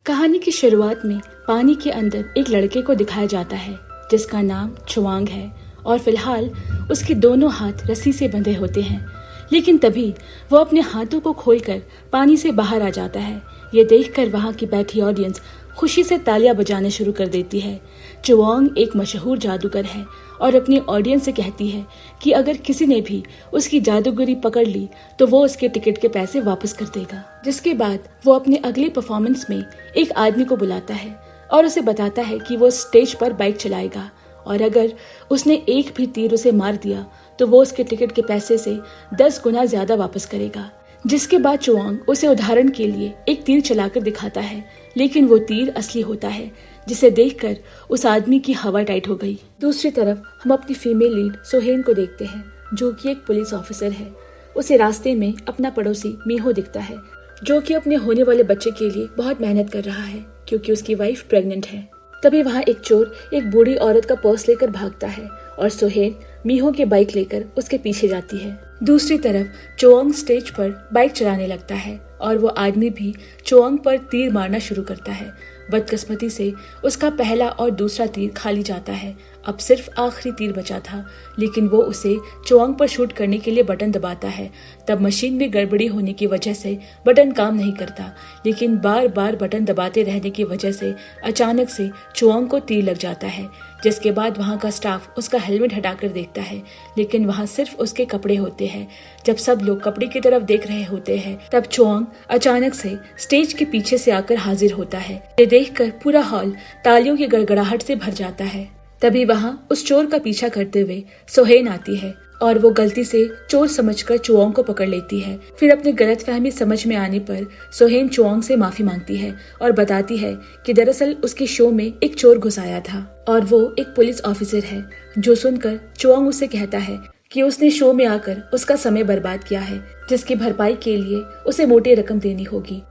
कहानी की शुरुआत में पानी के अंदर एक लड़के को दिखाया जाता है जिसका नाम चुआंग है और फिलहाल उसके दोनों हाथ रस्सी से बंधे होते हैं। लेकिन तभी वो अपने हाथों को खोलकर पानी से बाहर आ जाता है। ये देखकर वहां की बैठी ऑडियंस खुशी से तालियां बजाना शुरू कर देती है। चुआंग एक मशहूर जादूगर है और अपनी ऑडियंस से कहती है कि अगर किसी ने भी उसकी जादूगरी पकड़ ली तो वो उसके टिकट के पैसे वापस कर देगा। जिसके बाद वो अपने अगले परफॉर्मेंस में एक आदमी को बुलाता है और उसे बताता है कि वो स्टेज पर बाइक चलाएगा और अगर उसने एक भी तीर उसे मार दिया तो वो उसके टिकट के पैसे से 10 गुना ज्यादा वापस करेगा। जिसके बाद चुआंग उसे उदाहरण के लिए एक तीर चलाकर दिखाता है, लेकिन वो तीर असली होता है, जिसे देखकर उस आदमी की हवा टाइट हो गई। दूसरी तरफ हम अपनी फीमेल लीड सोहेन को देखते हैं, जो कि एक पुलिस ऑफिसर है। उसे रास्ते में अपना पड़ोसी मीहो दिखता है, जो कि अपने होने वाले बच्चे के लिए बहुत मेहनत कर रहा है क्योंकि उसकी वाइफ प्रेग्नेंट है। तभी वहाँ एक चोर एक बूढ़ी औरत का पर्स लेकर भागता है और सोहेन मीहो की बाइक लेकर उसके पीछे जाती है। दूसरी तरफ चुआंग स्टेज पर बाइक चलाने लगता है और वो आदमी भी चुआंग पर तीर मारना शुरू करता है। बदकिस्मती से उसका पहला और दूसरा तीर खाली जाता है। अब सिर्फ आखिरी तीर बचा था, लेकिन वो उसे चुआंग पर शूट करने के लिए बटन दबाता है। तब मशीन में गड़बड़ी होने की वजह से बटन काम नहीं करता, लेकिन बार बार बटन दबाते रहने की वजह से अचानक से चुआंग को तीर लग जाता है। जिसके बाद वहाँ का स्टाफ उसका हेलमेट हटाकर देखता है, लेकिन वहाँ सिर्फ उसके कपड़े होते हैं। जब सब लोग कपड़े की तरफ देख रहे होते हैं तब चुआंग अचानक से स्टेज के पीछे से आकर हाजिर होता है। ये देखकर पूरा हॉल तालियों की गड़गड़ाहट से भर जाता है। तभी वहाँ उस चोर का पीछा करते हुए सोहेन आती है और वो गलती से चोर समझकर चुआंग को पकड़ लेती है। फिर अपनी गलतफहमी समझ में आने पर सोहेन चुआंग से माफी मांगती है और बताती है कि दरअसल उसके शो में एक चोर घुस आया था और वो एक पुलिस ऑफिसर है। जो सुनकर चुआंग उससे कहता है कि उसने शो में आकर उसका समय बर्बाद किया है, जिसकी भरपाई के लिए उसे मोटी रकम देनी होगी।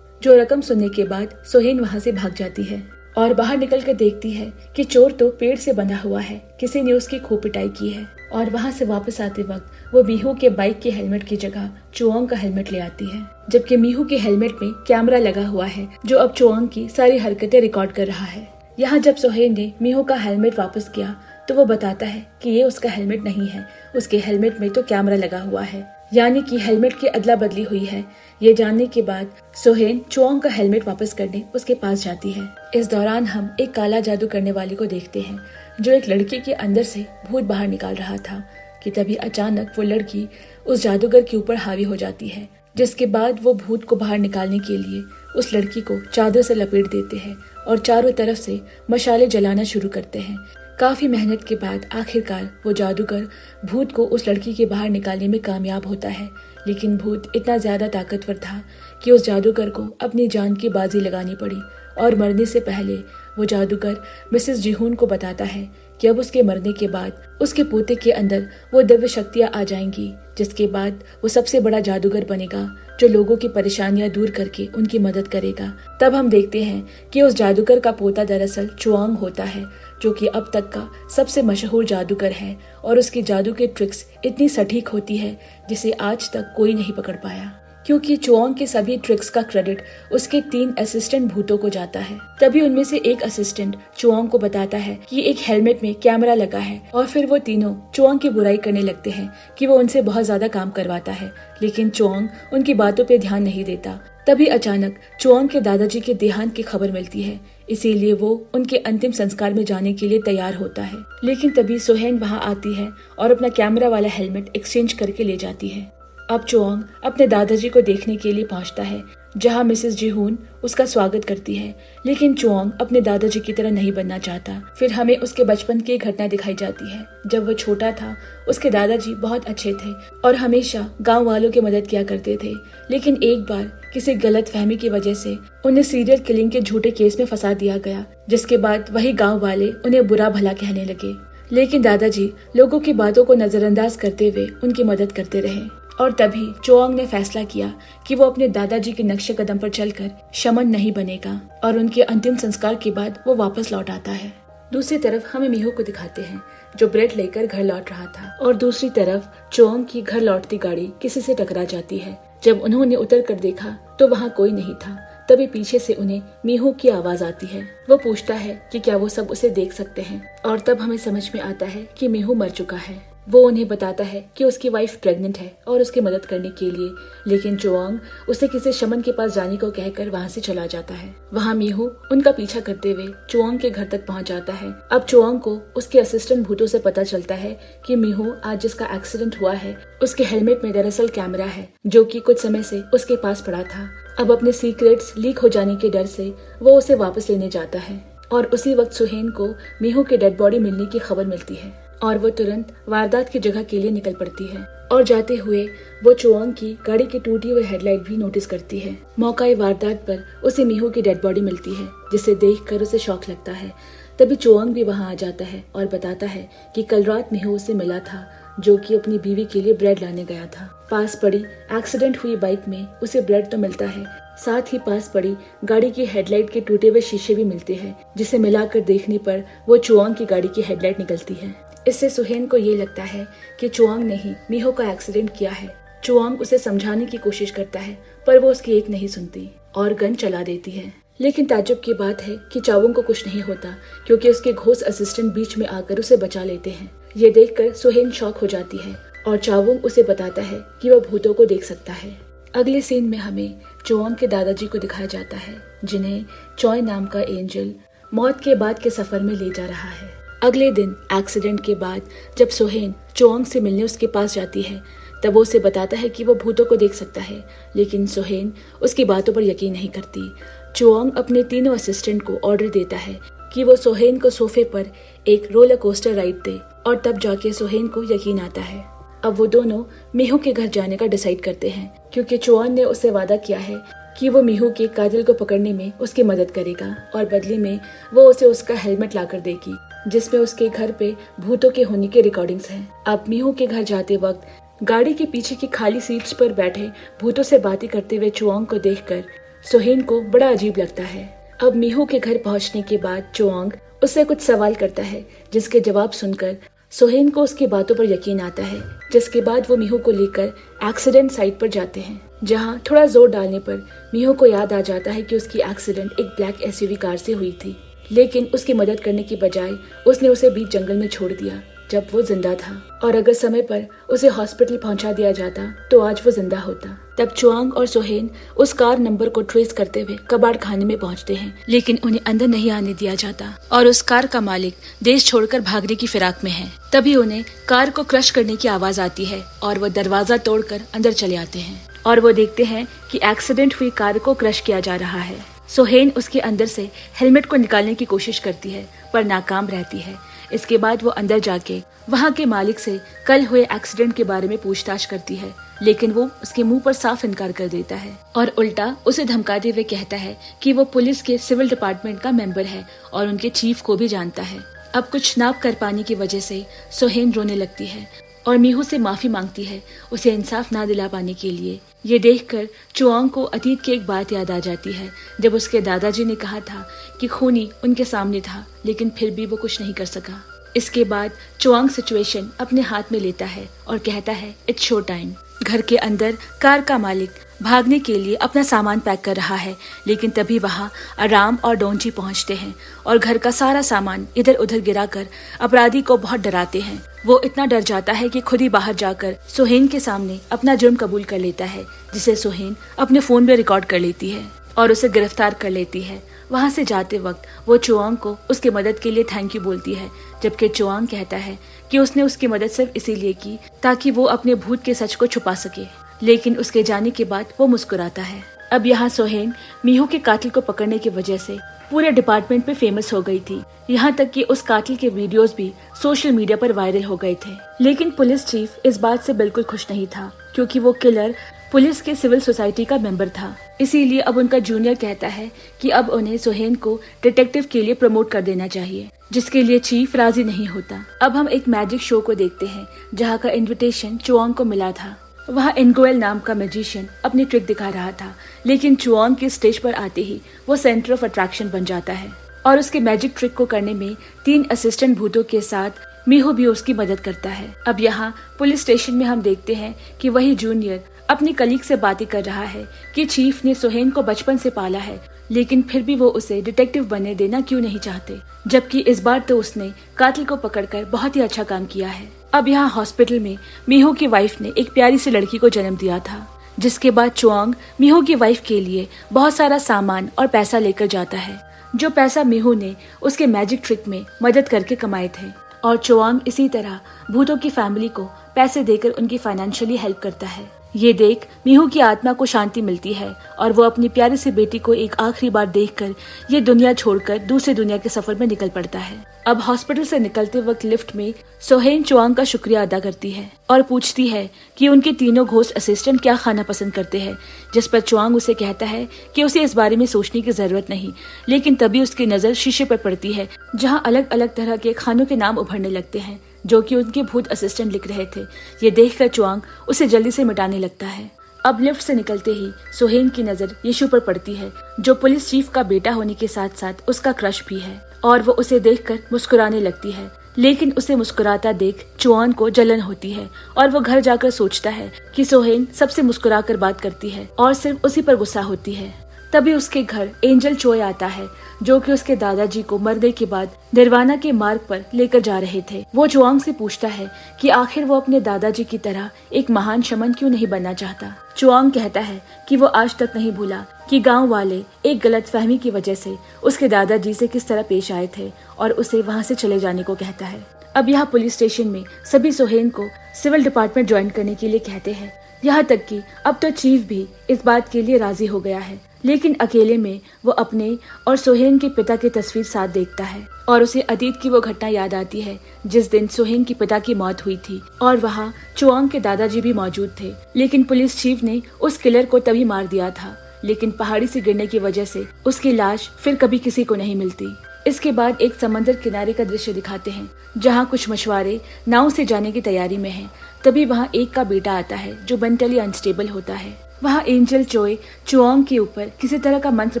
जो रकम सुनने के बाद सोहेन वहाँ से भाग जाती है और बाहर निकल कर देखती है कि चोर तो पेड़ से बंधा हुआ है, किसी ने उसकी खूब पिटाई की है। और वहाँ से वापस आते वक्त वो मीहू के बाइक के हेलमेट की जगह चुआंग का हेलमेट ले आती है, जबकि मीहू के हेलमेट में कैमरा लगा हुआ है जो अब चुआंग की सारी हरकतें रिकॉर्ड कर रहा है। यहाँ जब सोहेन ने मीहू का हेलमेट वापस किया तो वो बताता है कि ये उसका हेलमेट नहीं है, उसके हेलमेट में तो कैमरा लगा हुआ है, यानी कि हेलमेट की अदला बदली हुई है। ये जानने के बाद सोहेन चुआंग का हेलमेट वापस करने उसके पास जाती है। इस दौरान हम एक काला जादू करने वाले को देखते हैं जो एक लड़की के अंदर से भूत बाहर निकाल रहा था कि तभी अचानक वो लड़की उस जादूगर के ऊपर हावी हो जाती है। जिसके बाद वो भूत को बाहर निकालने के लिए उस लड़की को चादर से लपेट देते हैं और चारों तरफ से मशाले जलाना शुरू करते हैं। काफी मेहनत के बाद आखिरकार वो जादूगर भूत को उस लड़की के बाहर निकालने में कामयाब होता है, लेकिन भूत इतना ज्यादा ताकतवर था कि उस जादूगर को अपनी जान की बाजी लगानी पड़ी और मरने से पहले वो जादूगर मिसेस जिहून को बताता है कि अब उसके मरने के बाद उसके पोते के अंदर वो दिव्य शक्तियां आ जाएंगी, जिसके बाद वो सबसे बड़ा जादूगर बनेगा जो लोगों की परेशानियां दूर करके उनकी मदद करेगा। तब हम देखते हैं कि उस जादूगर का पोता दरअसल चुआंग होता है, जो कि अब तक का सबसे मशहूर जादूगर है और उसकी जादू की ट्रिक्स इतनी सटीक होती है जिसे आज तक कोई नहीं पकड़ पाया, क्योंकि चुआंग के सभी ट्रिक्स का क्रेडिट उसके 3 असिस्टेंट भूतों को जाता है। तभी उनमें से एक असिस्टेंट चुआंग को बताता है कि एक हेलमेट में कैमरा लगा है और फिर वो तीनों चुआंग की बुराई करने लगते हैं कि वो उनसे बहुत ज्यादा काम करवाता है, लेकिन चुआंग उनकी बातों पे ध्यान नहीं देता। तभी अचानक चुआंग के दादाजी के देहांत की खबर मिलती है, इसीलिए वो उनके अंतिम संस्कार में जाने के लिए तैयार होता है। लेकिन तभी सोहेन वहाँ आती है और अपना कैमरा वाला हेलमेट एक्सचेंज करके ले जाती है। अब चुआंग अपने दादाजी को देखने के लिए पहुंचता है, जहां मिसेस जिहून उसका स्वागत करती है, लेकिन चुआंग अपने दादाजी की तरह नहीं बनना चाहता। फिर हमें उसके बचपन की घटना दिखाई जाती है। जब वो छोटा था उसके दादाजी बहुत अच्छे थे और हमेशा गांव वालों की मदद किया करते थे, लेकिन एक बार किसी गलत फहमी की वजह से उन्हें सीरियल किलिंग के झूठे केस में फंसा दिया गया, जिसके बाद वही गाँव वाले उन्हें बुरा भला कहने लगे। लेकिन दादाजी लोगों की बातों को नजरअंदाज करते हुए उनकी मदद करते रहे और तभी चुआंग ने फैसला किया कि वो अपने दादाजी के नक्शे कदम पर चलकर शमन नहीं बनेगा और उनके अंतिम संस्कार के बाद वो वापस लौट आता है। दूसरी तरफ हमें मीहू को दिखाते हैं जो ब्रेड लेकर घर लौट रहा था और दूसरी तरफ चुआंग की घर लौटती गाड़ी किसी से टकरा जाती है। जब उन्होंने उतर कर देखा तो वहाँ कोई नहीं था, तभी पीछे से उन्हें मीहू की आवाज आती है। वो पूछता है कि क्या वो सब उसे देख सकते हैं, और तब हमें समझ में आता है कि मीहू मर चुका है। वो उन्हें बताता है कि उसकी वाइफ प्रेग्नेंट है और उसकी मदद करने के लिए, लेकिन चुआंग उसे किसी शमन के पास जाने को कहकर वहाँ से चला जाता है। वहाँ मीहू उनका पीछा करते हुए चुआंग के घर तक पहुँच जाता है। अब चुआंग को उसके असिस्टेंट भूतों से पता चलता है कि मीहू आज जिसका एक्सीडेंट हुआ है उसके हेलमेट में दरअसल कैमरा है, जो कि कुछ समय से उसके पास पड़ा था। अब अपने सीक्रेट्स लीक हो जाने के डर से वो उसे वापस लेने जाता है, और उसी वक्त सुहेन को मीहू की डेड बॉडी मिलने की खबर मिलती है और वो तुरंत वारदात की जगह के लिए निकल पड़ती है। और जाते हुए वो चुआंग की गाड़ी की टूटी हुई हेडलाइट भी नोटिस करती है। मौकाए वारदात पर उसे मीहू की डेड बॉडी मिलती है, जिसे देखकर उसे शॉक लगता है। तभी चुआंग भी वहाँ आ जाता है और बताता है कि कल रात मीहू उससे मिला था, जो कि अपनी बीवी के लिए ब्रेड लाने गया था। पास पड़ी एक्सीडेंट हुई बाइक में उसे ब्रेड तो मिलता है, साथ ही पास पड़ी गाड़ी की हेडलाइट के टूटे हुए शीशे भी मिलते हैं, जिसे मिलाकर देखने पर वो चुआंग की गाड़ी की हेडलाइट निकलती है। इससे सुहेन को ये लगता है कि चुआंग ने ही मीहू का एक्सीडेंट किया है। चुआंग उसे समझाने की कोशिश करता है, पर वो उसकी एक नहीं सुनती और गन चला देती है। लेकिन ताज्जुब की बात है कि चावुंग को कुछ नहीं होता, क्योंकि उसके घोस्ट असिस्टेंट बीच में आकर उसे बचा लेते हैं। ये देखकर सुहेन शॉक हो जाती है और चावुंग उसे बताता है कि वह भूतों को देख सकता है। अगले सीन में हमें चुआंग के दादाजी को दिखाया जाता है, जिन्हें चॉय नाम का एंजल मौत के बाद के सफर में ले जा रहा है। अगले दिन एक्सीडेंट के बाद जब सुहेन चुआंग से मिलने उसके पास जाती है, तब वो उसे बताता है कि वो भूतों को देख सकता है, लेकिन सुहेन उसकी बातों पर यकीन नहीं करती। चुआंग अपने तीनों असिस्टेंट को ऑर्डर देता है कि वो सुहेन को सोफे पर एक रोलर कोस्टर राइड दे, और तब जाके सुहेन को यकीन आता है। अब वो दोनों मीहू के घर जाने का डिसाइड करते हैं, क्योंकि चुआंग ने उससे वादा किया है कि वो मीहू के कातिल को पकड़ने में उसकी मदद करेगा, और बदले में वो उसे उसका हेलमेट लाकर देगी, जिसमें उसके घर पे भूतों के होने की रिकॉर्डिंग्स हैं। अब मीहू के घर जाते वक्त गाड़ी के पीछे की खाली सीट्स पर बैठे भूतों से बातें करते हुए चुआंग को देखकर सुहेन को बड़ा अजीब लगता है। अब मीहू के घर पहुंचने के बाद चुआंग उससे कुछ सवाल करता है, जिसके जवाब सुनकर सुहेन को उसकी बातों पर यकीन आता है। जिसके बाद वो मीहू को लेकर एक्सीडेंट साइट पर जाते हैं, जहां थोड़ा जोर डालने पर मीहू को याद आ जाता है कि उसकी एक्सीडेंट एक ब्लैक एसयूवी कार से हुई थी, लेकिन उसकी मदद करने की बजाय उसने उसे बीच जंगल में छोड़ दिया जब वो जिंदा था, और अगर समय पर उसे हॉस्पिटल पहुंचा दिया जाता तो आज वो जिंदा होता। तब चुआंग और सुहेन उस कार नंबर को ट्रेस करते हुए कबाड़ खाने में पहुंचते हैं, लेकिन उन्हें अंदर नहीं आने दिया जाता और उस कार का मालिक देश छोड़कर भागने की फिराक में है। तभी उन्हें कार को क्रश करने की आवाज आती है और वो दरवाजा तोड़कर अंदर चले आते हैं, और वो देखते हैं कि एक्सीडेंट हुई कार को क्रश किया जा रहा है। सुहेन उसके अंदर से हेलमेट को निकालने की कोशिश करती है, पर नाकाम रहती है। इसके बाद वो अंदर जाके वहाँ के मालिक से कल हुए एक्सीडेंट के बारे में पूछताछ करती है, लेकिन वो उसके मुंह पर साफ इनकार कर देता है और उल्टा उसे धमकाते हुए कहता है कि वो पुलिस के सिविल डिपार्टमेंट का मेंबर है और उनके चीफ को भी जानता है। अब कुछ नाप कर पाने की वजह से सुहेन रोने लगती है और मीहू से माफी मांगती है, उसे इंसाफ ना दिला पाने के लिए। ये देखकर चुआंग को अतीत की एक बात याद आ जाती है, जब उसके दादाजी ने कहा था कि खूनी उनके सामने था, लेकिन फिर भी वो कुछ नहीं कर सका। इसके बाद चुआंग सिचुएशन अपने हाथ में लेता है और कहता है इट्स शो टाइम। घर के अंदर कार का मालिक भागने के लिए अपना सामान पैक कर रहा है, लेकिन तभी वहाँ आराम और डोंची पहुँचते हैं और घर का सारा सामान इधर उधर गिराकर अपराधी को बहुत डराते हैं। वो इतना डर जाता है कि खुद ही बाहर जाकर सुहेन के सामने अपना जुर्म कबूल कर लेता है, जिसे सुहेन अपने फोन में रिकॉर्ड कर लेती है और उसे गिरफ्तार कर लेती है। वहाँ से जाते वक्त वो चुआंग को उसकी मदद के लिए थैंक यू बोलती है, जबकि चुआंग कहता है कि उसने उसकी मदद सिर्फ इसीलिए की ताकि वो अपने भूत के सच को छुपा सके, लेकिन उसके जाने के बाद वो मुस्कुराता है। अब यहाँ सुहेन मीहू के कातिल को पकड़ने की वजह से पूरे डिपार्टमेंट में फेमस हो गई थी, यहाँ तक कि उस कातिल के वीडियोस भी सोशल मीडिया पर वायरल हो गए थे। लेकिन पुलिस चीफ इस बात से बिल्कुल खुश नहीं था, क्योंकि वो किलर पुलिस के सिविल सोसाइटी का मेंबर था। इसीलिए अब उनका जूनियर कहता है कि अब उन्हें सुहेन को डिटेक्टिव के लिए प्रमोट कर देना चाहिए, जिसके लिए चीफ राजी नहीं होता। अब हम एक मैजिक शो को देखते हैं, जहाँ का इन्विटेशन चुआंग को मिला था। वहाँ इनगोएल नाम का मैजिशियन अपनी ट्रिक दिखा रहा था, लेकिन चुआंग के स्टेज पर आते ही वो सेंटर ऑफ अट्रैक्शन बन जाता है और उसके मैजिक ट्रिक को करने में 3 असिस्टेंट भूतों के साथ मीहू भी उसकी मदद करता है। अब यहाँ पुलिस स्टेशन में हम देखते हैं कि वही जूनियर अपनी कलीग से बातें कर रहा है कि चीफ ने सोहेन को बचपन से पाला है, लेकिन फिर भी वो उसे डिटेक्टिव बनने देना क्यों नहीं चाहते, जबकि इस बार तो उसने कातिल को पकड़कर बहुत ही अच्छा काम किया है। अब यहाँ हॉस्पिटल में मीहो की वाइफ ने एक प्यारी सी लड़की को जन्म दिया था, जिसके बाद चुआंग मीहो की वाइफ के लिए बहुत सारा सामान और पैसा लेकर जाता है, जो पैसा मीहो ने उसके मैजिक ट्रिक में मदद करके कमाए थे। और चुआंग इसी तरह भूतों की फैमिली को पैसे देकर उनकी फाइनेंशियली हेल्प करता है। ये देख मीहो की आत्मा को शांति मिलती है और वो अपनी प्यारी सी बेटी को एक आखिरी बार देखकर ये दुनिया छोड़कर दूसरी दुनिया के सफर में निकल पड़ता है। अब हॉस्पिटल से निकलते वक्त लिफ्ट में सोहेन चुआंग का शुक्रिया अदा करती है और पूछती है कि उनके तीनों घोस्ट असिस्टेंट क्या खाना पसंद करते हैं, जिस पर चुआंग उसे कहता है कि उसे इस बारे में सोचने की जरूरत नहीं। लेकिन तभी उसकी नजर शीशे पर पड़ती है, जहाँ अलग अलग तरह के खानों के नाम उभरने लगते हैं, जो कि उनके भूत असिस्टेंट लिख रहे थे। ये देखकर चुआंग उसे जल्दी से मिटाने लगता है। अब लिफ्ट से निकलते ही सोहेन की नजर यीशु पर पड़ती है, जो पुलिस चीफ का बेटा होने के साथ साथ उसका क्रश भी है, और वो उसे देखकर मुस्कुराने लगती है। लेकिन उसे मुस्कुराता देख चुआंग को जलन होती है और वो घर जाकर सोचता है कि सोहेन सबसे मुस्कुराकर बात करती है और सिर्फ उसी पर गुस्सा होती है। तभी उसके घर एंजल चोय आता है, जो कि उसके दादाजी को मरने के बाद निर्वाणा के मार्ग पर लेकर जा रहे थे। वो चुआंग से पूछता है कि आखिर वो अपने दादाजी की तरह एक महान शमन क्यों नहीं बनना चाहता। चुआंग कहता है कि वो आज तक नहीं भूला कि गांव वाले एक गलतफहमी की वजह से उसके दादाजी से किस तरह पेश आए थे, और उसे वहाँ से चले जाने को कहता है। अब यहाँ पुलिस स्टेशन में सभी सोहेन को सिविल डिपार्टमेंट ज्वाइन करने के लिए कहते हैं। यहाँ तक कि अब तो चीफ भी इस बात के लिए राजी हो गया है, लेकिन अकेले में वो अपने और सोहेन के पिता की तस्वीर साथ देखता है और उसे अतीत की वो घटना याद आती है जिस दिन सोहेन के पिता की मौत हुई थी, और वहाँ चुआंग के दादाजी भी मौजूद थे। लेकिन पुलिस चीफ ने उस किलर को तभी मार दिया था, लेकिन पहाड़ी से गिरने की वजह से उसकी लाश फिर कभी किसी को नहीं मिलती। इसके बाद एक समंदर किनारे का दृश्य दिखाते हैं, जहाँ कुछ मछुआरे नाव से जाने की तैयारी में हैं। तभी वहाँ एक का बेटा आता है जो मेंटली अनस्टेबल होता है। वहाँ एंजल चोय चुआंग के ऊपर किसी तरह का मंत्र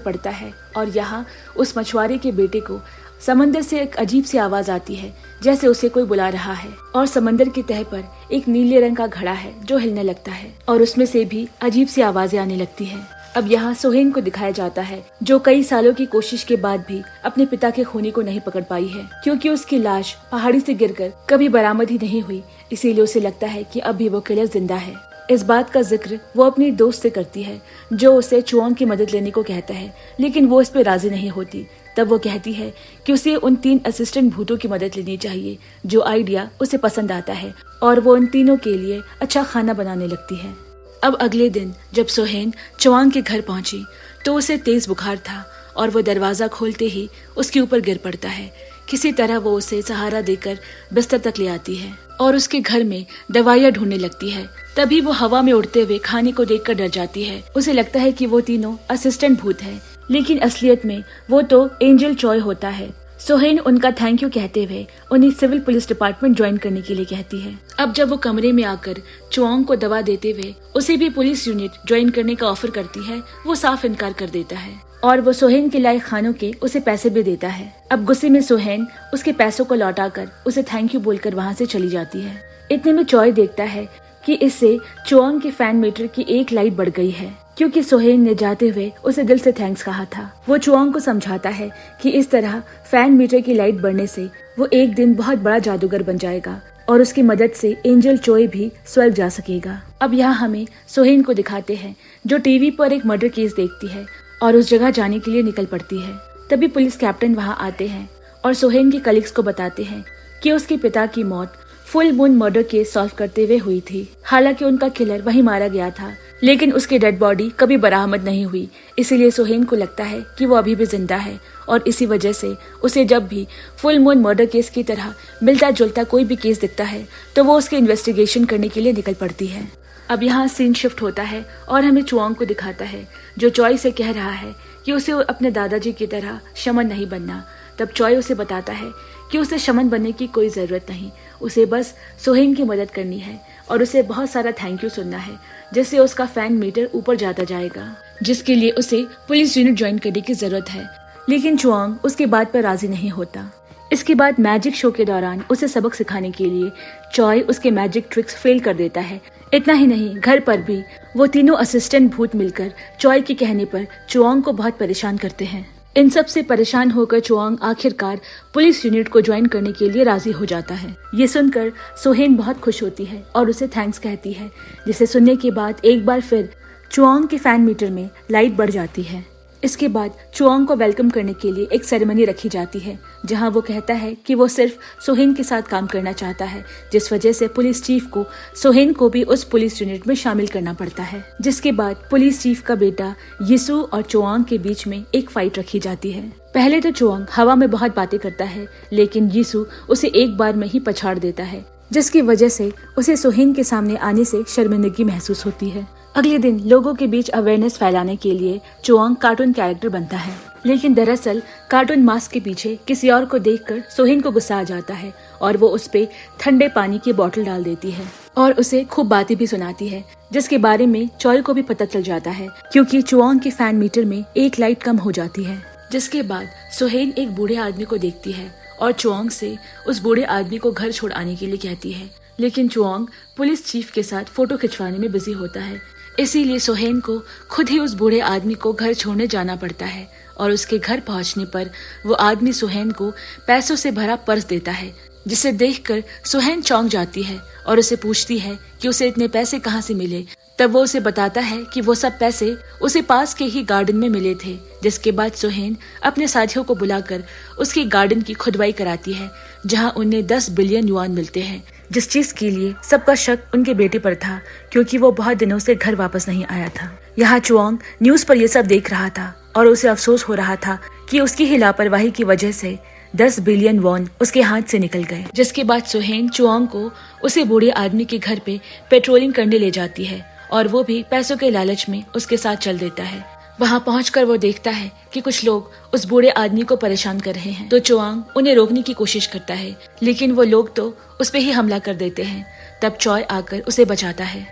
पड़ता है, और यहाँ उस मछुआरे के बेटे को समंदर से एक अजीब सी आवाज आती है, जैसे उसे कोई बुला रहा है। और समंदर की तह पर एक नीले रंग का घड़ा है जो हिलने लगता है, और उसमें से भी अजीब सी आवाजें आने लगती है। अब यहाँ सोहेन को दिखाया जाता है, जो कई सालों की कोशिश के बाद भी अपने पिता के खूनी को नहीं पकड़ पाई है, क्योंकि उसकी लाश पहाड़ी से गिरकर कभी बरामद ही नहीं हुई। इसीलिए उसे लगता है कि अब भी वो किलर जिंदा है। इस बात का जिक्र वो अपनी दोस्त से करती है, जो उसे चुआंग की मदद लेने को कहता है, लेकिन वो इस पे राजी नहीं होती। तब वो कहती है कि उसे उन 3 असिस्टेंट भूतों की मदद लेनी चाहिए, जो आइडिया उसे पसंद आता है, और वो उन तीनों के लिए अच्छा खाना बनाने लगती है। अब अगले दिन जब सोहेन चुआंग के घर पहुंची तो उसे तेज बुखार था, और वो दरवाजा खोलते ही उसके ऊपर गिर पड़ता है। किसी तरह वो उसे सहारा देकर बिस्तर तक ले आती है और उसके घर में दवाइयाँ ढूंढने लगती है। तभी वो हवा में उड़ते हुए खाने को देखकर डर जाती है। उसे लगता है कि वो तीनों असिस्टेंट भूत हैं, लेकिन असलियत में वो तो एंजल चॉय होता है। सोहेन उनका थैंक यू कहते हुए उन्हें सिविल पुलिस डिपार्टमेंट ज्वाइन करने के लिए कहती है। अब जब वो कमरे में आकर चुआंग को दवा देते हुए उसे भी पुलिस यूनिट ज्वाइन करने का ऑफर करती है, वो साफ इनकार कर देता है, और वो सोहेन के लायक खानों के उसे पैसे भी देता है। अब गुस्से में सोहेन उसके पैसों को लौटाकर उसे थैंक यू बोलकर वहाँ से चली जाती है। इतने में चॉय देखता है कि इससे चुआंग के फैन मीटर की एक लाइट बढ़ गई है, क्योंकि सोहेन ने जाते हुए उसे दिल से थैंक्स कहा था। वो चुआंग को समझाता है कि इस तरह फैन मीटर की लाइट बढ़ने से वो एक दिन बहुत बड़ा जादूगर बन जाएगा, और उसकी मदद से एंजल चोय भी स्वर्ग जा सकेगा। अब यहाँ हमें सोहेन को दिखाते हैं, जो टीवी पर एक मर्डर केस देखती है और उस जगह जाने के लिए निकल पड़ती है। तभी पुलिस कैप्टन वहाँ आते हैं और सोहेन के कलीग्स को बताते हैं कि उसके पिता की मौत full moon murder case solve करते हुए हुई थी। हालांकि उनका किलर वहीं मारा गया था, लेकिन उसकी डेड बॉडी कभी बरामद नहीं हुई। इसीलिए सोहेन को लगता है कि वो अभी भी जिंदा है, और इसी वजह से उसे जब भी फुल मून मर्डर केस की तरह मिलता जुलता कोई भी केस दिखता है तो वो उसकी इन्वेस्टिगेशन करने के लिए निकल पड़ती है। अब यहाँ सीन शिफ्ट होता है और हमें चुआंग को दिखाता है, जो चॉय से कह रहा है कि उसे अपने दादाजी की तरह शमन नहीं बनना। तब चॉय उसे बताता है कि उसे शमन बनने की कोई जरूरत नहीं, उसे बस सोहेन की मदद करनी है और उसे बहुत सारा थैंक यू सुनना है, जिससे उसका फैन मीटर ऊपर जाता जाएगा, जिसके लिए उसे पुलिस यूनिट ज्वाइन करने की जरूरत है। लेकिन चुआंग उसके बात पर राजी नहीं होता। इसके बाद मैजिक शो के दौरान उसे सबक सिखाने के लिए चॉय उसके मैजिक ट्रिक्स फेल कर देता है। इतना ही नहीं, घर पर भी वो तीनों असिस्टेंट भूत मिलकर चॉय के कहने पर चुआंग को बहुत परेशान करते हैं। इन सब से परेशान होकर चुआंग आखिरकार पुलिस यूनिट को ज्वाइन करने के लिए राजी हो जाता है। ये सुनकर सोहेन बहुत खुश होती है और उसे थैंक्स कहती है, जिसे सुनने के बाद एक बार फिर चुआंग के फैन मीटर में लाइट बढ़ जाती है। इसके बाद चुआंग को वेलकम करने के लिए एक सेरेमनी रखी जाती है, जहां वो कहता है कि वो सिर्फ सोहेन के साथ काम करना चाहता है, जिस वजह से पुलिस चीफ को सोहेन को भी उस पुलिस यूनिट में शामिल करना पड़ता है। जिसके बाद पुलिस चीफ का बेटा यीशु और चुआंग के बीच में एक फाइट रखी जाती है। पहले तो चुआंग हवा में बहुत बातें करता है, लेकिन यीशु उसे एक बार में ही पछाड़ देता है, जिसकी वजह से उसे सोहेन के सामने आने से शर्मिंदगी महसूस होती है। अगले दिन लोगों के बीच अवेयरनेस फैलाने के लिए चुआंग कार्टून कैरेक्टर बनता है, लेकिन दरअसल कार्टून मास्क के पीछे किसी और को देखकर सोहेन को गुस्सा आ जाता है और वो उस पे ठंडे पानी की बोतल डाल देती है और उसे खूब बातें भी सुनाती है, जिसके बारे में चॉय को भी पता चल जाता है, क्योंकि चुआंग के फैन मीटर में एक लाइट कम हो जाती है। जिसके बाद सोहेन एक बूढ़े आदमी को देखती है और चुआंग से उस बूढ़े आदमी को घर छोड़ आने के लिए कहती है, लेकिन चुआंग पुलिस चीफ के साथ फोटो खिंचवाने में बिजी होता है। इसीलिए सोहेन को खुद ही उस बूढ़े आदमी को घर छोड़ने जाना पड़ता है और उसके घर पहुंचने पर वो आदमी सोहेन को पैसों से भरा पर्स देता है, जिसे देखकर सोहेन चौंक जाती है और उसे पूछती है कि उसे इतने पैसे कहाँ से मिले। तब वो उसे बताता है कि वो सब पैसे उसे पास के ही गार्डन में मिले थे। जिसके बाद सोहेन अपने साथियों को बुलाकर उसकी गार्डन की खुदवाई कराती है, जहां उन्हें 10 बिलियन युआन मिलते हैं, जिस चीज के लिए सबका शक उनके बेटे पर था, क्योंकि वो बहुत दिनों से घर वापस नहीं आया था। यहाँ चुआंग न्यूज पर ये सब देख रहा था और उसे अफसोस हो रहा था कि उसकी ही लापरवाही की वजह से 10 बिलियन वॉन उसके हाथ से निकल गए। जिसके बाद सोहेन चुआंग को उसे बूढ़े आदमी के घर पे पेट्रोलिंग करने ले जाती है और वो भी पैसों के लालच में उसके साथ चल देता है। वहाँ पहुंचकर वो देखता है कि कुछ लोग उस बूढ़े आदमी को परेशान कर रहे हैं, तो चुआंग उन्हें रोकने की कोशिश करता है, लेकिन वो लोग तो उस पे ही हमला कर देते हैं। तब चॉय आकर उसे बचाता है।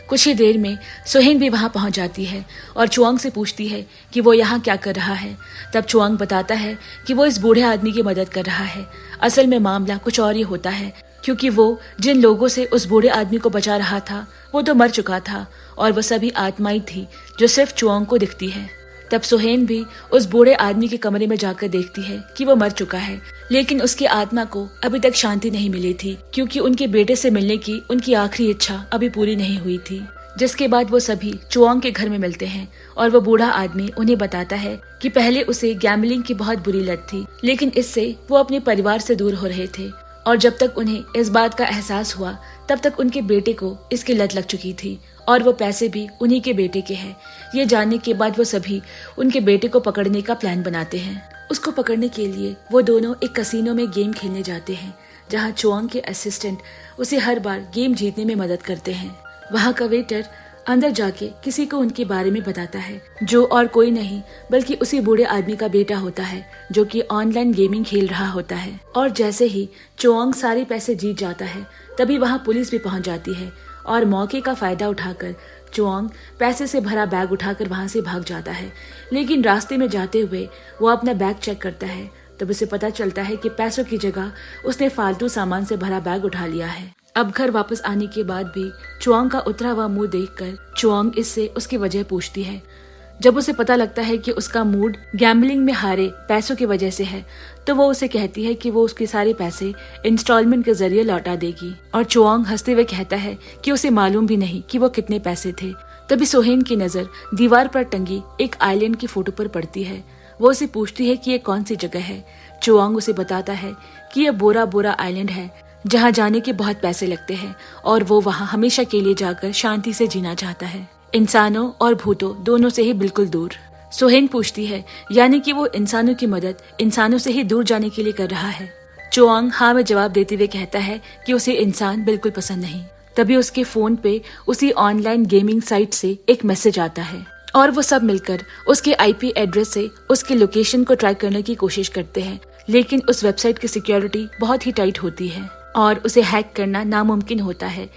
कुछ ही देर में सोहेन भी वहाँ पहुँच जाती है और चुआंग से पूछती है कि वो यहाँ क्या कर रहा है। तब चुआंग बताता है कि वो इस बूढ़े आदमी की मदद कर रहा है। असल में मामला कुछ और ही होता है, क्योंकि वो जिन लोगों से उस बूढ़े आदमी को बचा रहा था वो तो मर चुका था और वो सभी आत्माएं थी जो सिर्फ चुआंग को दिखती है। तब सोहेन भी उस बूढ़े आदमी के कमरे में जाकर देखती है कि वो मर चुका है, लेकिन उसकी आत्मा को अभी तक शांति नहीं मिली थी, क्योंकि उनके बेटे से मिलने की उनकी आखिरी इच्छा अभी पूरी नहीं हुई थी। जिसके बाद वो सभी चुआंग के घर में मिलते हैं और वो बूढ़ा आदमी उन्हें बताता है कि पहले उसे गैम्बलिंग की बहुत बुरी लत थी, लेकिन इससे वो अपने परिवार से दूर हो रहे थे और जब तक उन्हें इस बात का एहसास हुआ तब तक उनके बेटे को इसकी लत लग चुकी थी और वो पैसे भी उन्हीं के बेटे के हैं। ये जानने के बाद वो सभी उनके बेटे को पकड़ने का प्लान बनाते हैं। उसको पकड़ने के लिए वो दोनों एक कसिनो में गेम खेलने जाते हैं, जहाँ चुआंग के असिस्टेंट उसे हर बार गेम जीतने में मदद करते हैं। वहाँ का वेटर अंदर जाके किसी को उनके बारे में बताता है, जो और कोई नहीं बल्कि उसी बूढ़े आदमी का बेटा होता है, जो कि ऑनलाइन गेमिंग खेल रहा होता है। और जैसे ही चुआंग सारे पैसे जीत जाता है, तभी वहाँ पुलिस भी पहुँच जाती है और मौके का फायदा उठाकर चुआंग पैसे से भरा बैग उठाकर वहाँ से भाग जाता है। लेकिन रास्ते में जाते हुए वो अपना बैग चेक करता है, तब उसे पता चलता है कि पैसों की जगह उसने फालतू सामान से भरा बैग उठा लिया है। अब घर वापस आने के बाद भी चुआंग का उतरा हुआ मुंह देखकर चुआंग इससे उसकी वजह पूछती है। जब उसे पता लगता है कि उसका मूड गैम्बलिंग में हारे पैसों की वजह से है, तो वो उसे कहती है कि वो उसके सारे पैसे इंस्टॉलमेंट के जरिए लौटा देगी। और चुआंग हंसते हुए कहता है कि उसे मालूम भी नहीं कि वो कितने पैसे थे। तभी सोहेन की नजर दीवार पर टंगी एक आइलैंड की फोटो पर पड़ती है। वो उसे पूछती है कि ये कौन सी जगह है। चुआंग उसे बताता है कि यह बोरा बोरा आइलैंड है, जहाँ जाने के बहुत पैसे लगते हैं और वो वहाँ हमेशा के लिए जाकर शांति से जीना चाहता है, इंसानों और भूतों दोनों से ही बिल्कुल दूर। सोहेन पूछती है, यानी कि वो इंसानों की मदद इंसानों से ही दूर जाने के लिए कर रहा है। चुआंग हाँ में जवाब देते हुए कहता है कि उसे इंसान बिल्कुल पसंद नहीं। तभी उसके फोन पे उसी ऑनलाइन गेमिंग साइट से एक मैसेज आता है और वो सब मिलकर उसके आईपी एड्रेस से उसकी लोकेशन को ट्रैक करने की कोशिश करते हैं, लेकिन उस वेबसाइट की सिक्योरिटी बहुत ही टाइट होती है और उसे हैक करना नामुमकिन होता है।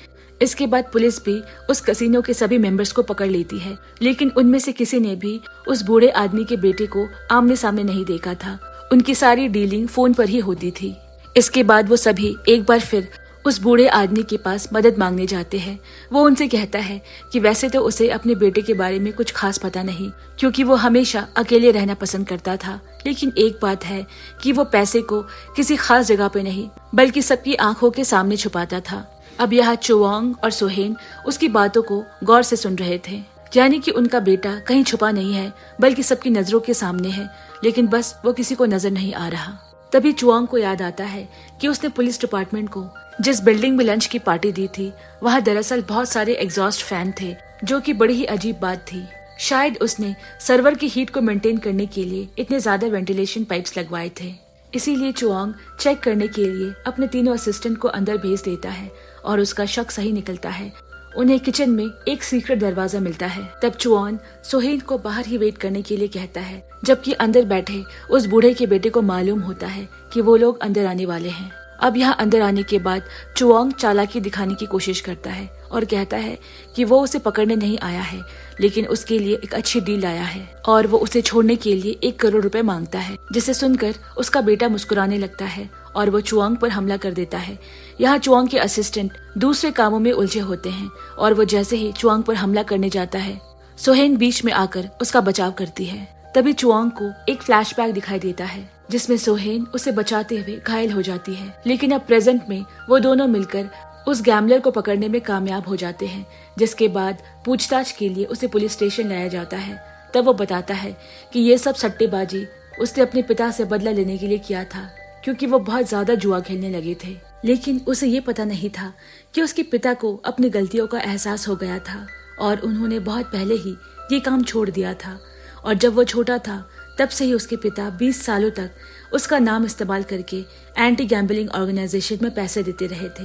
इसके बाद पुलिस भी उस कसिनो के सभी मेंबर्स को पकड़ लेती है, लेकिन उनमें से किसी ने भी उस बूढ़े आदमी के बेटे को आमने सामने नहीं देखा था। उनकी सारी डीलिंग फोन पर ही होती थी। इसके बाद वो सभी एक बार फिर उस बूढ़े आदमी के पास मदद मांगने जाते हैं। वो उनसे कहता है कि वैसे तो उसे अपने बेटे के बारे में कुछ खास पता नहीं, क्योंकि वो हमेशा अकेले रहना पसंद करता था, लेकिन एक बात है कि वो पैसे को किसी खास जगह पे नहीं बल्कि सबकी आंखों के सामने छुपाता था। अब यहाँ चुआंग और सोहेन उसकी बातों को गौर से सुन रहे थे, यानी कि उनका बेटा कहीं छुपा नहीं है बल्कि सबकी नजरों के सामने है, लेकिन बस वो किसी को नजर नहीं आ रहा। तभी चुआंग को याद आता है कि उसने पुलिस डिपार्टमेंट को जिस बिल्डिंग में लंच की पार्टी दी थी वहाँ दरअसल बहुत सारे एग्जॉस्ट फैन थे, जो कि बड़ी ही अजीब बात थी। शायद उसने सर्वर की हीट को मेंटेन करने के लिए इतने ज्यादा वेंटिलेशन पाइप्स लगवाए थे। इसीलिए चुआंग चेक करने के लिए अपने तीनों असिस्टेंट को अंदर भेज देता है और उसका शक सही निकलता है। उन्हें किचन में एक सीक्रेट दरवाजा मिलता है। तब चुआन सोहेन को बाहर ही वेट करने के लिए कहता है, जबकि अंदर बैठे उस बूढ़े के बेटे को मालूम होता है कि वो लोग अंदर आने वाले हैं। अब यहाँ अंदर आने के बाद चुआंग चालाकी दिखाने की कोशिश करता है और कहता है कि वो उसे पकड़ने नहीं आया है, लेकिन उसके लिए एक अच्छी डील लाया है और वो उसे छोड़ने के लिए 1 करोड़ रुपए मांगता है, जिसे सुनकर उसका बेटा मुस्कुराने लगता है और वो चुआंग पर हमला कर देता है। यहाँ चुआंग के असिस्टेंट दूसरे कामों में उलझे होते हैं और वो जैसे ही चुआंग पर हमला करने जाता है, सोहेन बीच में आकर उसका बचाव करती है। तभी चुआंग को एक फ्लैशबैक दिखाई देता है जिसमें सोहेन उसे बचाते हुए घायल हो जाती है, लेकिन अब प्रेजेंट में वो दोनों मिलकर उस गैम्बलर को पकड़ने में कामयाब हो जाते हैं, जिसके बाद पूछताछ के लिए उसे पुलिस स्टेशन लाया जाता है। तब वो बताता है कि ये सब सट्टेबाजी उसने अपने पिता से बदला लेने के लिए किया था, क्योंकि वो बहुत ज्यादा जुआ खेलने लगे थे। लेकिन उसे ये पता नहीं था कि उसके पिता को अपनी गलतियों का एहसास हो गया था और उन्होंने बहुत पहले ही ये काम छोड़ दिया था। और जब वो छोटा था तब से ही उसके पिता 20 सालों तक उसका नाम इस्तेमाल करके एंटी गैम्बलिंग ऑर्गेनाइजेशन में पैसे देते रहे थे,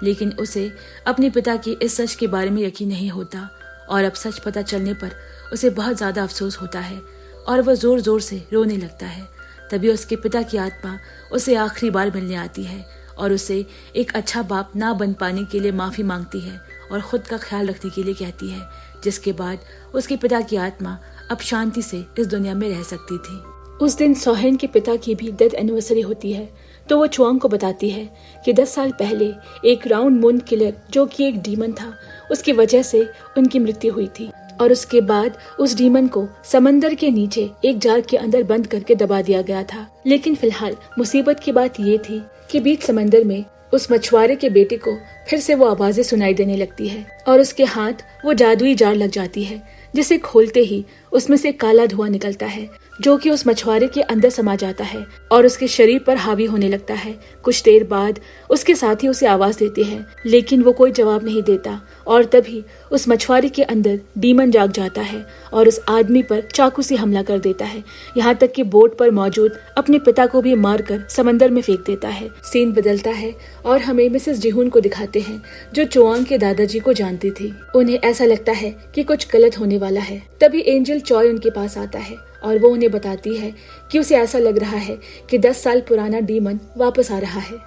लेकिन उसे अपने पिता के इस सच के बारे में यकीन नहीं होता और अब सच पता चलने पर उसे बहुत ज्यादा अफसोस होता है और वह जोर जोर से रोने लगता है। तभी उसके पिता की आत्मा उसे आखिरी बार मिलने आती है और उसे एक अच्छा बाप ना बन पाने के लिए माफी मांगती है और खुद का ख्याल रखने के लिए कहती है, जिसके बाद उसके पिता की आत्मा अब शांति से इस दुनिया में रह सकती थी। उस दिन सोहेन के पिता की भी डेथ एनिवर्सरी होती है, तो वो चुआंग को बताती है कि 10 साल पहले एक राउंड मून किलर, जो कि एक डीमन था, उसकी वजह से उनकी मृत्यु हुई थी और उसके बाद उस डीमन को समंदर के नीचे एक जार के अंदर बंद करके दबा दिया गया था। लेकिन फिलहाल मुसीबत की बात ये थी कि बीच समंदर में उस मछुआरे के बेटे को फिर से वो आवाजें सुनाई देने लगती है और उसके हाथ वो जादुई जार लग जाती है, जिसे खोलते ही उसमें से काला धुआं निकलता है, जो कि उस मछुआरे के अंदर समा जाता है और उसके शरीर पर हावी होने लगता है। कुछ देर बाद उसके साथी उसे आवाज देते हैं, लेकिन वो कोई जवाब नहीं देता और तभी उस मछुआरे के अंदर डीमन जाग जाता है और उस आदमी पर चाकू से हमला कर देता है, यहाँ तक कि बोट पर मौजूद अपने पिता को भी मारकर समंदर में फेंक देता है। सीन बदलता है और हमें मिसेस जिहुन को दिखाते हैं, जो चुआंग के दादाजी को जानती थी। उन्हें ऐसा लगता है कि कुछ गलत होने वाला है। तभी एंजल चॉय उनके पास आता है और वो उन्हें बताती है कि उसे ऐसा लग रहा है कि 10 साल पुराना डीमन वापस आ रहा है,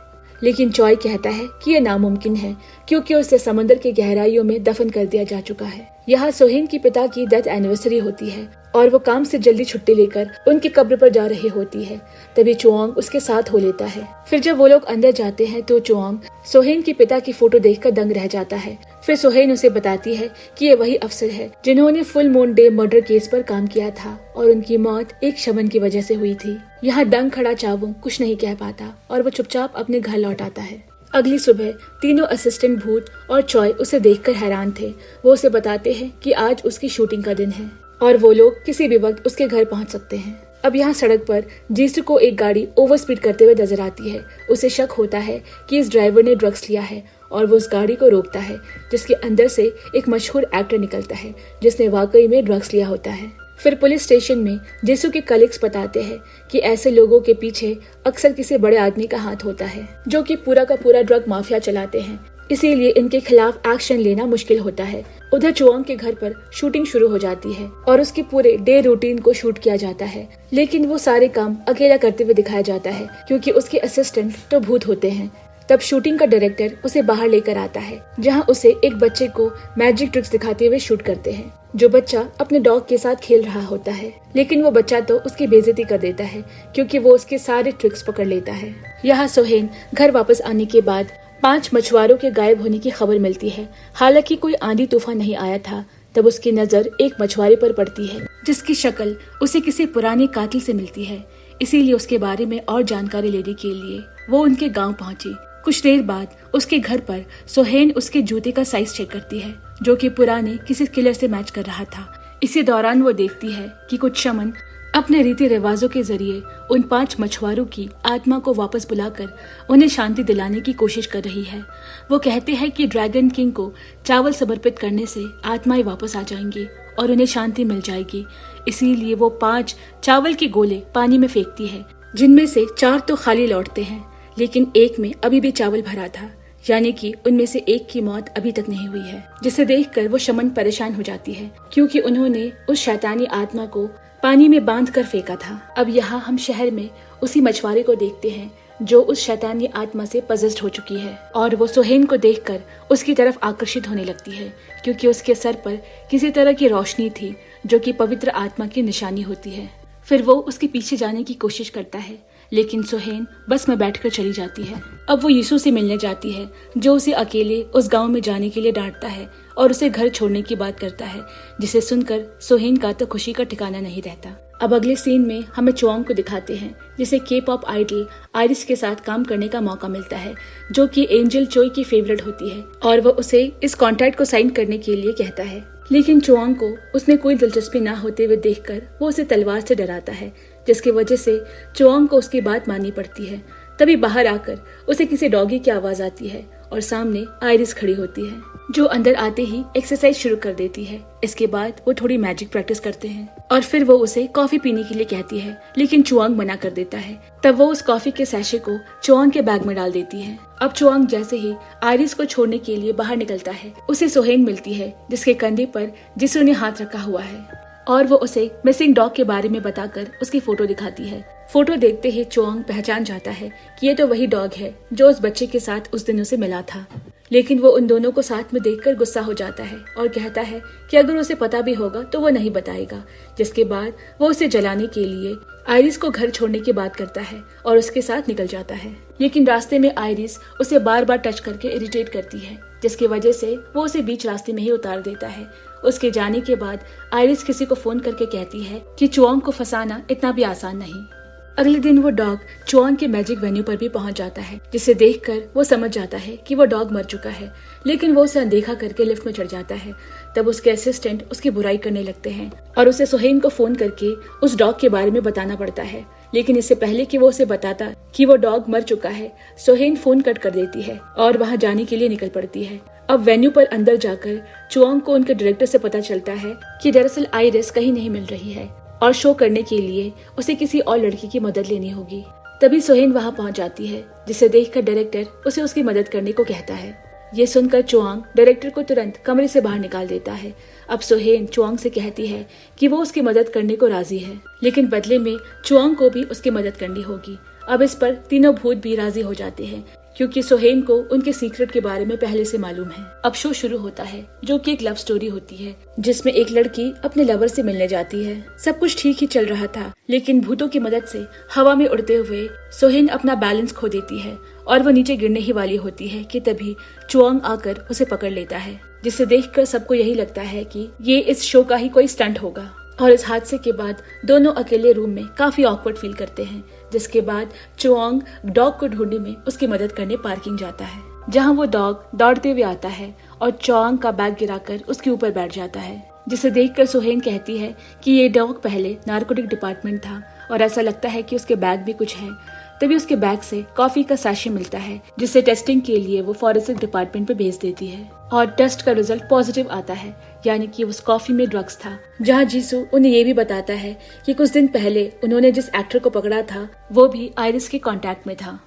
लेकिन चॉय कहता है कि ये नामुमकिन है क्योंकि उसे समंदर की गहराइयों में दफन कर दिया जा चुका है। यहाँ सोहेन की पिता की डेथ एनिवर्सरी होती है और वो काम से जल्दी छुट्टी लेकर उनकी कब्र पर जा रही होती है। तभी चुआंग उसके साथ हो लेता है। फिर जब वो लोग अंदर जाते हैं तो चुआंग सोहेन की पिता की फोटो देखकर दंग रह जाता है। फिर सोहेन उसे बताती है कि ये वही अफसर है जिन्होंने full moon day murder case पर काम किया था और उनकी मौत एक शवन की वजह से हुई थी। यहाँ दंग खड़ा चावू कुछ नहीं कह पाता और वो चुपचाप अपने घर लौट आता है। अगली सुबह तीनों असिस्टेंट भूत और चॉय उसे देखकर हैरान थे। वो उसे बताते हैं कि आज उसकी शूटिंग का दिन है और वो लोग किसी भी वक्त उसके घर पहुंच सकते हैं। अब यहाँ सड़क पर जीसू को एक गाड़ी ओवर स्पीड करते हुए नजर आती है। उसे शक होता है कि इस ड्राइवर ने ड्रग्स लिया है और वो उस गाड़ी को रोकता है, जिसके अंदर से एक मशहूर एक्टर निकलता है जिसने वाकई में ड्रग्स लिया होता है। फिर पुलिस स्टेशन में जीसू के कलीग्स बताते हैं कि ऐसे लोगों के पीछे अक्सर किसी बड़े आदमी का हाथ होता है, जो कि पूरा का पूरा ड्रग माफिया चलाते हैं, इसीलिए इनके खिलाफ एक्शन लेना मुश्किल होता है। उधर चुआंग के घर पर शूटिंग शुरू हो जाती है और उसके पूरे डे रूटीन को शूट किया जाता है, लेकिन वो सारे काम अकेला करते हुए दिखाया जाता है क्योंकि उसके असिस्टेंट तो भूत होते हैं। तब शूटिंग का डायरेक्टर उसे बाहर लेकर आता है, जहां उसे एक बच्चे को मैजिक ट्रिक्स दिखाते हुए शूट करते हैं। जो बच्चा अपने डॉग के साथ खेल रहा होता है, लेकिन वो बच्चा तो उसकी बेइज्जती कर देता है क्योंकि वो उसके सारे ट्रिक्स पकड़ लेता है। यहाँ सोहेन घर वापस आने के बाद 5 मछुआरों के गायब होने की खबर मिलती है। हालांकि कोई आंधी तूफान नहीं आया था, तब उसकी नजर एक मछुआरे पर पड़ती है जिसकी शक्ल उसे किसी पुराने कातिल से मिलती है। इसीलिए उसके बारे में और जानकारी लेने के लिए वो उनके गांव पहुंची। कुछ देर बाद उसके घर पर सोहेन उसके जूते का साइज चेक करती है, जो कि पुराने किसी किलर से मैच कर रहा था। इसी दौरान वो देखती है कि कुछ शमन अपने रीति रिवाजों के जरिए उन 5 मछुआरों की आत्मा को वापस बुलाकर उन्हें शांति दिलाने की कोशिश कर रही है। वो कहते हैं कि ड्रैगन किंग को चावल समर्पित करने से आत्माएं वापस आ जाएंगी और उन्हें शांति मिल जाएगी। इसीलिए वो 5 चावल के गोले पानी में फेंकती है, जिनमें से 4 तो खाली लौटते हैं, लेकिन एक में अभी भी चावल भरा था, यानी कि उनमें से एक की मौत अभी तक नहीं हुई है। जिसे देखकर वो शमन परेशान हो जाती है, क्योंकि उन्होंने उस शैतानी आत्मा को पानी में बांध कर फेंका था। अब यहाँ हम शहर में उसी मछुआरे को देखते हैं जो उस शैतानी आत्मा से पजेस्ड हो चुकी है, और वो सोहेन को देखकर उसकी तरफ आकर्षित होने लगती है, क्योंकि उसके सर पर किसी तरह की रोशनी थी जो कि पवित्र आत्मा की निशानी होती है। फिर वो उसके पीछे जाने की कोशिश करता है, लेकिन सोहेन बस में बैठकर चली जाती है। अब वो यीशु से मिलने जाती है, जो उसे अकेले उस गांव में जाने के लिए डांटता है और उसे घर छोड़ने की बात करता है, जिसे सुनकर सोहेन का तो खुशी का ठिकाना नहीं रहता। अब अगले सीन में हमें चुआंग को दिखाते हैं, जिसे के पॉप आइडल आइरिस के साथ काम करने का मौका मिलता है, जो कि एंजल चोई की फेवरेट होती है, और वो उसे इस कॉन्ट्रैक्ट को साइन करने के लिए कहता है। लेकिन चुआंग को उसमें कोई दिलचस्पी ना होते हुए देखकर वो उसे तलवार से डराता है, जिसकी वजह से चुआंग को उसकी बात माननी पड़ती है। तभी बाहर आकर उसे किसी डॉगी की आवाज आती है और सामने आइरिस खड़ी होती है, जो अंदर आते ही एक्सरसाइज शुरू कर देती है। इसके बाद वो थोड़ी मैजिक प्रैक्टिस करते हैं और फिर वो उसे कॉफी पीने के लिए कहती है, लेकिन चुआंग मना कर देता है। तब वो उस कॉफी के सैशे को चुआंग के बैग में डाल देती है। अब चुआंग जैसे ही आइरिस को छोड़ने के लिए बाहर निकलता है, उसे सोहेन मिलती है, जिसके कंधे पर जिसू ने हाथ रखा हुआ है, और वो उसे मिसिंग डॉग के बारे में बताकर उसकी फोटो दिखाती है। फोटो देखते ही चुआंग पहचान जाता है कि ये तो वही डॉग है जो उस बच्चे के साथ उस दिन उसे मिला था। लेकिन वो उन दोनों को साथ में देखकर गुस्सा हो जाता है और कहता है कि अगर उसे पता भी होगा तो वो नहीं बताएगा। जिसके बाद वो उसे जलाने के लिए आइरिस को घर छोड़ने की बात करता है और उसके साथ निकल जाता है। लेकिन रास्ते में आइरिस उसे बार बार टच करके इरिटेट करती है, जिसकी वजह से वो उसे बीच रास्ते में ही उतार देता है। उसके जाने के बाद आइरिस किसी को फोन करके कहती है कि चुआंग को फंसाना इतना भी आसान नहीं। अगले दिन वो डॉग चुआंग के मैजिक वेन्यू पर भी पहुंच जाता है, जिसे देखकर वो समझ जाता है कि वो डॉग मर चुका है, लेकिन वो उसे अनदेखा करके लिफ्ट में चढ़ जाता है। तब उसके असिस्टेंट उसकी बुराई करने लगते हैं और उसे सोहेन को फोन करके उस डॉग के बारे में बताना पड़ता है। लेकिन इससे पहले कि वो उसे बताता कि वो डॉग मर चुका है, सोहेन फोन कट कर देती है और वहाँ जाने के लिए निकल पड़ती है। अब वेन्यू पर अंदर जाकर चुआंग को उनके डायरेक्टर से पता चलता है कि दरअसल आइरिस कहीं नहीं मिल रही है और शो करने के लिए उसे किसी और लड़की की मदद लेनी होगी। तभी सोहेन वहां पहुंच जाती है, जिसे देखकर डायरेक्टर उसे उसकी मदद करने को कहता है। ये सुनकर चुआंग डायरेक्टर को तुरंत कमरे से बाहर निकाल देता है। अब सोहेन चुआंग से कहती है कि वो उसकी मदद करने को राजी है, लेकिन बदले में चुआंग को भी उसकी मदद करनी होगी। अब इस पर तीनों भूत भी राजी हो जाते हैं, क्योंकि सोहेन को उनके सीक्रेट के बारे में पहले से मालूम है। अब शो शुरू होता है, जो कि एक लव स्टोरी होती है, जिसमें एक लड़की अपने लवर से मिलने जाती है। सब कुछ ठीक ही चल रहा था, लेकिन भूतों की मदद से हवा में उड़ते हुए सोहेन अपना बैलेंस खो देती है और वो नीचे गिरने ही वाली होती है कि तभी चुआंग आकर उसे पकड़ लेता है, जिसे देखकर सबको यही लगता है कि ये इस शो का ही कोई स्टंट होगा। और इस हादसे के बाद दोनों अकेले रूम में काफी ऑकवर्ड फील करते हैं, जिसके बाद चुआंग डॉग को ढूंढने में उसकी मदद करने पार्किंग जाता है, जहां वो डॉग दौड़ते हुए आता है और चुआंग का बैग गिराकर उसके ऊपर बैठ जाता है, जिसे देखकर सोहेन कहती है कि ये डॉग पहले नार्कोटिक डिपार्टमेंट था और ऐसा लगता है कि उसके बैग भी कुछ है। तभी उसके बैग से कॉफी का सैशे मिलता है, जिसे टेस्टिंग के लिए वो फॉरेंसिक डिपार्टमेंट पे भेज देती है और टेस्ट का रिजल्ट पॉजिटिव आता है, यानी कि उस कॉफी में ड्रग्स था। जहां जीसू उन्हें ये भी बताता है कि कुछ दिन पहले उन्होंने जिस एक्टर को पकड़ा था वो भी आइरिस के कांटेक्ट में था।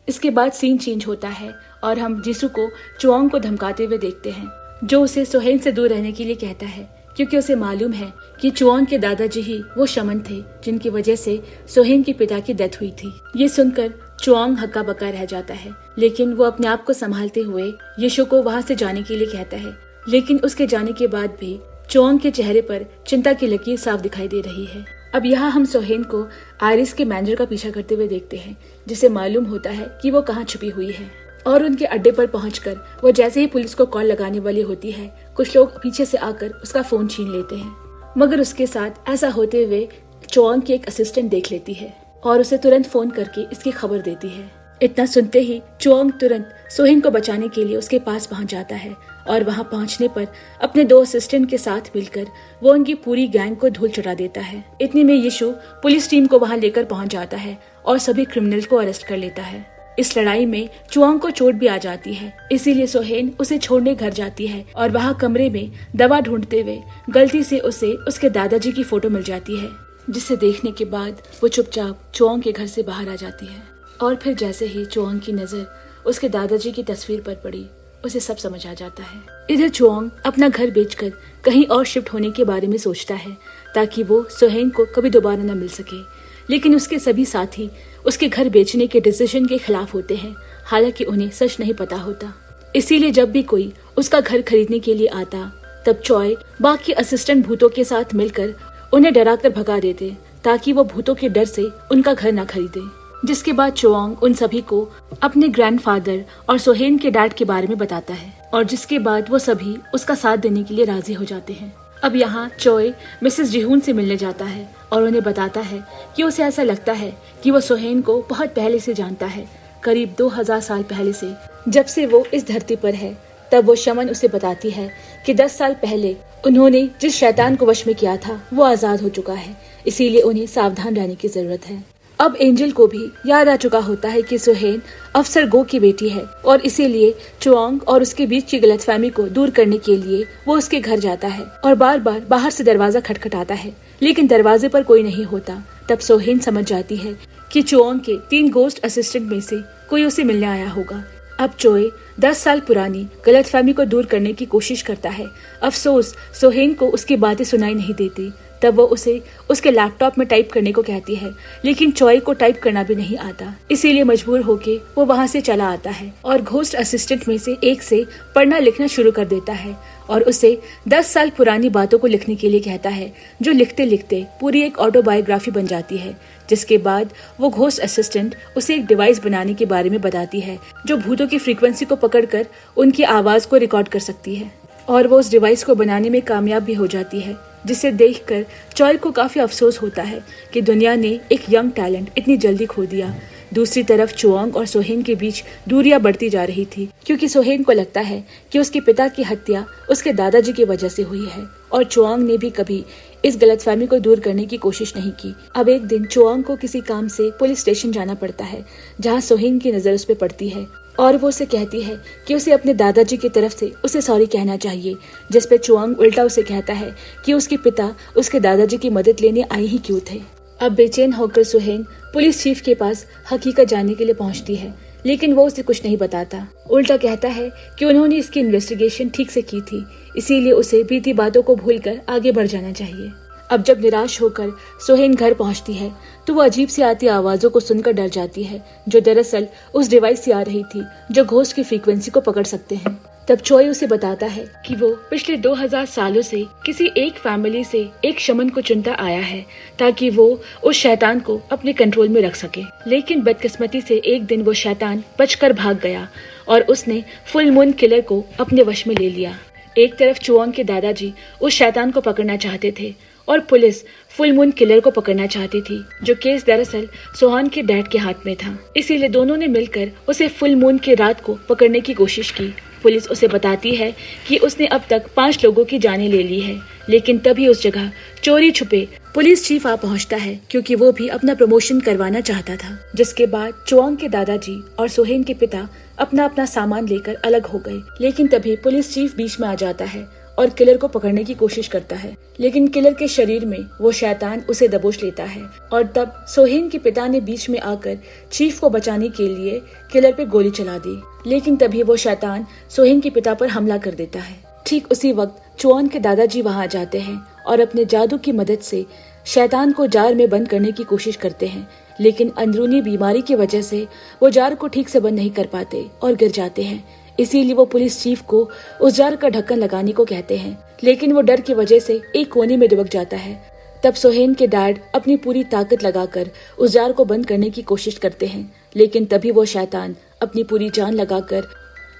इसके बाद सीन चेंज होता है और हम जीसू को चुआंग को धमकाते हुए देखते हैं, जो उसे सोहेन से दूर रहने के लिए कहता है, क्योंकि उसे मालूम है कि चुआंग के दादाजी ही वो शमन थे जिनकी वजह से सोहेन के पिता की डेथ हुई थी। ये सुनकर चुआंग हक्का बक्का रह जाता है, लेकिन वो अपने आप को संभालते हुए यीशु को वहां से जाने के लिए कहता है। लेकिन उसके जाने के बाद भी चुआंग के चेहरे पर चिंता की लकीर साफ दिखाई दे रही है। अब यहाँ हम सोहेन को आइरिस के मैनेजर का पीछा करते हुए देखते हैं, जिसे मालूम होता है कि वो कहाँ छुपी हुई है। और उनके अड्डे पर पहुंचकर वो जैसे ही पुलिस को कॉल लगाने वाली होती है, कुछ लोग पीछे से आकर उसका फोन छीन लेते हैं। मगर उसके साथ ऐसा होते हुए चुआंग की एक असिस्टेंट देख लेती है और उसे तुरंत फोन करके इसकी खबर देती है। इतना सुनते ही चुआंग तुरंत सोहेन को बचाने के लिए उसके पास पहुंच जाता है और वहां पहुंचने पर अपने 2 असिस्टेंट के साथ मिलकर वो उनकी पूरी गैंग को धूल चटा देता है। इतने में यीशु पुलिस टीम को वहां लेकर पहुंच जाता है और सभी क्रिमिनल को अरेस्ट कर लेता है। इस लड़ाई में चुआंग को चोट भी आ जाती है, इसीलिए सोहेन उसे छोड़ने घर जाती है और वहाँ कमरे में दवा ढूंढते हुए गलती से उसे उसके दादाजी की फोटो मिल जाती है, जिसे देखने के बाद वो चुपचाप चुआंग के घर से बाहर आ जाती है। और फिर जैसे ही चुआंग की नजर उसके दादाजी की तस्वीर पर पड़ी, उसे सब समझ आ जाता है। इधर चुआंग अपना घर बेचकर कहीं और शिफ्ट होने के बारे में सोचता है ताकि वो सोहेन को कभी दोबारा न मिल सके, लेकिन उसके सभी साथी उसके घर बेचने के डिसीजन के खिलाफ होते हैं, हालांकि उन्हें सच नहीं पता होता। इसीलिए जब भी कोई उसका घर खरीदने के लिए आता, तब चॉय बाकी असिस्टेंट भूतों के साथ मिलकर उन्हें डराकर भगा देते ताकि वो भूतों के डर से उनका घर न खरीदे। जिसके बाद चुआंग उन सभी को अपने ग्रैंडफादर और सोहेन के डैड के बारे में बताता है और जिसके बाद वो सभी उसका साथ देने के लिए राजी हो जाते हैं। अब यहाँ चॉय मिसेस जिहून से मिलने जाता है और उन्हें बताता है कि उसे ऐसा लगता है कि वो सोहेन को बहुत पहले से जानता है, करीब 2000 साल पहले से, जब से वो इस धरती पर है। तब वो शमन उसे बताती है कि 10 साल पहले उन्होंने जिस शैतान को वश में किया था वो आजाद हो चुका है, इसीलिए उन्हें सावधान रहने की जरूरत है। अब एंजल को भी याद आ चुका होता है कि सोहेन अफसर गो की बेटी है और इसीलिए चुआंग और उसके बीच की गलतफहमी को दूर करने के लिए वो उसके घर जाता है और बार बार बाहर से दरवाजा खटखटाता है, लेकिन दरवाजे पर कोई नहीं होता। तब सोहेन समझ जाती है कि चुआंग के 3 गोस्ट असिस्टेंट में से कोई उसे मिलने आया होगा। अब चोए 10 साल पुरानी गलतफहमी को दूर करने की कोशिश करता है। अफसोस सोहेन को उसकी बातें सुनाई नहीं देती। तब वो उसे उसके लैपटॉप में टाइप करने को कहती है, लेकिन चॉय को टाइप करना भी नहीं आता, इसीलिए मजबूर होके वो वहाँ से चला आता है और घोस्ट असिस्टेंट में से एक से पढ़ना लिखना शुरू कर देता है और उसे 10 साल पुरानी बातों को लिखने के लिए कहता है, जो लिखते लिखते पूरी एक ऑटोबायोग्राफी बन जाती है। जिसके बाद वो घोस्ट असिस्टेंट उसे एक डिवाइस बनाने के बारे में बताती है जो भूतों की फ्रीक्वेंसी को पकड़कर उनकी आवाज को रिकॉर्ड कर सकती है, और वो उस डिवाइस को बनाने में कामयाब भी हो जाती है, जिसे देखकर चॉय को काफी अफसोस होता है कि दुनिया ने एक यंग टैलेंट इतनी जल्दी खो दिया। दूसरी तरफ चुआंग और सोहेन के बीच दूरियां बढ़ती जा रही थी, क्योंकि सोहेन को लगता है कि उसके पिता की हत्या उसके दादाजी की वजह से हुई है और चुआंग ने भी कभी इस गलतफहमी को दूर करने की कोशिश नहीं की। अब एक दिन चुआंग को किसी काम से पुलिस स्टेशन जाना पड़ता है, जहाँ सोहेन की नजर उस पर पड़ती है और वो उसे कहती है कि उसे अपने दादाजी की तरफ से उसे सॉरी कहना चाहिए, जिस पे चुआंग उल्टा उसे कहता है कि उसके पिता उसके दादाजी की मदद लेने आए ही क्यों थे। अब बेचैन होकर सोहेन पुलिस चीफ के पास हकीकत जानने के लिए पहुंचती है, लेकिन वो उसे कुछ नहीं बताता। उल्टा कहता है कि उन्होंने इसकी इन्वेस्टिगेशन ठीक से की थी, इसीलिए उसे बीती बातों को भूलकर आगे बढ़ जाना चाहिए। अब जब निराश होकर सोहेन घर पहुंचती है तो वो अजीब सी आती आवाजों को सुनकर डर जाती है, जो दरअसल उस डिवाइस से आ रही थी जो घोस्ट की फ्रीक्वेंसी को पकड़ सकते हैं। तब चॉय उसे बताता है कि वो पिछले 2000 सालों से किसी एक फैमिली से एक शमन को चुनता आया है ताकि वो उस शैतान को अपने कंट्रोल में रख सके, लेकिन बदकिस्मती से एक दिन वो शैतान बचकर भाग गया और उसने फुल मून किलर को अपने वश में ले लिया। एक तरफ चुआंग के दादाजी उस शैतान को पकड़ना चाहते थे और पुलिस फुल मून किलर को पकड़ना चाहती थी, जो केस दरअसल सोहान के डैड के हाथ में था। इसीलिए दोनों ने मिलकर उसे फुल मून की रात को पकड़ने की कोशिश की। पुलिस उसे बताती है कि उसने अब तक 5 लोगों की जानें ले ली है, लेकिन तभी उस जगह चोरी छुपे पुलिस चीफ आ पहुंचता है, क्योंकि वो भी अपना प्रमोशन करवाना चाहता था। जिसके बाद चुआंग के दादाजी और सोहेन के पिता अपना अपना सामान लेकर अलग हो गए, लेकिन तभी पुलिस चीफ बीच में आ जाता है और किलर को पकड़ने की कोशिश करता है, लेकिन किलर के शरीर में वो शैतान उसे दबोच लेता है और तब सोहेन के पिता ने बीच में आकर चीफ को बचाने के लिए किलर पे गोली चला दी, लेकिन तभी वो शैतान सोहेन के पिता पर हमला कर देता है। ठीक उसी वक्त चुआंग के दादाजी वहां आ जाते हैं और अपने जादू की मदद से शैतान को जार में बंद करने की कोशिश करते हैं, लेकिन अंदरूनी बीमारी की वजह से वो जार को ठीक से बंद नहीं कर पाते और गिर जाते हैं। इसीलिए वो पुलिस चीफ को उस जार का ढक्कन लगाने को कहते हैं, लेकिन वो डर की वजह से एक कोने में दुबक जाता है। तब सोहेन के डैड अपनी पूरी ताकत लगाकर उस जार को बंद करने की कोशिश करते हैं, लेकिन तभी वो शैतान अपनी पूरी जान लगाकर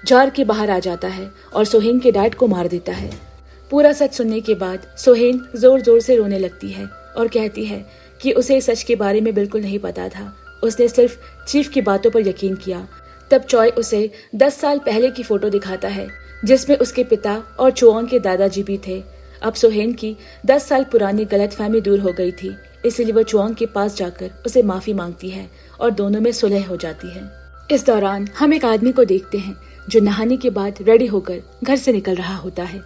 जार के बाहर आ जाता है और सोहेन के डैड को मार देता है। पूरा सच सुनने के बाद सोहेन जोर जोर से रोने लगती है और कहती है कि उसे सच के बारे में बिल्कुल नहीं पता था, उसने सिर्फ चीफ की बातों पर यकीन किया। तब चॉय उसे 10 साल पहले की फोटो दिखाता है जिसमें उसके पिता और चुआंग के दादाजी भी थे। अब सोहेन की 10 साल पुरानी गलतफहमी दूर हो गई थी, इसलिए वो चुआंग के पास जाकर उसे माफी मांगती है और दोनों में सुलह हो जाती है। इस दौरान हम एक आदमी को देखते हैं जो नहाने के बाद रेडी होकर घर से निकल रहा होता है।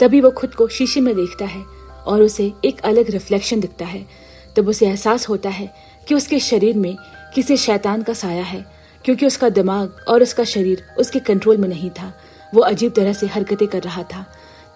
तभी वो खुद को शीशे में देखता है और उसे एक अलग रिफ्लेक्शन दिखता है। तब उसे एहसास होता है कि उसके शरीर में किसी शैतान का साया है, क्योंकि उसका दिमाग और उसका शरीर उसके कंट्रोल में नहीं था। वो अजीब तरह से हरकतें कर रहा था।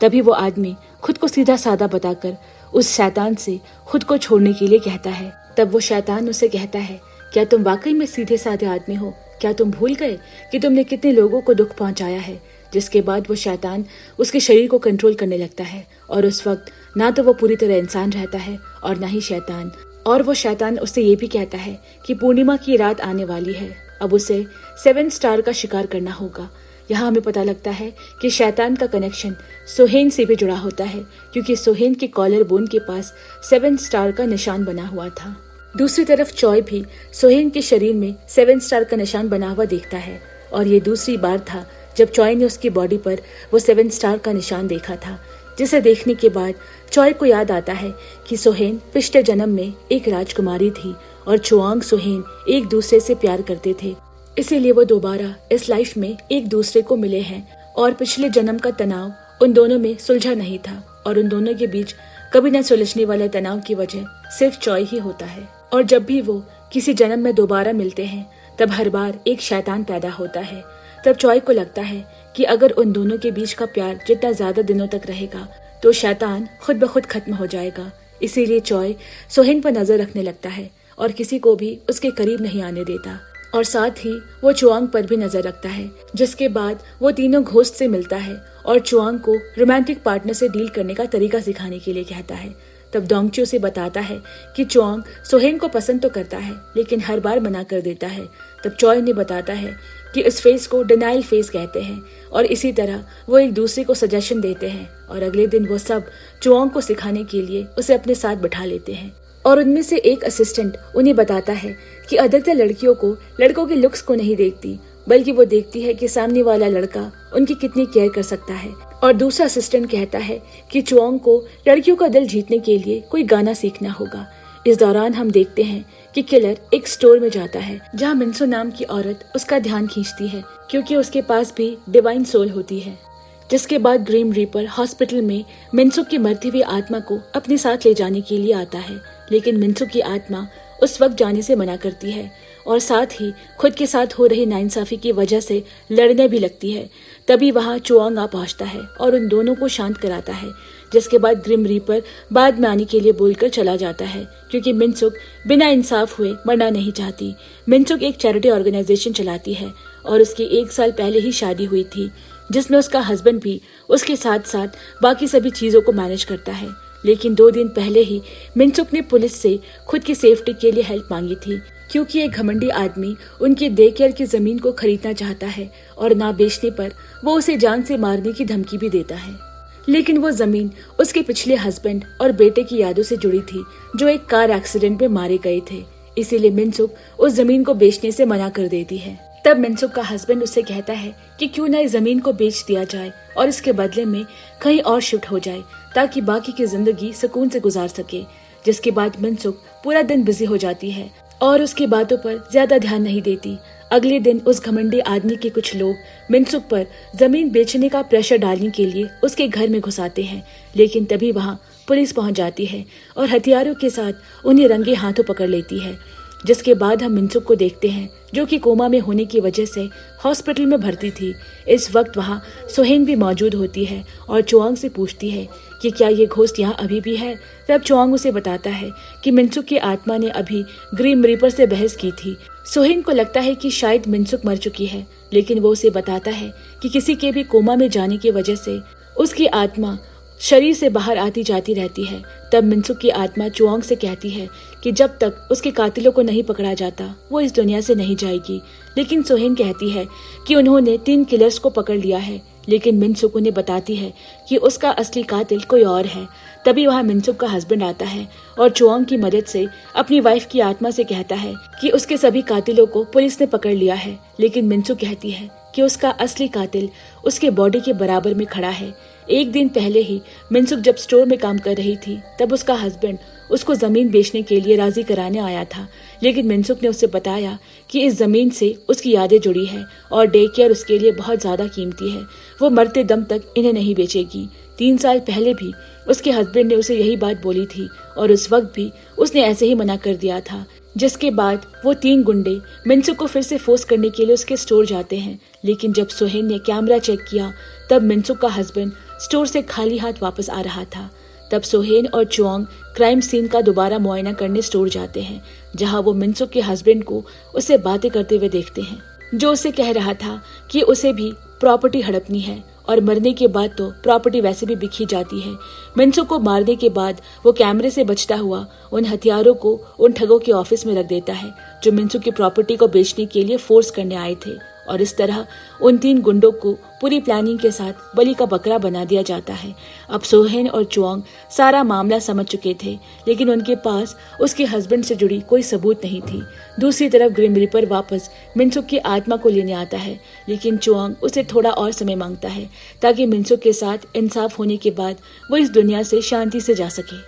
तभी वो आदमी खुद को सीधा साधा बताकर उस शैतान से खुद को छोड़ने के लिए कहता है। तब वो शैतान उसे कहता है, क्या तुम वाकई में सीधे साधे आदमी हो? क्या तुम भूल गए कि तुमने कितने लोगों को दुख पहुंचाया है? जिसके बाद वो शैतान उसके शरीर को कंट्रोल करने लगता है और उस वक्त ना तो वो पूरी तरह इंसान रहता है और ना ही शैतान। और वो शैतान उससे ये भी कहता है कि पूर्णिमा की रात आने वाली है, अब उसे 7 स्टार का शिकार करना होगा। यहाँ हमें पता लगता है कि शैतान का कनेक्शन सोहेन से भी जुड़ा होता है, क्योंकि सोहेन के कॉलर बोन के पास 7 स्टार का निशान बना हुआ था। दूसरी तरफ चॉय भी सोहेन के शरीर में 7 स्टार का निशान बना हुआ देखता है और ये दूसरी बार था जब चॉय ने उसकी बॉडी पर वो 7 स्टार का निशान देखा था, जिसे देखने के बाद चॉय को याद आता है कि सोहेन पिछले जन्म में एक राजकुमारी थी और चुआंग सोहेन एक दूसरे से प्यार करते थे, इसीलिए वो दोबारा इस लाइफ में एक दूसरे को मिले हैं। और पिछले जन्म का तनाव उन दोनों में सुलझा नहीं था और उन दोनों के बीच कभी न सुलझने वाले तनाव की वजह सिर्फ चॉय ही होता है। और जब भी वो किसी जन्म में दोबारा मिलते हैं तब हर बार एक शैतान पैदा होता है। तब चॉय को लगता है कि अगर उन दोनों के बीच का प्यार जितना ज्यादा दिनों तक रहेगा तो शैतान खुद ब खुद खत्म हो जाएगा। इसीलिए चॉय सोहेन पर नजर रखने लगता है और किसी को भी उसके करीब नहीं आने देता और साथ ही वो चुआंग पर भी नजर रखता है। जिसके बाद वो तीनों घोस्ट से मिलता है और चुआंग को रोमांटिक पार्टनर से डील करने का तरीका सिखाने के लिए कहता है। तब डोंगची उसे बताता है कि चुआंग सोहेन को पसंद तो करता है लेकिन हर बार मना कर देता है। तब चॉय ने बताता है कि इस फेस को डिनाइल फेस कहते हैं और इसी तरह वो एक दूसरे को सजेशन देते हैं और अगले दिन वो सब चुआंग को सिखाने के लिए उसे अपने साथ बिठा लेते हैं। और उनमें से एक असिस्टेंट उन्हें बताता है कि अधिकतर लड़कियों को लड़कों के लुक्स को नहीं देखती, बल्कि वो देखती है कि सामने वाला लड़का उनकी कितनी केयर कर सकता है। और दूसरा असिस्टेंट कहता है कि चुआंग को लड़कियों का दिल जीतने के लिए कोई गाना सीखना होगा। इस दौरान हम देखते हैं कि किलर एक स्टोर में जाता है जहाँ मिन्सो नाम की औरत उसका ध्यान खींचती है, क्योंकि उसके पास भी डिवाइन सोल होती है। जिसके बाद ग्रीम रीपर हॉस्पिटल में मिन्सो की मरती हुई आत्मा को अपने साथ ले जाने के लिए आता है, लेकिन मिन्सो की आत्मा उस वक्त जाने से मना करती है और साथ ही खुद के साथ हो रही नाइंसाफी की वजह से लड़ने भी लगती है। तभी वहाँ चुआंग आ पहुँचता है और उन दोनों को शांत कराता है। जिसके बाद ग्रिम रीपर बाद में आने के लिए बोलकर चला जाता है, क्योंकि मिनसुक बिना इंसाफ हुए मरना नहीं चाहती। मिनसुक एक चैरिटी ऑर्गेनाइजेशन चलाती है और उसकी 1 साल पहले ही शादी हुई थी, जिसमें उसका हस्बैंड भी उसके साथ साथ बाकी सभी चीजों को मैनेज करता है। लेकिन 2 दिन पहले ही मिनसुक ने पुलिस से खुद की सेफ्टी के लिए हेल्प मांगी थी, क्योंकि एक घमंडी आदमी उनकी डे केयर की जमीन को खरीदना चाहता है और ना बेचने पर वो उसे जान से मारने की धमकी भी देता है। लेकिन वो जमीन उसके पिछले हस्बैंड और बेटे की यादों से जुड़ी थी, जो एक कार एक्सीडेंट में मारे गए थे। इसीलिए मिनसुक उस जमीन को बेचने से मना कर देती है। तब मिनसुक का हस्बैंड उससे कहता है कि क्यों ना इस जमीन को बेच दिया जाए और इसके बदले में कहीं और शिफ्ट हो जाए, ताकि बाकी की जिंदगी सुकून से गुजार सके। जिसके बाद मिनसुक पूरा दिन बिजी हो जाती है और उसकी बातों पर ज्यादा ध्यान नहीं देती। अगले दिन उस घमंडी आदमी के कुछ लोग मिनसुक पर जमीन बेचने का प्रेशर डालने के लिए उसके घर में घुस आते हैं, लेकिन तभी वहाँ पुलिस पहुंच जाती है और हथियारों के साथ उन्हें रंगे हाथों पकड़ लेती है। जिसके बाद हम मिनसुक को देखते हैं, जो कि कोमा में होने की वजह से हॉस्पिटल में भर्ती थी। इस वक्त वहाँ सोहेन भी मौजूद होती है और चुआंग से पूछती है कि क्या ये घोस्ट यहाँ अभी भी है। तब चुआंग उसे बताता है कि मिनसुक की आत्मा ने अभी ग्रीम रीपर से बहस की थी। सोहेन को लगता है कि शायद मिनसुक मर चुकी है, लेकिन वो उसे बताता है कि किसी के भी कोमा में जाने की वजह से उसकी आत्मा शरीर से बाहर आती जाती रहती है। तब मिनसुक की आत्मा चुआंग से कहती है कि जब तक उसके कातिलों को नहीं पकड़ा जाता वो इस दुनिया से नहीं जाएगी। लेकिन सोहेन कहती है कि उन्होंने 3 किलर्स को पकड़ लिया है। लेकिन मिनसुक उन्हें बताती है कि उसका असली कातिल कोई और है। तभी वहाँ मिनसुक का हस्बैंड आता है और चुआंग की मदद से अपनी वाइफ की आत्मा से कहता है कि उसके सभी कातिलों को पुलिस ने पकड़ लिया है। लेकिन मिनसुक कहती है कि उसका असली कातिल उसके बॉडी के बराबर में खड़ा है। एक दिन पहले ही मिनसुक जब स्टोर में काम कर रही थी तब उसका हस्बैंड उसको जमीन बेचने के लिए राजी कराने आया था। लेकिन मिनसुक ने उससे बताया कि इस जमीन से उसकी यादें जुड़ी है और डे केयर उसके लिए बहुत ज्यादा कीमती है। वो मरते दम तक इन्हें नहीं बेचेगी। 3 साल पहले भी उसके हस्बैंड ने उसे यही बात बोली थी और उस वक्त भी उसने ऐसे ही मना कर दिया था। जिसके बाद वो 3 गुंडे मिनसुक को फिर से फोर्स करने के लिए उसके स्टोर जाते हैं। लेकिन जब सोहेन ने कैमरा चेक किया तब मिनसुक का हस्बैंड स्टोर से खाली हाथ वापस आ रहा था। तब सोहेन और चुआंग क्राइम सीन का दोबारा मुआयना करने स्टोर जाते हैं, जहां वो मिनसुक के हस्बैंड को उससे बातें करते हुए देखते हैं, जो उसे कह रहा था कि उसे भी प्रॉपर्टी हड़पनी है और मरने के बाद तो प्रॉपर्टी वैसे भी बिखी जाती है। मिनसुक को मारने के बाद वो कैमरे से बचता हुआ उन हथियारों को उन ठगों के ऑफिस में रख देता है जो मिनसुक की प्रॉपर्टी को बेचने के लिए फोर्स करने आए थे। और इस तरह उन 3 गुंडों को पूरी प्लानिंग के साथ बलि का बकरा बना दिया जाता है। अब सोहेन और चुआंग सारा मामला समझ चुके थे, लेकिन उनके पास उसके हस्बैंड से जुड़ी कोई सबूत नहीं थी। दूसरी तरफ ग्रिम रीपर वापस मिनसुक की आत्मा को लेने आता है, लेकिन चुआंग उसे थोड़ा और समय मांगता है ताकि मिनसुक के साथ इंसाफ होने के बाद वो इस दुनिया से शांति से जा सके।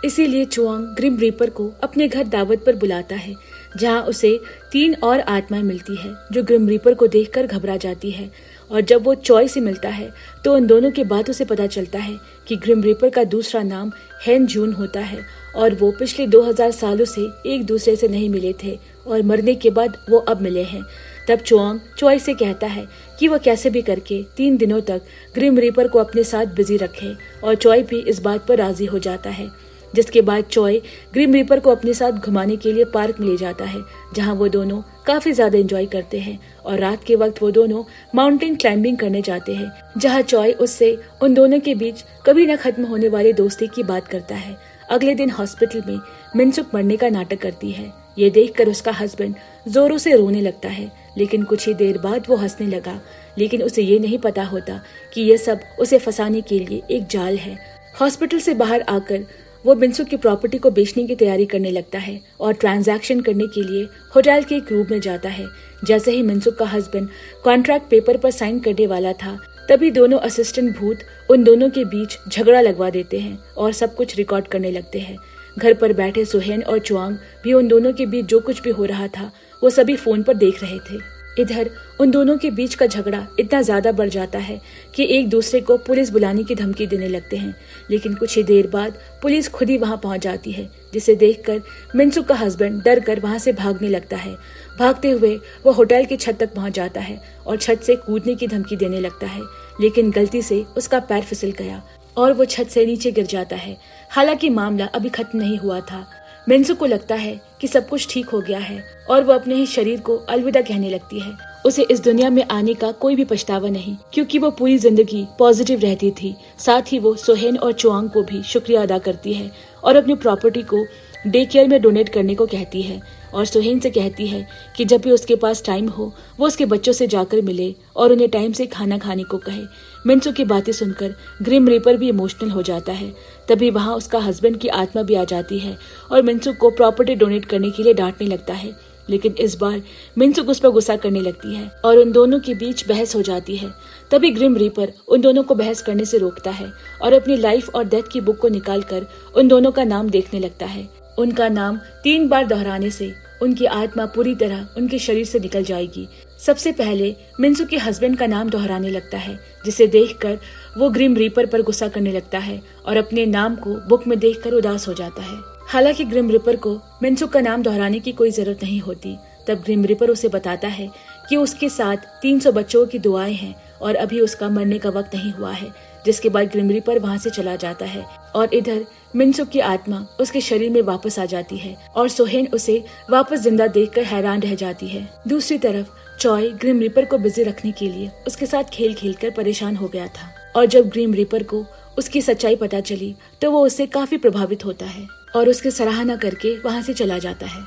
इसीलिए चुआंग ग्रिम रीपर को अपने घर दावत पर बुलाता है, जहां उसे 3 और आत्माएं मिलती है जो ग्रिम रीपर को देखकर घबरा जाती है। और जब वो चॉय से मिलता है तो उन दोनों की बातों से पता चलता है कि ग्रिम रीपर का दूसरा नाम हेन जून होता है और वो पिछले 2000 सालों से एक दूसरे से नहीं मिले थे और मरने के बाद वो अब मिले हैं। तब चुआंग चॉय से कहता है कि वो कैसे भी करके 3 दिनों तक ग्रिम रीपर को अपने साथ बिजी रखे और चॉय भी इस बात पर राजी हो जाता है। जिसके बाद चॉय ग्रिम रीपर को अपने साथ घुमाने के लिए पार्क में ले जाता है, जहां वो दोनों काफी ज्यादा एंजॉय करते हैं और रात के वक्त वो दोनों माउंटेन क्लाइंबिंग करने जाते हैं, जहां चॉय उससे उन दोनों के बीच कभी न खत्म होने वाली दोस्ती की बात करता है। अगले दिन हॉस्पिटल में मिनसुक मरने का नाटक करती है। ये देखकर उसका हस्बैंड जोरों से रोने लगता है, लेकिन कुछ ही देर बाद वो हंसने लगा। लेकिन उसे ये नहीं पता होता कि ये सब उसे फंसाने के लिए एक जाल है। हॉस्पिटल से बाहर आकर वो मिनसुक की प्रॉपर्टी को बेचने की तैयारी करने लगता है और ट्रांजैक्शन करने के लिए होटल के एक रूम में जाता है। जैसे ही मिनसुक का हस्बैंड कॉन्ट्रैक्ट पेपर पर साइन करने वाला था, तभी दोनों असिस्टेंट भूत उन दोनों के बीच झगड़ा लगवा देते हैं और सब कुछ रिकॉर्ड करने लगते हैं। घर पर बैठे सोहेन और चुआंग भी उन दोनों के बीच जो कुछ भी हो रहा था वो सभी फोन पर देख रहे थे। इधर उन दोनों के बीच का झगड़ा इतना ज्यादा बढ़ जाता है कि एक दूसरे को पुलिस बुलाने की धमकी देने लगते हैं। लेकिन कुछ ही देर बाद पुलिस खुद ही वहां पहुंच जाती है, जिसे देखकर मिनसुक का हस्बैंड डर कर वहां से भागने लगता है। भागते हुए वो होटल की छत तक पहुंच जाता है और छत से कूदने की धमकी देने लगता है, लेकिन गलती से उसका पैर फिसल गया और वो छत से नीचे गिर जाता है। हालांकि मामला अभी खत्म नहीं हुआ था। मिनसुक को लगता है कि सब कुछ ठीक हो गया है और वो अपने ही शरीर को अलविदा कहने लगती है। उसे इस दुनिया में आने का कोई भी पछतावा नहीं, क्योंकि वो पूरी जिंदगी पॉजिटिव रहती थी। साथ ही वो सोहेन और चुआंग को भी शुक्रिया अदा करती है और अपनी प्रॉपर्टी को डे केयर में डोनेट करने को कहती है और सोहेन से कहती है कि जब भी उसके पास टाइम हो वो उसके बच्चों से जाकर मिले और उन्हें टाइम से खाना खाने को कहे। मिनसुक की बातें सुनकर ग्रिम रीपर भी इमोशनल हो जाता है। तभी वहां उसका हस्बैंड की आत्मा भी आ जाती है और मिनसुक को प्रॉपर्टी डोनेट करने के लिए डांटने लगता है। लेकिन इस बार मिनसुक उस पर गुस्सा करने लगती है और उन दोनों के बीच बहस हो जाती है। तभी ग्रिम रीपर उन दोनों को बहस करने से रोकता है और अपनी लाइफ और डेथ की बुक को निकालकर उन दोनों का नाम देखने लगता है। उनका नाम 3 बार दोहराने से उनकी आत्मा पूरी तरह उनके शरीर से निकल जाएगी। सबसे पहले मिनसुक के हस्बैंड का नाम दोहराने लगता है, जिसे देखकर वो ग्रिम रीपर पर गुस्सा करने लगता है और अपने नाम को बुक में देखकर उदास हो जाता है। हालांकि ग्रिम रीपर को मिनसुक का नाम दोहराने की कोई जरूरत नहीं होती। तब ग्रिम रीपर उसे बताता है कि उसके साथ 300 बच्चों की दुआएं हैं और अभी उसका मरने का वक्त नहीं हुआ है। जिसके बाद ग्रिम रीपर वहां से चला जाता है और इधर मिनसुक की आत्मा उसके शरीर में वापस आ जाती है और सोहेन उसे वापस जिंदा देखकर हैरान रह जाती है। दूसरी तरफ चॉय ग्रिम रीपर को बिजी रखने के लिए उसके साथ खेल खेल कर परेशान हो गया था और जब ग्रिम रीपर को उसकी सच्चाई पता चली तो वो उससे काफी प्रभावित होता है और उसकी सराहना करके वहाँ से चला जाता है।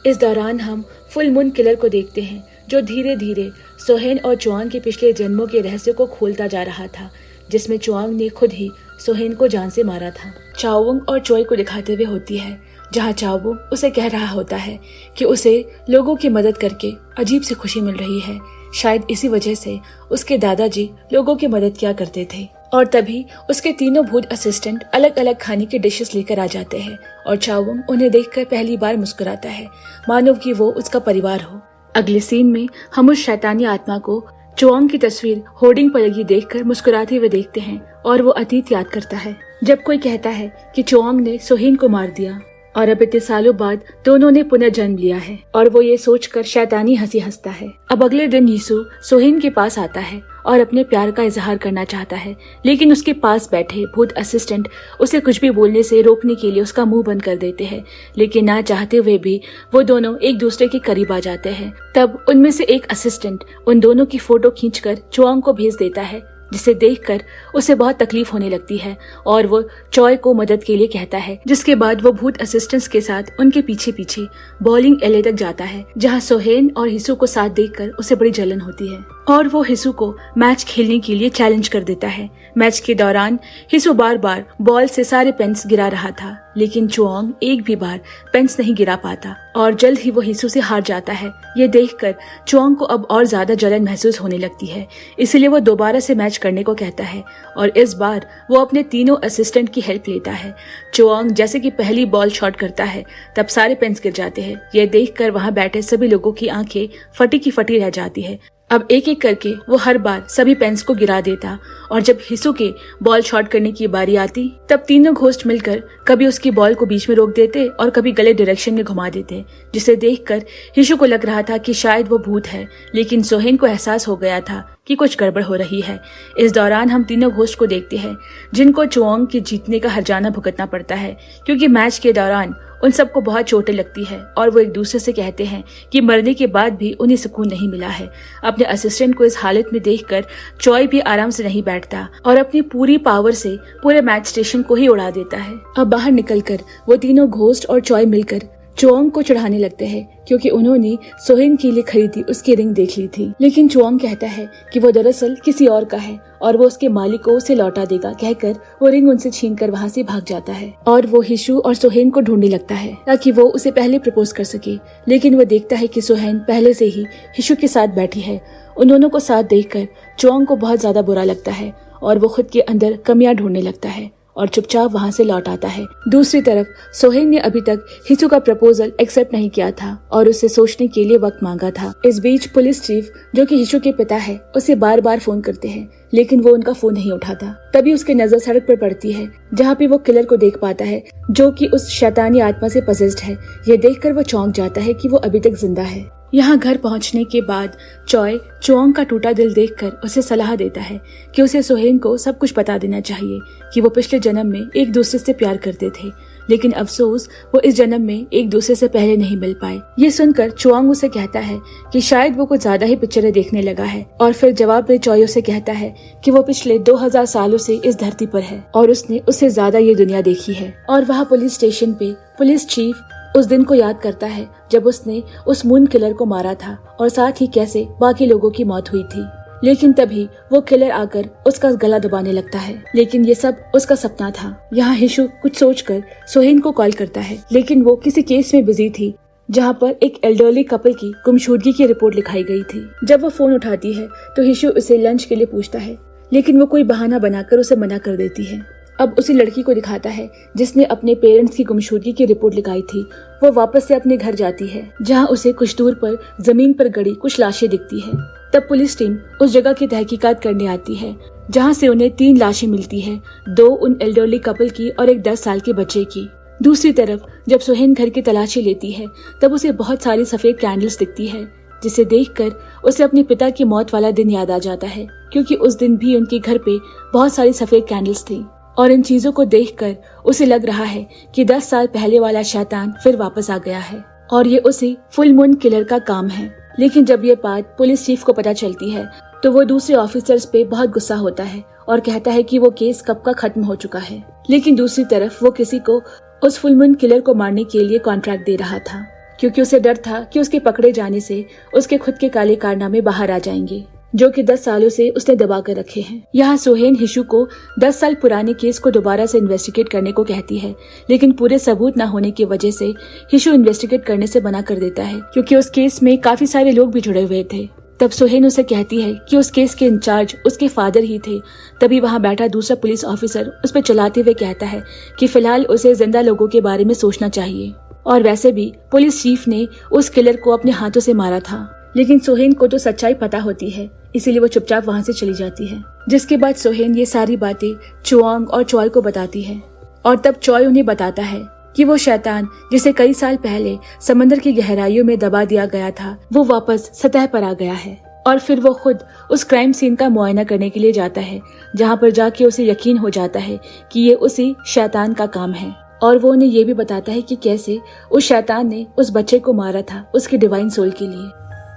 इस दौरान हम फुल मून किलर को देखते हैं जो धीरे धीरे सोहेन और चुआंग के पिछले जन्मों के रहस्य को खोलता जा रहा था, जिसमें चुआंग ने खुद ही सोहेन को जान से मारा था। चाओवुंग और चोय को दिखाते हुए होती है, जहाँ चाओवुंग उसे कह रहा होता है कि उसे लोगों की मदद करके अजीब सी खुशी मिल रही है। शायद इसी वजह से उसके दादाजी लोगों की मदद किया करते थे। और तभी उसके तीनों भूत असिस्टेंट अलग अलग खाने के डिशेस लेकर आ जाते हैं और चाओवुंग उन्हें देखकर पहली बार मुस्कुराता है, मानो कि वो उसका परिवार हो। अगले सीन में हम उस शैतानी आत्मा को चुआंग की तस्वीर होर्डिंग पर लगी देखकर मुस्कुराते हुए देखते हैं और वो अतीत याद करता है जब कोई कहता है कि चुआंग ने सोहेन को मार दिया और अब इतने सालों बाद दोनों ने पुनर्जन्म लिया है, और वो ये सोचकर शैतानी हंसी हंसता है। अब अगले दिन यीशु सोहेन के पास आता है और अपने प्यार का इजहार करना चाहता है, लेकिन उसके पास बैठे भूत असिस्टेंट उसे कुछ भी बोलने से रोकने के लिए उसका मुंह बंद कर देते हैं। लेकिन ना चाहते हुए भी वो दोनों एक दूसरे के करीब आ जाते हैं। तब उनमें से एक असिस्टेंट उन दोनों की फोटो खींचकर चुआंग को भेज देता है, जिसे देखकर उसे बहुत तकलीफ होने लगती है और वो चॉय को मदद के लिए कहता है। जिसके बाद वो भूत असिस्टेंट्स के साथ उनके पीछे पीछे बॉलिंग एले तक जाता है, जहाँ सोहेन और हिसू को साथ देखकर उसे बड़ी जलन होती है और वो हिसू को मैच खेलने के लिए चैलेंज कर देता है। मैच के दौरान हिसू बार बार बॉल से सारे पेन्स गिरा रहा था, लेकिन चुआंग एक भी बार पेन्स नहीं गिरा पाता और जल्द ही वो हिसू से हार जाता है। ये देखकर चुआंग को अब और ज्यादा जलन महसूस होने लगती है, इसलिए वो दोबारा से मैच करने को कहता है और इस बार वो अपने तीनों असिस्टेंट की हेल्प लेता है। चुआंग जैसे कि पहली बॉल शॉट करता है तब सारे पेन्स गिर जाते हैं। ये देखकर वहाँ बैठे सभी लोगों की आंखें फटी की फटी रह जाती है। अब एक एक करके वो हर बार सभी पेन्स को गिरा देता और जब हिसू के बॉल शॉट करने की बारी आती तब तीनों घोस्ट मिलकर कभी उसकी बॉल को बीच में रोक देते और कभी गलत डायरेक्शन में घुमा देते, जिसे देखकर हिसू को लग रहा था कि शायद वो भूत है, लेकिन सोहेन को एहसास हो गया था कि कुछ गड़बड़ हो रही है। इस दौरान हम तीनों घोस्ट को देखते हैं जिनको चुआंग के जीतने का हर्जाना भुगतना पड़ता है, क्योंकि मैच के दौरान उन सबको बहुत चोटें लगती है और वो एक दूसरे से कहते हैं कि मरने के बाद भी उन्हें सुकून नहीं मिला है। अपने असिस्टेंट को इस हालत में देखकर चॉय भी आराम से नहीं बैठता और अपनी पूरी पावर से पूरे मैच स्टेशन को ही उड़ा देता है। अब बाहर निकलकर वो तीनों घोस्ट और चॉय मिलकर चुआंग को चढ़ाने लगते हैं, क्योंकि उन्होंने सोहेन के लिए खरीदी उसकी रिंग देख ली थी। लेकिन चुआंग कहता है कि वो दरअसल किसी और का है और वो उसके मालिक को उसे लौटा देगा, कहकर वो रिंग उनसे छीनकर वहाँ से भाग जाता है और वो हिशु और सोहेन को ढूंढने लगता है ताकि वो उसे पहले प्रपोज कर सके। लेकिन वो देखता है कि सोहेन पहले से ही हिशु के साथ बैठी है। उन दोनों को साथ देखकर चुआंग को बहुत ज्यादा बुरा लगता है और वो खुद के अंदर कमियां ढूंढने लगता है और चुपचाप वहाँ से लौट आता है। दूसरी तरफ सोहेन ने अभी तक हिसू का प्रपोजल एक्सेप्ट नहीं किया था और उससे सोचने के लिए वक्त मांगा था। इस बीच पुलिस चीफ, जो कि हिसू के पिता है, उसे बार बार फोन करते हैं, लेकिन वो उनका फोन नहीं उठाता। तभी उसकी नजर सड़क पर पड़ती है, जहाँ पे वो किलर को देख पाता है जो कि उस शैतानी आत्मा से पजेस्ड है। ये देखकर वो चौंक जाता है कि वो अभी तक जिंदा है। यहाँ घर पहुँचने के बाद चॉय चुआंग का टूटा दिल देखकर उसे सलाह देता है कि उसे सोहेन को सब कुछ बता देना चाहिए कि वो पिछले जन्म में एक दूसरे से प्यार करते थे, लेकिन अफसोस वो इस जन्म में एक दूसरे से पहले नहीं मिल पाए। ये सुनकर चुआंग उसे कहता है कि शायद वो कुछ ज्यादा ही पिक्चरें देखने लगा है और फिर जवाब में चॉय उसे कहता है कि वो पिछले 2000 सालों से इस धरती पर है और उसने उससे ज्यादा ये दुनिया देखी है। और वहाँ पुलिस स्टेशन पे पुलिस चीफ उस दिन को याद करता है जब उसने उस मून किलर को मारा था और साथ ही कैसे बाकी लोगों की मौत हुई थी। लेकिन तभी वो किलर आकर उसका गला दबाने लगता है, लेकिन ये सब उसका सपना था। यहाँ हिशु कुछ सोचकर सोहेन को कॉल करता है, लेकिन वो किसी केस में बिजी थी जहाँ पर एक एल्डरली कपल की गुमशुदगी की रिपोर्ट लिखाई गई थी। जब वो फोन उठाती है तो हिशु उसे लंच के लिए पूछता है, लेकिन वो कोई बहाना बनाकर उसे मना कर देती है। अब उसी लड़की को दिखाता है जिसने अपने पेरेंट्स की गुमशुदगी की रिपोर्ट लिखाई थी। वो वापस से अपने घर जाती है, जहाँ उसे कुछ दूर पर जमीन पर गड़ी कुछ लाशें दिखती है। तब पुलिस टीम उस जगह की तहकीकात करने आती है, जहाँ से उन्हें 3 लाशें मिलती है, 2 उन एल्डरली कपल की और एक 10 साल के बच्चे की। दूसरी तरफ जब सोहेन घर की तलाशी लेती है तब उसे बहुत सारी सफेद कैंडल्स दिखती है, जिसे देखकर उसे अपने पिता की मौत वाला दिन याद आ जाता है, क्योंकि उस दिन भी उनके घर पे बहुत सारी सफेद कैंडल्स थी। और इन चीजों को देखकर उसे लग रहा है कि 10 साल पहले वाला शैतान फिर वापस आ गया है और ये उसी फुल मून किलर का काम है। लेकिन जब ये बात पुलिस चीफ को पता चलती है तो वो दूसरे ऑफिसर्स पे बहुत गुस्सा होता है और कहता है कि वो केस कब का खत्म हो चुका है। लेकिन दूसरी तरफ वो किसी को उस फुल मून किलर को मारने के लिए कॉन्ट्रैक्ट दे रहा था, क्योंकि उसे डर था कि उसके पकड़े जाने से उसके खुद के काले कारनामे बाहर आ जाएंगे, जो कि 10 सालों से उसने दबा कर रखे हैं। यहाँ सोहेन हिशु को 10 साल पुराने केस को दोबारा से इन्वेस्टिगेट करने को कहती है, लेकिन पूरे सबूत न होने की वजह से हिशु इन्वेस्टिगेट करने से मना कर देता है, क्योंकि उस केस में काफी सारे लोग भी जुड़े हुए थे। तब सोहेन उसे कहती है कि उस केस के इंचार्ज उसके फादर ही थे। तभी वहाँ बैठा दूसरा पुलिस ऑफिसर उस पर चलाते हुए कहता है कि फिलहाल उसे जिंदा लोगों के बारे में सोचना चाहिए, और वैसे भी पुलिस चीफ ने उस किलर को अपने हाथों से मारा था। लेकिन सोहेन को तो सच्चाई पता होती है, इसीलिए वो चुपचाप वहाँ से चली जाती है। जिसके बाद सोहेन ये सारी बातें चुआंग और चॉय को बताती है, और तब चॉय उन्हें बताता है कि वो शैतान जिसे कई साल पहले समंदर की गहराइयों में दबा दिया गया था, वो वापस सतह पर आ गया है। और फिर वो खुद उस क्राइम सीन का मुआयना करने के लिए जाता है, जहाँ पर जाके उसे यकीन हो जाता है कि ये उसी शैतान का काम है। और वो उन्हें ये भी बताता है कि कैसे उस शैतान ने उस बच्चे को मारा था उसके डिवाइन सोल के लिए।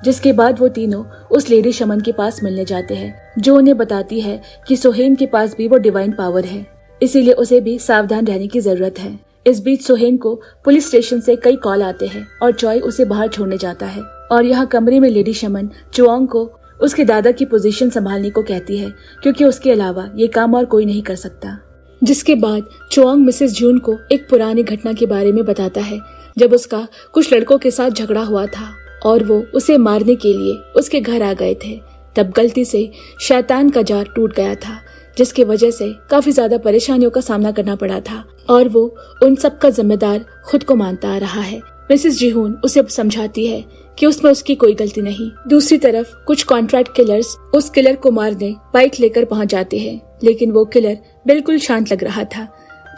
जिसके बाद वो तीनों उस लेडी शमन के पास मिलने जाते हैं, जो उन्हें बताती है कि सोहेन के पास भी वो डिवाइन पावर है, इसीलिए उसे भी सावधान रहने की जरूरत है। इस बीच सोहेन को पुलिस स्टेशन से कई कॉल आते हैं और चॉय उसे बाहर छोड़ने जाता है। और यहाँ कमरे में लेडी शमन चुआंग को उसके दादा की पोजीशन संभालने को कहती है, क्योंकि उसके अलावा ये काम और कोई नहीं कर सकता। जिसके बाद चुआंग मिसेस जून को एक पुरानी घटना के बारे में बताता है, जब उसका कुछ लड़कों के साथ झगड़ा हुआ था और वो उसे मारने के लिए उसके घर आ गए थे। तब गलती से शैतान का जार टूट गया था, जिसकी वजह से काफी ज्यादा परेशानियों का सामना करना पड़ा था, और वो उन सब का जिम्मेदार खुद को मानता आ रहा है। मिसेस जिहून उसे समझाती है कि उसमें उसकी कोई गलती नहीं। दूसरी तरफ कुछ कॉन्ट्रैक्ट किलर्स उस किलर को मारने बाइक लेकर पहुंच जाते हैं, लेकिन वो किलर बिल्कुल शांत लग रहा था।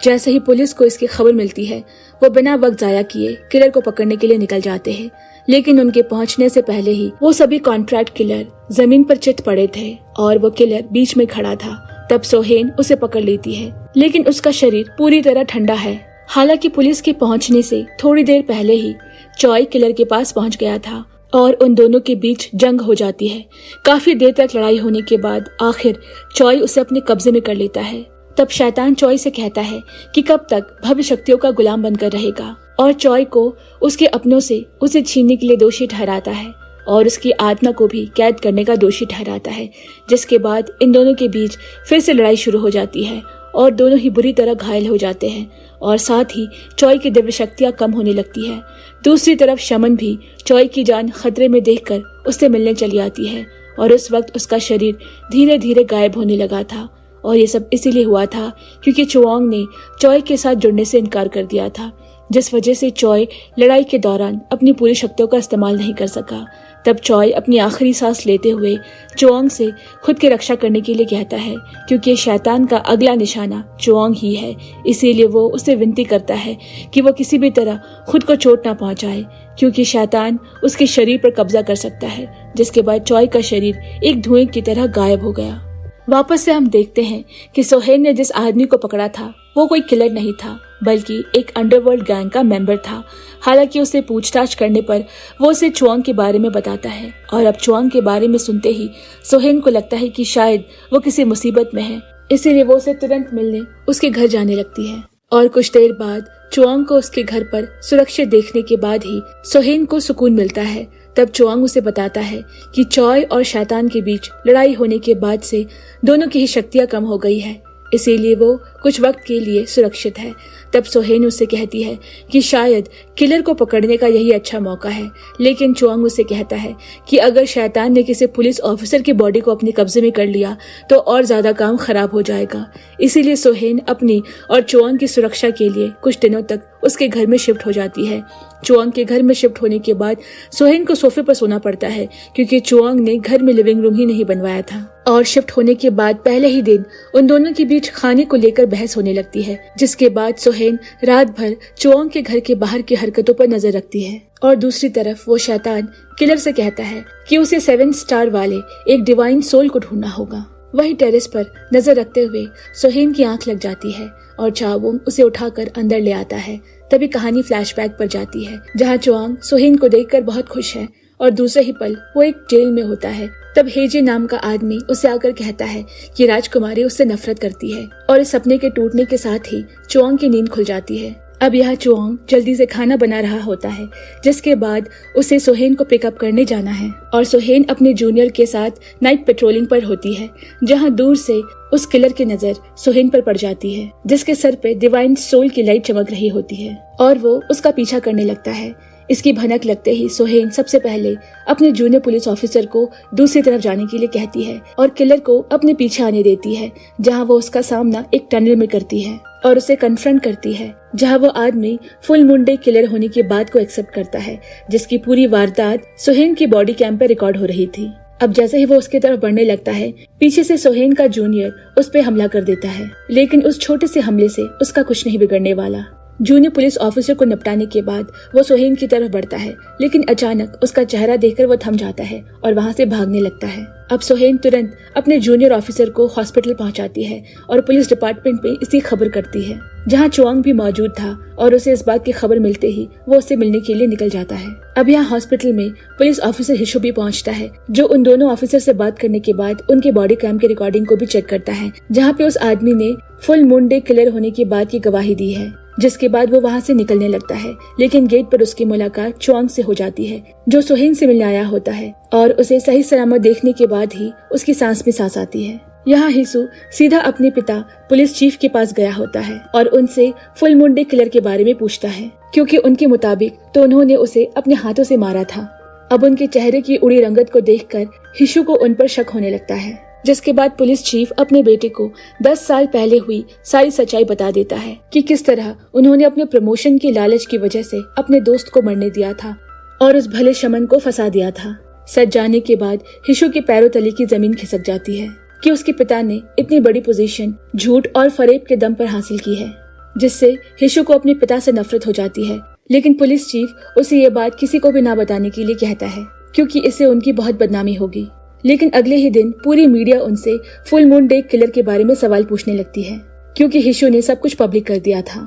जैसे ही पुलिस को इसकी खबर मिलती है, वो बिना वक्त जाया किए किलर को पकड़ने के लिए निकल जाते हैं। लेकिन उनके पहुंचने से पहले ही वो सभी कॉन्ट्रैक्ट किलर जमीन पर चित पड़े थे और वो किलर बीच में खड़ा था। तब सोहेन उसे पकड़ लेती है, लेकिन उसका शरीर पूरी तरह ठंडा है। हालांकि पुलिस के पहुंचने से थोड़ी देर पहले ही चॉय किलर के पास पहुंच गया था और उन दोनों के बीच जंग हो जाती है। काफी देर तक लड़ाई होने के बाद आखिर चॉय उसे अपने कब्जे में कर लेता है। तब शैतान चॉय से कहता है कि कब तक भव्य शक्तियों का गुलाम बनकर रहेगा, और चॉय को उसके अपनों से उसे छीनने के लिए दोषी ठहराता है और उसकी आत्मा को भी कैद करने का दोषी ठहराता है। जिसके बाद इन दोनों के बीच फिर से लड़ाई शुरू हो जाती है और दोनों ही बुरी तरह घायल हो जाते हैं, और साथ ही चॉय की दिव्य शक्तियां कम होने लगती है। दूसरी तरफ शमन भी चॉय की जान खतरे में देखकर उससे मिलने चली आती है, और उस वक्त उसका शरीर धीरे धीरे गायब होने लगा था। और ये सब इसीलिए हुआ था क्योंकि चुआंग ने चॉय के साथ जुड़ने से इनकार कर दिया था, जिस वजह से चॉय लड़ाई के दौरान अपनी पूरी शक्तियों का इस्तेमाल नहीं कर सका। तब चॉय अपनी आखिरी सांस लेते हुए चुआंग से खुद की रक्षा करने के लिए कहता है, क्योंकि शैतान का अगला निशाना चुआंग ही है। इसीलिए वो उससे विनती करता है कि वो किसी भी तरह खुद को चोट ना पहुंचाए, क्योंकि शैतान उसके शरीर पर कब्जा कर सकता है। जिसके बाद चॉय का शरीर एक धुएं की तरह गायब हो गया। वापस से हम देखते हैं कि सोहेन ने जिस आदमी को पकड़ा था वो कोई किलर नहीं था, बल्कि एक अंडरवर्ल्ड गैंग का मेंबर था। हालांकि उसे पूछताछ करने पर वो उसे चुआंग के बारे में बताता है, और अब चुआंग के बारे में सुनते ही सोहेन को लगता है कि शायद वो किसी मुसीबत में है, इसीलिए वो उसे तुरंत मिलने उसके घर जाने लगती है। और कुछ देर बाद चुआंग को उसके घर पर सुरक्षित देखने के बाद ही सोहेन को सुकून मिलता है। तब चुआंग उसे बताता है कि चॉय और शैतान के बीच लड़ाई होने के बाद से दोनों की ही शक्तियां कम हो गई है, इसीलिए वो कुछ वक्त के लिए सुरक्षित है। तब सोहेन उससे कहती है कि शायद किलर को पकड़ने का यही अच्छा मौका है, लेकिन चुआंग उससे कहता है कि अगर शैतान ने किसी पुलिस ऑफिसर की बॉडी को अपने कब्जे में कर लिया तो और ज्यादा काम खराब हो जाएगा। इसीलिए सोहेन अपनी और चुआंग की सुरक्षा के लिए कुछ दिनों तक उसके घर में शिफ्ट हो जाती है। चुआंग के घर में शिफ्ट होने के बाद सोहेन को सोफे पर सोना पड़ता है, क्योंकि चुआंग ने घर में लिविंग रूम ही नहीं बनवाया था। और शिफ्ट होने के बाद पहले ही दिन उन दोनों के बीच खाने को लेकर बहस होने लगती है। जिसके बाद सोहेन रात भर चुआंग के घर के बाहर की हरकतों पर नजर रखती है, और दूसरी तरफ वो शैतान किलर से कहता है कि उसे 7 स्टार वाले एक डिवाइन सोल को ढूंढना होगा। वही टेरेस पर नजर रखते हुए सोहेन की आंख लग जाती है और चावुंग उसे उठाकर अंदर ले आता है। तभी कहानी फ्लैशबैक पर जाती है, जहाँ चुआंग सोहेन को देखकर बहुत खुश है, और दूसरे ही पल वो एक जेल में होता है तब हेजे नाम का आदमी उसे आकर कहता है कि राजकुमारी उससे नफरत करती है और इस सपने के टूटने के साथ ही चुआंग की नींद खुल जाती है। अब यहाँ चुआंग जल्दी से खाना बना रहा होता है, जिसके बाद उसे सोहेन को पिकअप करने जाना है और सोहेन अपने जूनियर के साथ नाइट पेट्रोलिंग पर होती है, जहाँ दूर से उस किलर की नजर सोहेन पर पड़ जाती है, जिसके सर पे डिवाइन सोल की लाइट चमक रही होती है और वो उसका पीछा करने लगता है। इसकी भनक लगते ही सोहेन सबसे पहले अपने जूनियर पुलिस ऑफिसर को दूसरी तरफ जाने के लिए कहती है और किलर को अपने पीछे आने देती है, जहां वो उसका सामना एक टनल में करती है और उसे कन्फ्रंट करती है, जहां वो आदमी फुल मुंडे किलर होने की बात को एक्सेप्ट करता है, जिसकी पूरी वारदात सोहेन की बॉडी कैम पे रिकॉर्ड हो रही थी। अब जैसे ही वो उसकी तरफ बढ़ने लगता है, पीछे से सोहेन का जूनियर उस पे हमला कर देता है, लेकिन उस छोटे से हमले से उसका कुछ नहीं बिगड़ने वाला। जूनियर पुलिस ऑफिसर को निपटाने के बाद वो सोहेन की तरफ बढ़ता है, लेकिन अचानक उसका चेहरा देखकर वो थम जाता है और वहाँ से भागने लगता है। अब सोहेन तुरंत अपने जूनियर ऑफिसर को हॉस्पिटल पहुंचाती है और पुलिस डिपार्टमेंट में इसकी खबर करती है, जहां चुआंग भी मौजूद था और उसे इस बात की खबर मिलते ही वो उससे मिलने के लिए निकल जाता है। अब यहाँ हॉस्पिटल में पुलिस ऑफिसर हिशु भी पहुंचता है, जो उन दोनों ऑफिसर से बात करने के बाद उनके बॉडी कैम की रिकॉर्डिंग को भी चेक करता है, जहाँ पे उस आदमी ने फुल मून डे किलर होने की बात की गवाही दी है। जिसके बाद वो वहाँ से निकलने लगता है, लेकिन गेट पर उसकी मुलाकात चुआंग से हो जाती है, जो सोहेन से मिलने आया होता है और उसे सही सलामत देखने के बाद ही उसकी सांस में सांस आती है। यहाँ हिसू सीधा अपने पिता पुलिस चीफ के पास गया होता है और उनसे फुल मून डे किलर के बारे में पूछता है, क्योंकि उनके मुताबिक तो उन्होंने उसे अपने हाथों से मारा था। अब उनके चेहरे की उड़ी रंगत को देखकर हिशु को उन पर शक होने लगता है, जिसके बाद पुलिस चीफ अपने बेटे को 10 साल पहले हुई सारी सच्चाई बता देता है कि किस तरह उन्होंने अपने प्रमोशन की लालच की वजह से अपने दोस्त को मरने दिया था और उस भले शमन को फंसा दिया था। सच जानने के बाद हिशु के पैरों तले की जमीन खिसक जाती है कि उसके पिता ने इतनी बड़ी पोजीशन झूठ और फरेब के दम पर हासिल की है, जिससे हिशु को अपने पिता से नफरत हो जाती है। लेकिन पुलिस चीफ उसे ये बात किसी को भी ना बताने के लिए कहता है, क्योंकि इससे उनकी बहुत बदनामी होगी। लेकिन अगले ही दिन पूरी मीडिया उनसे फुल मून डे किलर के बारे में सवाल पूछने लगती है, क्योंकि हिशु ने सब कुछ पब्लिक कर दिया था।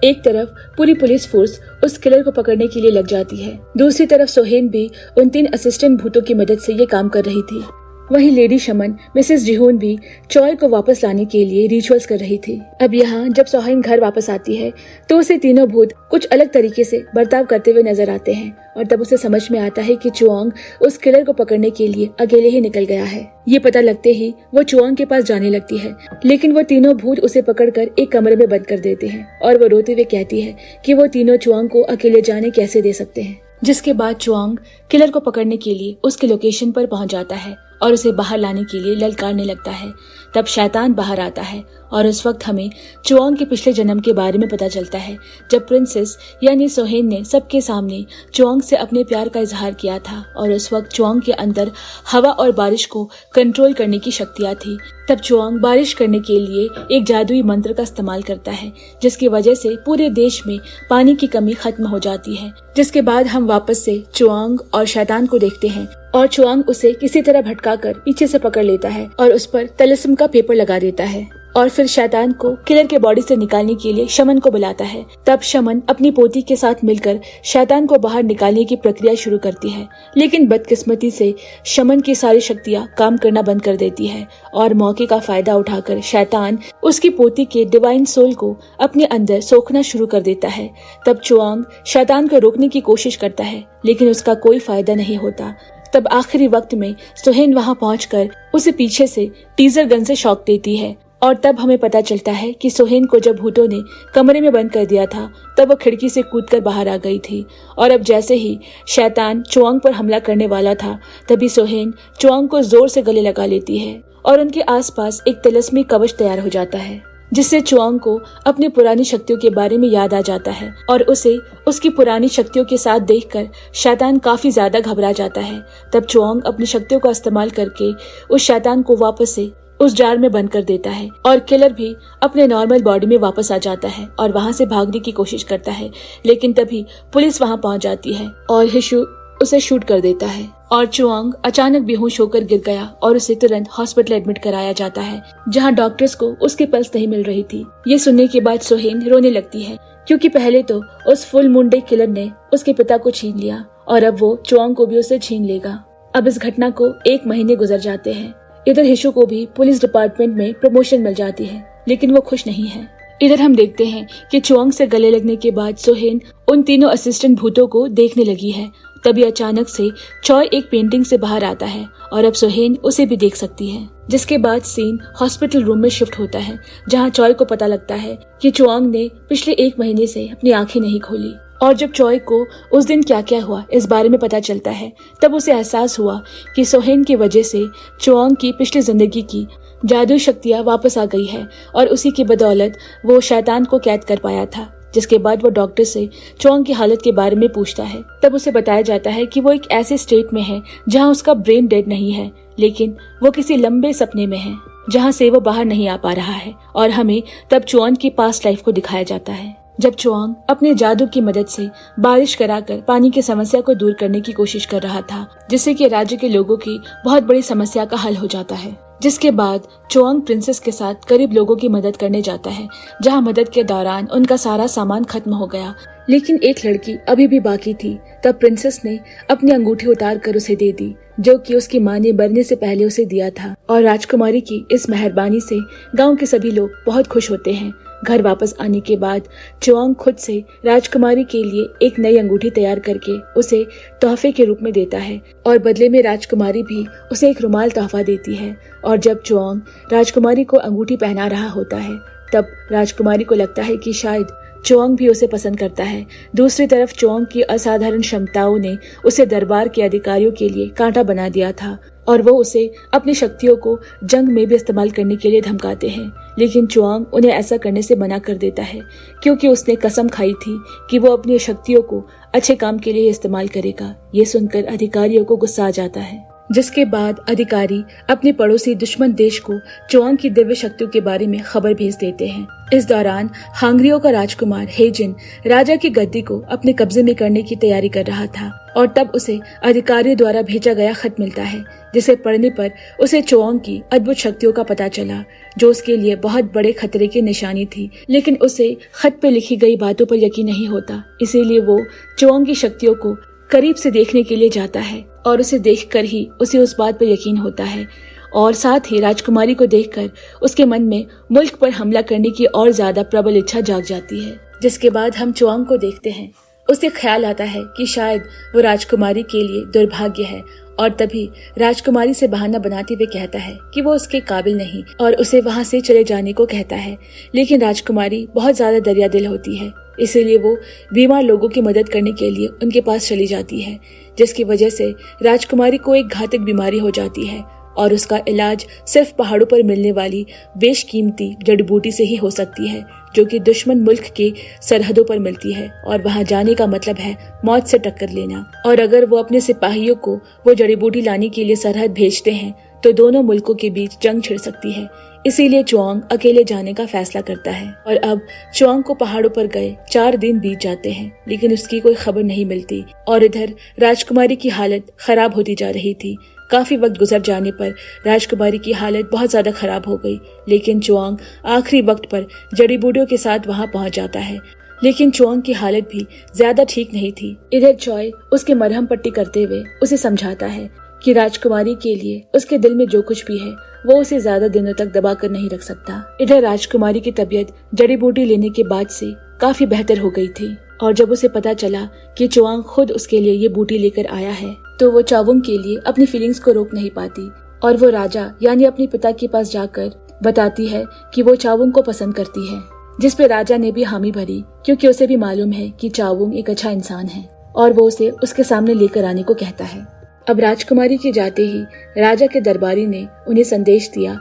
एक तरफ पूरी पुलिस फोर्स उस किलर को पकड़ने के लिए लग जाती है, दूसरी तरफ सोहेन भी उन 3 असिस्टेंट भूतों की मदद से ये काम कर रही थी। वहीं लेडी शमन मिसेस जिहोन भी चॉय को वापस लाने के लिए रिचुअल्स कर रही थी। अब यहाँ जब सोहेन घर वापस आती है तो उसे तीनों भूत कुछ अलग तरीके से बर्ताव करते हुए नजर आते हैं और तब उसे समझ में आता है कि चुआंग उस किलर को पकड़ने के लिए अकेले ही निकल गया है। ये पता लगते ही वो चुआंग के पास जाने लगती है, लेकिन वो तीनों भूत उसे पकड़कर एक कमरे में बंद कर देते हैं और वो रोते हुए कहती है कि वो तीनों चुआंग को अकेले जाने कैसे दे सकते हैं। जिसके बाद चुआंग किलर को पकड़ने के लिए उसके लोकेशन पर पहुंच जाता है और उसे बाहर लाने के लिए ललकारने लगता है। तब शैतान बाहर आता है और उस वक्त हमें चुआंग के पिछले जन्म के बारे में पता चलता है, जब प्रिंसेस यानी सोहेन ने सबके सामने चुआंग से अपने प्यार का इजहार किया था और उस वक्त चुआंग के अंदर हवा और बारिश को कंट्रोल करने की शक्तियां थी। तब चुआंग बारिश करने के लिए एक जादुई मंत्र का इस्तेमाल करता है, जिसकी वजह से पूरे देश में पानी की कमी खत्म हो जाती है। जिसके बाद हम वापस से चुआंग और शैतान को देखते हैं और चुआंग उसे किसी तरह भटकाकर पीछे से पकड़ लेता है और उस पर तलिस्म का पेपर लगा देता है और फिर शैतान को किलर के बॉडी से निकालने के लिए शमन को बुलाता है। तब शमन अपनी पोती के साथ मिलकर शैतान को बाहर निकालने की प्रक्रिया शुरू करती है, लेकिन बदकिस्मती से शमन की सारी शक्तियां काम करना बंद कर देती है और मौके का फायदा उठाकर शैतान उसकी पोती के डिवाइन सोल को अपने अंदर सोखना शुरू कर देता है। तब चुआंग शैतान को रोकने की कोशिश करता है, लेकिन उसका कोई फायदा नहीं होता। तब आखिरी वक्त में सोहेन वहां पहुंचकर उसे पीछे से टीजर गन से शॉक देती है और तब हमें पता चलता है कि सोहेन को जब भूतों ने कमरे में बंद कर दिया था तब वो खिड़की से कूदकर बाहर आ गई थी और अब जैसे ही शैतान चुआंग पर हमला करने वाला था तभी सोहेन चुआंग को जोर से गले लगा लेती है और उनके आसपास एक तिलस्मी कवच तैयार हो जाता है, जिससे चुआंग को अपनी पुरानी शक्तियों के बारे में याद आ जाता है और उसे उसकी पुरानी शक्तियों के साथ देखकर शैतान काफी ज्यादा घबरा जाता है। तब चुआंग अपनी शक्तियों का इस्तेमाल करके उस शैतान को वापस से उस जार में बंद कर देता है और किलर भी अपने नॉर्मल बॉडी में वापस आ जाता है और वहां से भागने की कोशिश करता है, लेकिन तभी पुलिस वहां पहुंच जाती है और हिशु उसे शूट कर देता है और चुआंग अचानक बेहोश होकर गिर गया और उसे तुरंत हॉस्पिटल एडमिट कराया जाता है, जहां डॉक्टर्स को उसके पल्स नहीं मिल रही थी। ये सुनने के बाद सोहेन रोने लगती है, क्योंकि पहले तो उस फुल मून डे किलर ने उसके पिता को छीन लिया और अब वो चुआंग को भी उसे छीन लेगा। अब इस घटना को 1 महीने गुजर जाते हैं। इधर हिशु को भी पुलिस डिपार्टमेंट में प्रमोशन मिल जाती है, लेकिन वो खुश नहीं है। इधर हम देखते हैं कि चुआंग से गले लगने के बाद सोहेन उन तीनों असिस्टेंट भूतों को देखने लगी है। तभी अचानक से चॉय एक पेंटिंग से बाहर आता है और अब सोहेन उसे भी देख सकती है। जिसके बाद सीन हॉस्पिटल रूम में शिफ्ट होता है, जहां चॉय को पता लगता है कि चुआंग ने पिछले 1 महीने से अपनी आंखें नहीं खोली। और जब चॉय को उस दिन क्या क्या हुआ इस बारे में पता चलता है, तब उसे एहसास हुआ कि सोहेन की वजह से चुआंग की पिछली जिंदगी की जादू शक्तियां वापस आ गई है और उसी की बदौलत वो शैतान को कैद कर पाया था। जिसके बाद वो डॉक्टर से चुआंग की हालत के बारे में पूछता है। तब उसे बताया जाता है कि वो एक ऐसे स्टेट में है जहां उसका ब्रेन डेड नहीं है, लेकिन वो किसी लंबे सपने में है जहां से वो बाहर नहीं आ पा रहा है। और हमें तब चुआंग की पास्ट लाइफ को दिखाया जाता है, जब चुआंग अपने जादू की मदद से बारिश कराकर पानी की समस्या को दूर करने की कोशिश कर रहा था, जिससे कि राज्य के लोगों की बहुत बड़ी समस्या का हल हो जाता है। जिसके बाद चुआंग प्रिंसेस के साथ गरीब लोगों की मदद करने जाता है, जहां मदद के दौरान उनका सारा सामान खत्म हो गया, लेकिन एक लड़की अभी भी बाकी थी। तब प्रिंसेस ने अपनी अंगूठी उतार कर उसे दे दी, जो कि उसकी माँ ने मरने से पहले उसे दिया था। और राजकुमारी की इस मेहरबानी से गांव के सभी लोग बहुत खुश होते हैं। घर वापस आने के बाद चुआंग खुद से राजकुमारी के लिए एक नई अंगूठी तैयार करके उसे तोहफे के रूप में देता है और बदले में राजकुमारी भी उसे एक रुमाल तोहफा देती है। और जब चुआंग राजकुमारी को अंगूठी पहना रहा होता है, तब राजकुमारी को लगता है कि शायद चुआंग भी उसे पसंद करता है। दूसरी तरफ चुआंग की असाधारण क्षमताओं ने उसे दरबार के अधिकारियों के लिए कांटा बना दिया था और वो उसे अपनी शक्तियों को जंग में भी इस्तेमाल करने के लिए धमकाते हैं। लेकिन चुआंग उन्हें ऐसा करने से मना कर देता है, क्योंकि उसने कसम खाई थी कि वो अपनी शक्तियों को अच्छे काम के लिए इस्तेमाल करेगा। ये सुनकर अधिकारियों को गुस्सा आ जाता है, जिसके बाद अधिकारी अपने पड़ोसी दुश्मन देश को चुआंग की दिव्य शक्तियों के बारे में खबर भेज देते हैं। इस दौरान हांगरियों का राजकुमार हेजिन राजा की गद्दी को अपने कब्जे में करने की तैयारी कर रहा था और तब उसे अधिकारियों द्वारा भेजा गया खत मिलता है, जिसे पढ़ने पर उसे चुआंग की अद्भुत शक्तियों का पता चला, जो उसके लिए बहुत बड़े खतरे की निशानी थी। लेकिन उसे खत पे लिखी गई बातों पर यकीन नहीं होता, इसीलिए वो चुआंग की शक्तियों को करीब से देखने के लिए जाता है और उसे देखकर ही उसे उस बात पर यकीन होता है। और साथ ही राजकुमारी को देखकर उसके मन में मुल्क पर हमला करने की और ज्यादा प्रबल इच्छा जाग जाती है। जिसके बाद हम चुआंग को देखते हैं। उसे ख्याल आता है कि शायद वो राजकुमारी के लिए दुर्भाग्य है और तभी राजकुमारी से बहाना बनाते हुए कहता है कि वो उसके काबिल नहीं और उसे वहाँ से चले जाने को कहता है। लेकिन राजकुमारी बहुत ज्यादा दरिया दिल होती है, इसीलिए वो बीमार लोगों की मदद करने के लिए उनके पास चली जाती है, जिसकी वजह से राजकुमारी को एक घातक बीमारी हो जाती है और उसका इलाज सिर्फ पहाड़ों पर मिलने वाली बेशकीमती जड़ी बूटी से ही हो सकती है, जो कि दुश्मन मुल्क के सरहदों पर मिलती है और वहां जाने का मतलब है मौत से टक्कर लेना। और अगर वो अपने सिपाहियों को वो जड़ी बूटी लाने के लिए सरहद भेजते हैं तो दोनों मुल्कों के बीच जंग छिड़ सकती है। इसीलिए चुआंग अकेले जाने का फैसला करता है। और अब चुआंग को पहाड़ों पर गए 4 दिन बीत जाते हैं, लेकिन उसकी कोई खबर नहीं मिलती। और इधर राजकुमारी की हालत खराब होती जा रही थी। काफी वक्त गुजर जाने पर राजकुमारी की हालत बहुत ज्यादा खराब हो गई, लेकिन चुआंग आखिरी वक्त पर जड़ी बूटियों के साथ वहां पहुंच जाता है। लेकिन चुआंग की हालत भी ज्यादा ठीक नहीं थी। इधर चॉय उसके मरहम पट्टी करते हुए उसे समझाता है कि राजकुमारी के लिए उसके दिल में जो कुछ भी है वो उसे ज्यादा दिनों तक दबा कर नहीं रख सकता। इधर राजकुमारी की तबीयत जड़ी बूटी लेने के बाद से काफी बेहतर हो गई थी और जब उसे पता चला कि चुआंग खुद उसके लिए ये बूटी लेकर आया है, तो वो चावुंग के लिए अपनी फीलिंग्स को रोक नहीं पाती और वो राजा यानी अपने पिता के पास जाकर बताती है कि वो चावुंग को पसंद करती है, जिस पे राजा ने भी हामी भरी, क्योंकि उसे भी मालूम है कि चावुंग एक अच्छा इंसान है और वो उसे उसके सामने लेकर आने को कहता है। अब राजकुमारी के जाते ही राजा के दरबारी ने उन्हें संदेश दिया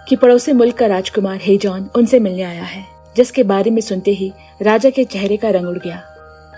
कि पड़ोसी मुल्क का राजकुमार हेजॉन उनसे मिलने आया है, जिसके बारे में सुनते ही राजा के चेहरे का रंग उड़ गया।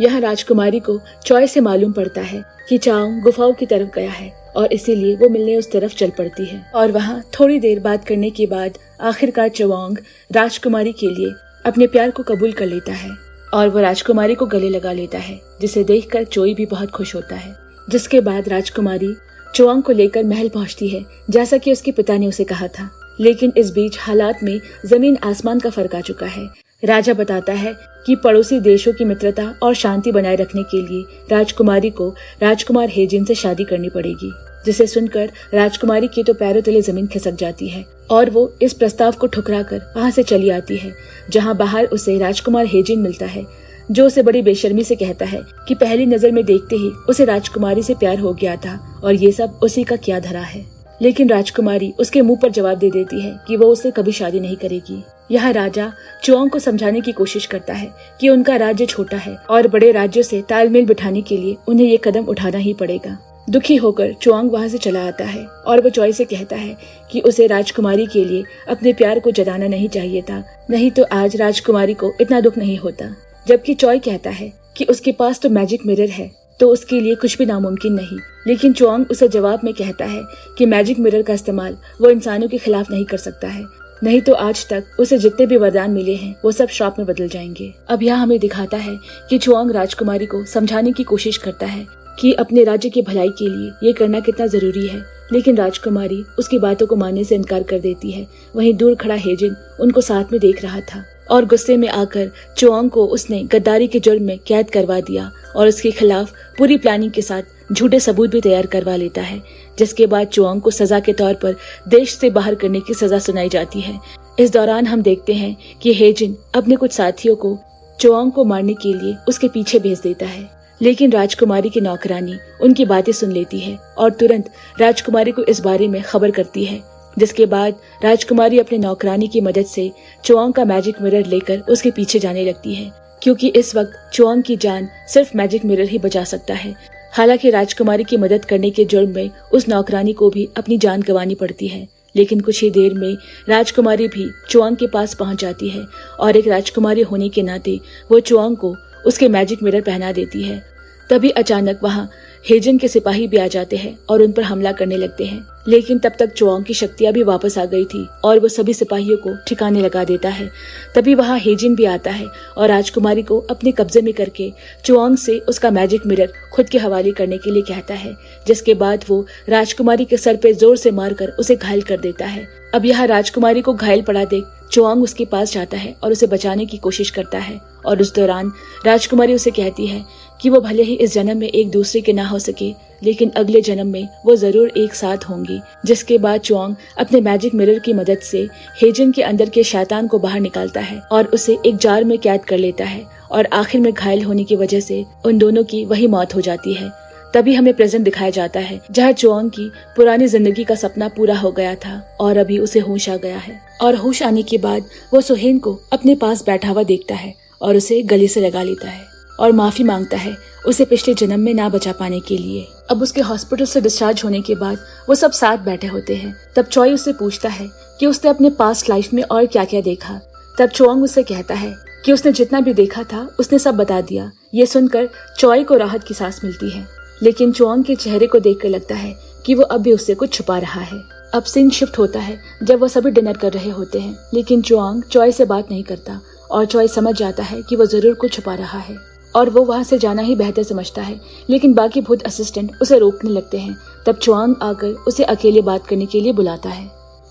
यहाँ राजकुमारी को चॉय से मालूम पड़ता है कि चावुंग गुफाओं की तरफ गया है और इसीलिए वो मिलने उस तरफ चल पड़ती है। और वहाँ थोड़ी देर बात करने के बाद आखिरकार चुआंग राजकुमारी के लिए अपने प्यार को कबूल कर लेता है और वो राजकुमारी को गले लगा लेता है, जिसे देखकर चोई भी बहुत खुश होता है। जिसके बाद राजकुमारी चुआंग को लेकर महल पहुंचती है, जैसा कि उसके पिता ने उसे कहा था। लेकिन इस बीच हालात में जमीन आसमान का फर्क आ चुका है। राजा बताता है कि पड़ोसी देशों की मित्रता और शांति बनाए रखने के लिए राजकुमारी को राजकुमार हेजिन से शादी करनी पड़ेगी। जिसे सुनकर राजकुमारी के तो पैरों तले जमीन खिसक जाती है और वो इस प्रस्ताव को ठुकराकर वहां से चली आती है, जहां बाहर उसे राजकुमार हेजिन मिलता है, जो उसे बड़ी बेशर्मी से कहता है कि पहली नजर में देखते ही उसे राजकुमारी से प्यार हो गया था और ये सब उसी का क्या धरा है। लेकिन राजकुमारी उसके मुंह पर जवाब दे देती है कि वो उससे कभी शादी नहीं करेगी। यह राजा चुआंग को समझाने की कोशिश करता है कि उनका राज्य छोटा है और बड़े राज्यों से तालमेल बिठाने के लिए उन्हें ये कदम उठाना ही पड़ेगा। दुखी होकर चुआंग वहां से चला आता है और वो चॉय से कहता है कि उसे राजकुमारी के लिए अपने प्यार को जताना नहीं चाहिए था, नहीं तो आज राजकुमारी को इतना दुख नहीं होता। जबकि चॉय कहता है कि उसके पास तो मैजिक मिरर है, तो उसके लिए कुछ भी नामुमकिन नहीं। लेकिन चुआंग उसे जवाब में कहता है कि मैजिक मिरर का इस्तेमाल वो इंसानों के खिलाफ नहीं कर सकता है, नहीं तो आज तक उसे जितने भी वरदान मिले हैं वो सब श्राप में बदल जाएंगे। अब यहाँ हमें दिखाता है कि चुआंग राजकुमारी को समझाने की कोशिश करता है कि अपने राज्य की भलाई के लिए ये करना कितना जरूरी है, लेकिन राजकुमारी उसकी बातों को मानने से इनकार कर देती है। वहीं दूर खड़ा हेजिन उनको साथ में देख रहा था और गुस्से में आकर चुआंग को उसने गद्दारी के जुर्म में कैद करवा दिया और उसके खिलाफ पूरी प्लानिंग के साथ झूठे सबूत भी तैयार करवा लेता है, जिसके बाद चुआंग को सजा के तौर पर देश से बाहर करने की सजा सुनाई जाती है। इस दौरान हम देखते हैं कि हेजिन अपने कुछ साथियों को चुआंग को मारने के लिए उसके पीछे भेज देता है, लेकिन राजकुमारी की नौकरानी उनकी बातें सुन लेती है और तुरंत राजकुमारी को इस बारे में खबर करती है, जिसके बाद राजकुमारी अपने नौकरानी की मदद से चुआंग का मैजिक मिरर लेकर उसके पीछे जाने लगती है, क्योंकि इस वक्त चुआंग की जान सिर्फ मैजिक मिरर ही बचा सकता है। हालांकि राजकुमारी की मदद करने के जुर्म में उस नौकरानी को भी अपनी जान गंवानी पड़ती है, लेकिन कुछ ही देर में राजकुमारी भी चुआंग के पास पहुंच जाती है और एक राजकुमारी होने के नाते वो चुआंग को उसके मैजिक मिरर पहना देती है। तभी अचानक वहां हेजिन के सिपाही भी आ जाते हैं और उन पर हमला करने लगते हैं, लेकिन तब तक चुआंग की शक्तियां भी वापस आ गई थी और वो सभी सिपाहियों को ठिकाने लगा देता है। तभी वहां हेजिन भी आता है और राजकुमारी को अपने कब्जे में करके चुआंग से उसका मैजिक मिरर खुद के हवाले करने के लिए कहता है, जिसके बाद वो राजकुमारी के सर पे जोर से मारकर उसे घायल कर देता है। अब यहाँ राजकुमारी को घायल पड़ा देख चुआंग उसके पास जाता है और उसे बचाने की कोशिश करता है और उस दौरान राजकुमारी उसे कहती है कि वो भले ही इस जन्म में एक दूसरे के ना हो सके, लेकिन अगले जन्म में वो जरूर एक साथ होंगी। जिसके बाद चुआंग अपने मैजिक मिरर की मदद से हेजिन के अंदर के शैतान को बाहर निकालता है और उसे एक जार में कैद कर लेता है और आखिर में घायल होने की वजह से उन दोनों की वही मौत हो जाती है। तभी हमें प्रेजेंट दिखाया जाता है, जहाँ चुआंग की पुरानी जिंदगी का सपना पूरा हो गया था और अभी उसे होश आ गया है। और होश आने के बाद वो सुहेन को अपने पास बैठा हुआ देखता है और उसे गले से लगा लेता है और माफी मांगता है उसे पिछले जन्म में ना बचा पाने के लिए। अब उसके हॉस्पिटल से डिस्चार्ज होने के बाद वो सब साथ बैठे होते हैं। तब चॉय उससे पूछता है कि उसने अपने पास्ट लाइफ में और क्या क्या देखा। तब चुआंग उससे कहता है कि उसने जितना भी देखा था उसने सब बता दिया। ये सुनकर चॉय को राहत की सांस मिलती है, लेकिन चुआंग के चेहरे को देखकर लगता है कि वो अब भी उससे कुछ छुपा रहा है। अब सीन शिफ्ट होता है जब वो सभी डिनर कर रहे होते हैं, लेकिन चुआंग चॉय से बात नहीं करता और चॉय समझ जाता है कि वो जरूर कुछ छुपा रहा है और वो वहाँ से जाना ही बेहतर समझता है, लेकिन बाकी भूत असिस्टेंट उसे रोकने लगते हैं। तब चुआंग आकर उसे अकेले बात करने के लिए बुलाता है।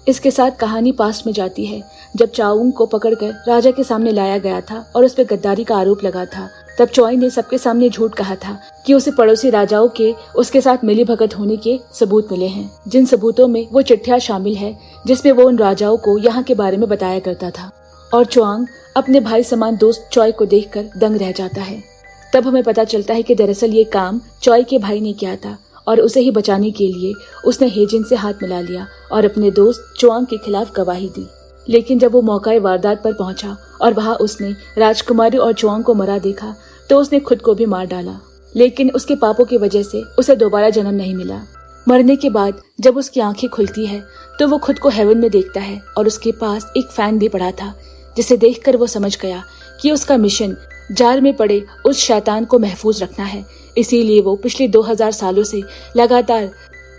इसके साथ कहानी पास्ट में जाती है, जब चाउंग को पकड़कर राजा के सामने लाया गया था और उस पर गद्दारी का आरोप लगा था। तब चॉय ने सबके सामने झूठ कहा था कि उसे पड़ोसी राजाओं के उसके साथ मिली भगत होने के सबूत मिले हैं, जिन सबूतों में वो चिट्ठियां शामिल है जिसमें वो उन राजाओं को यहाँ के बारे में बताया करता था। और चुआंग अपने भाई समान दोस्त चॉय को देखकर दंग रह जाता है। तब हमें पता चलता है कि दरअसल ये काम चॉय के भाई ने किया था और उसे ही बचाने के लिए उसने हेजिन से हाथ मिला लिया और अपने दोस्त चुआंग के खिलाफ गवाही दी। लेकिन जब वो मौकाए वारदात पर पहुंचा और वहां उसने राजकुमारी और चुआंग को मरा देखा तो उसने खुद को भी मार डाला, लेकिन उसके पापों की वजह से उसे दोबारा जन्म नहीं मिला। मरने के बाद जब उसकी आंखें खुलती है तो वो खुद को हेवन में देखता है और उसके पास एक फैन भी पड़ा था, जिसे देखकर वो समझ गया कि उसका मिशन जार में पड़े उस शैतान को महफूज रखना है। इसीलिए वो पिछले 2000 सालों से लगातार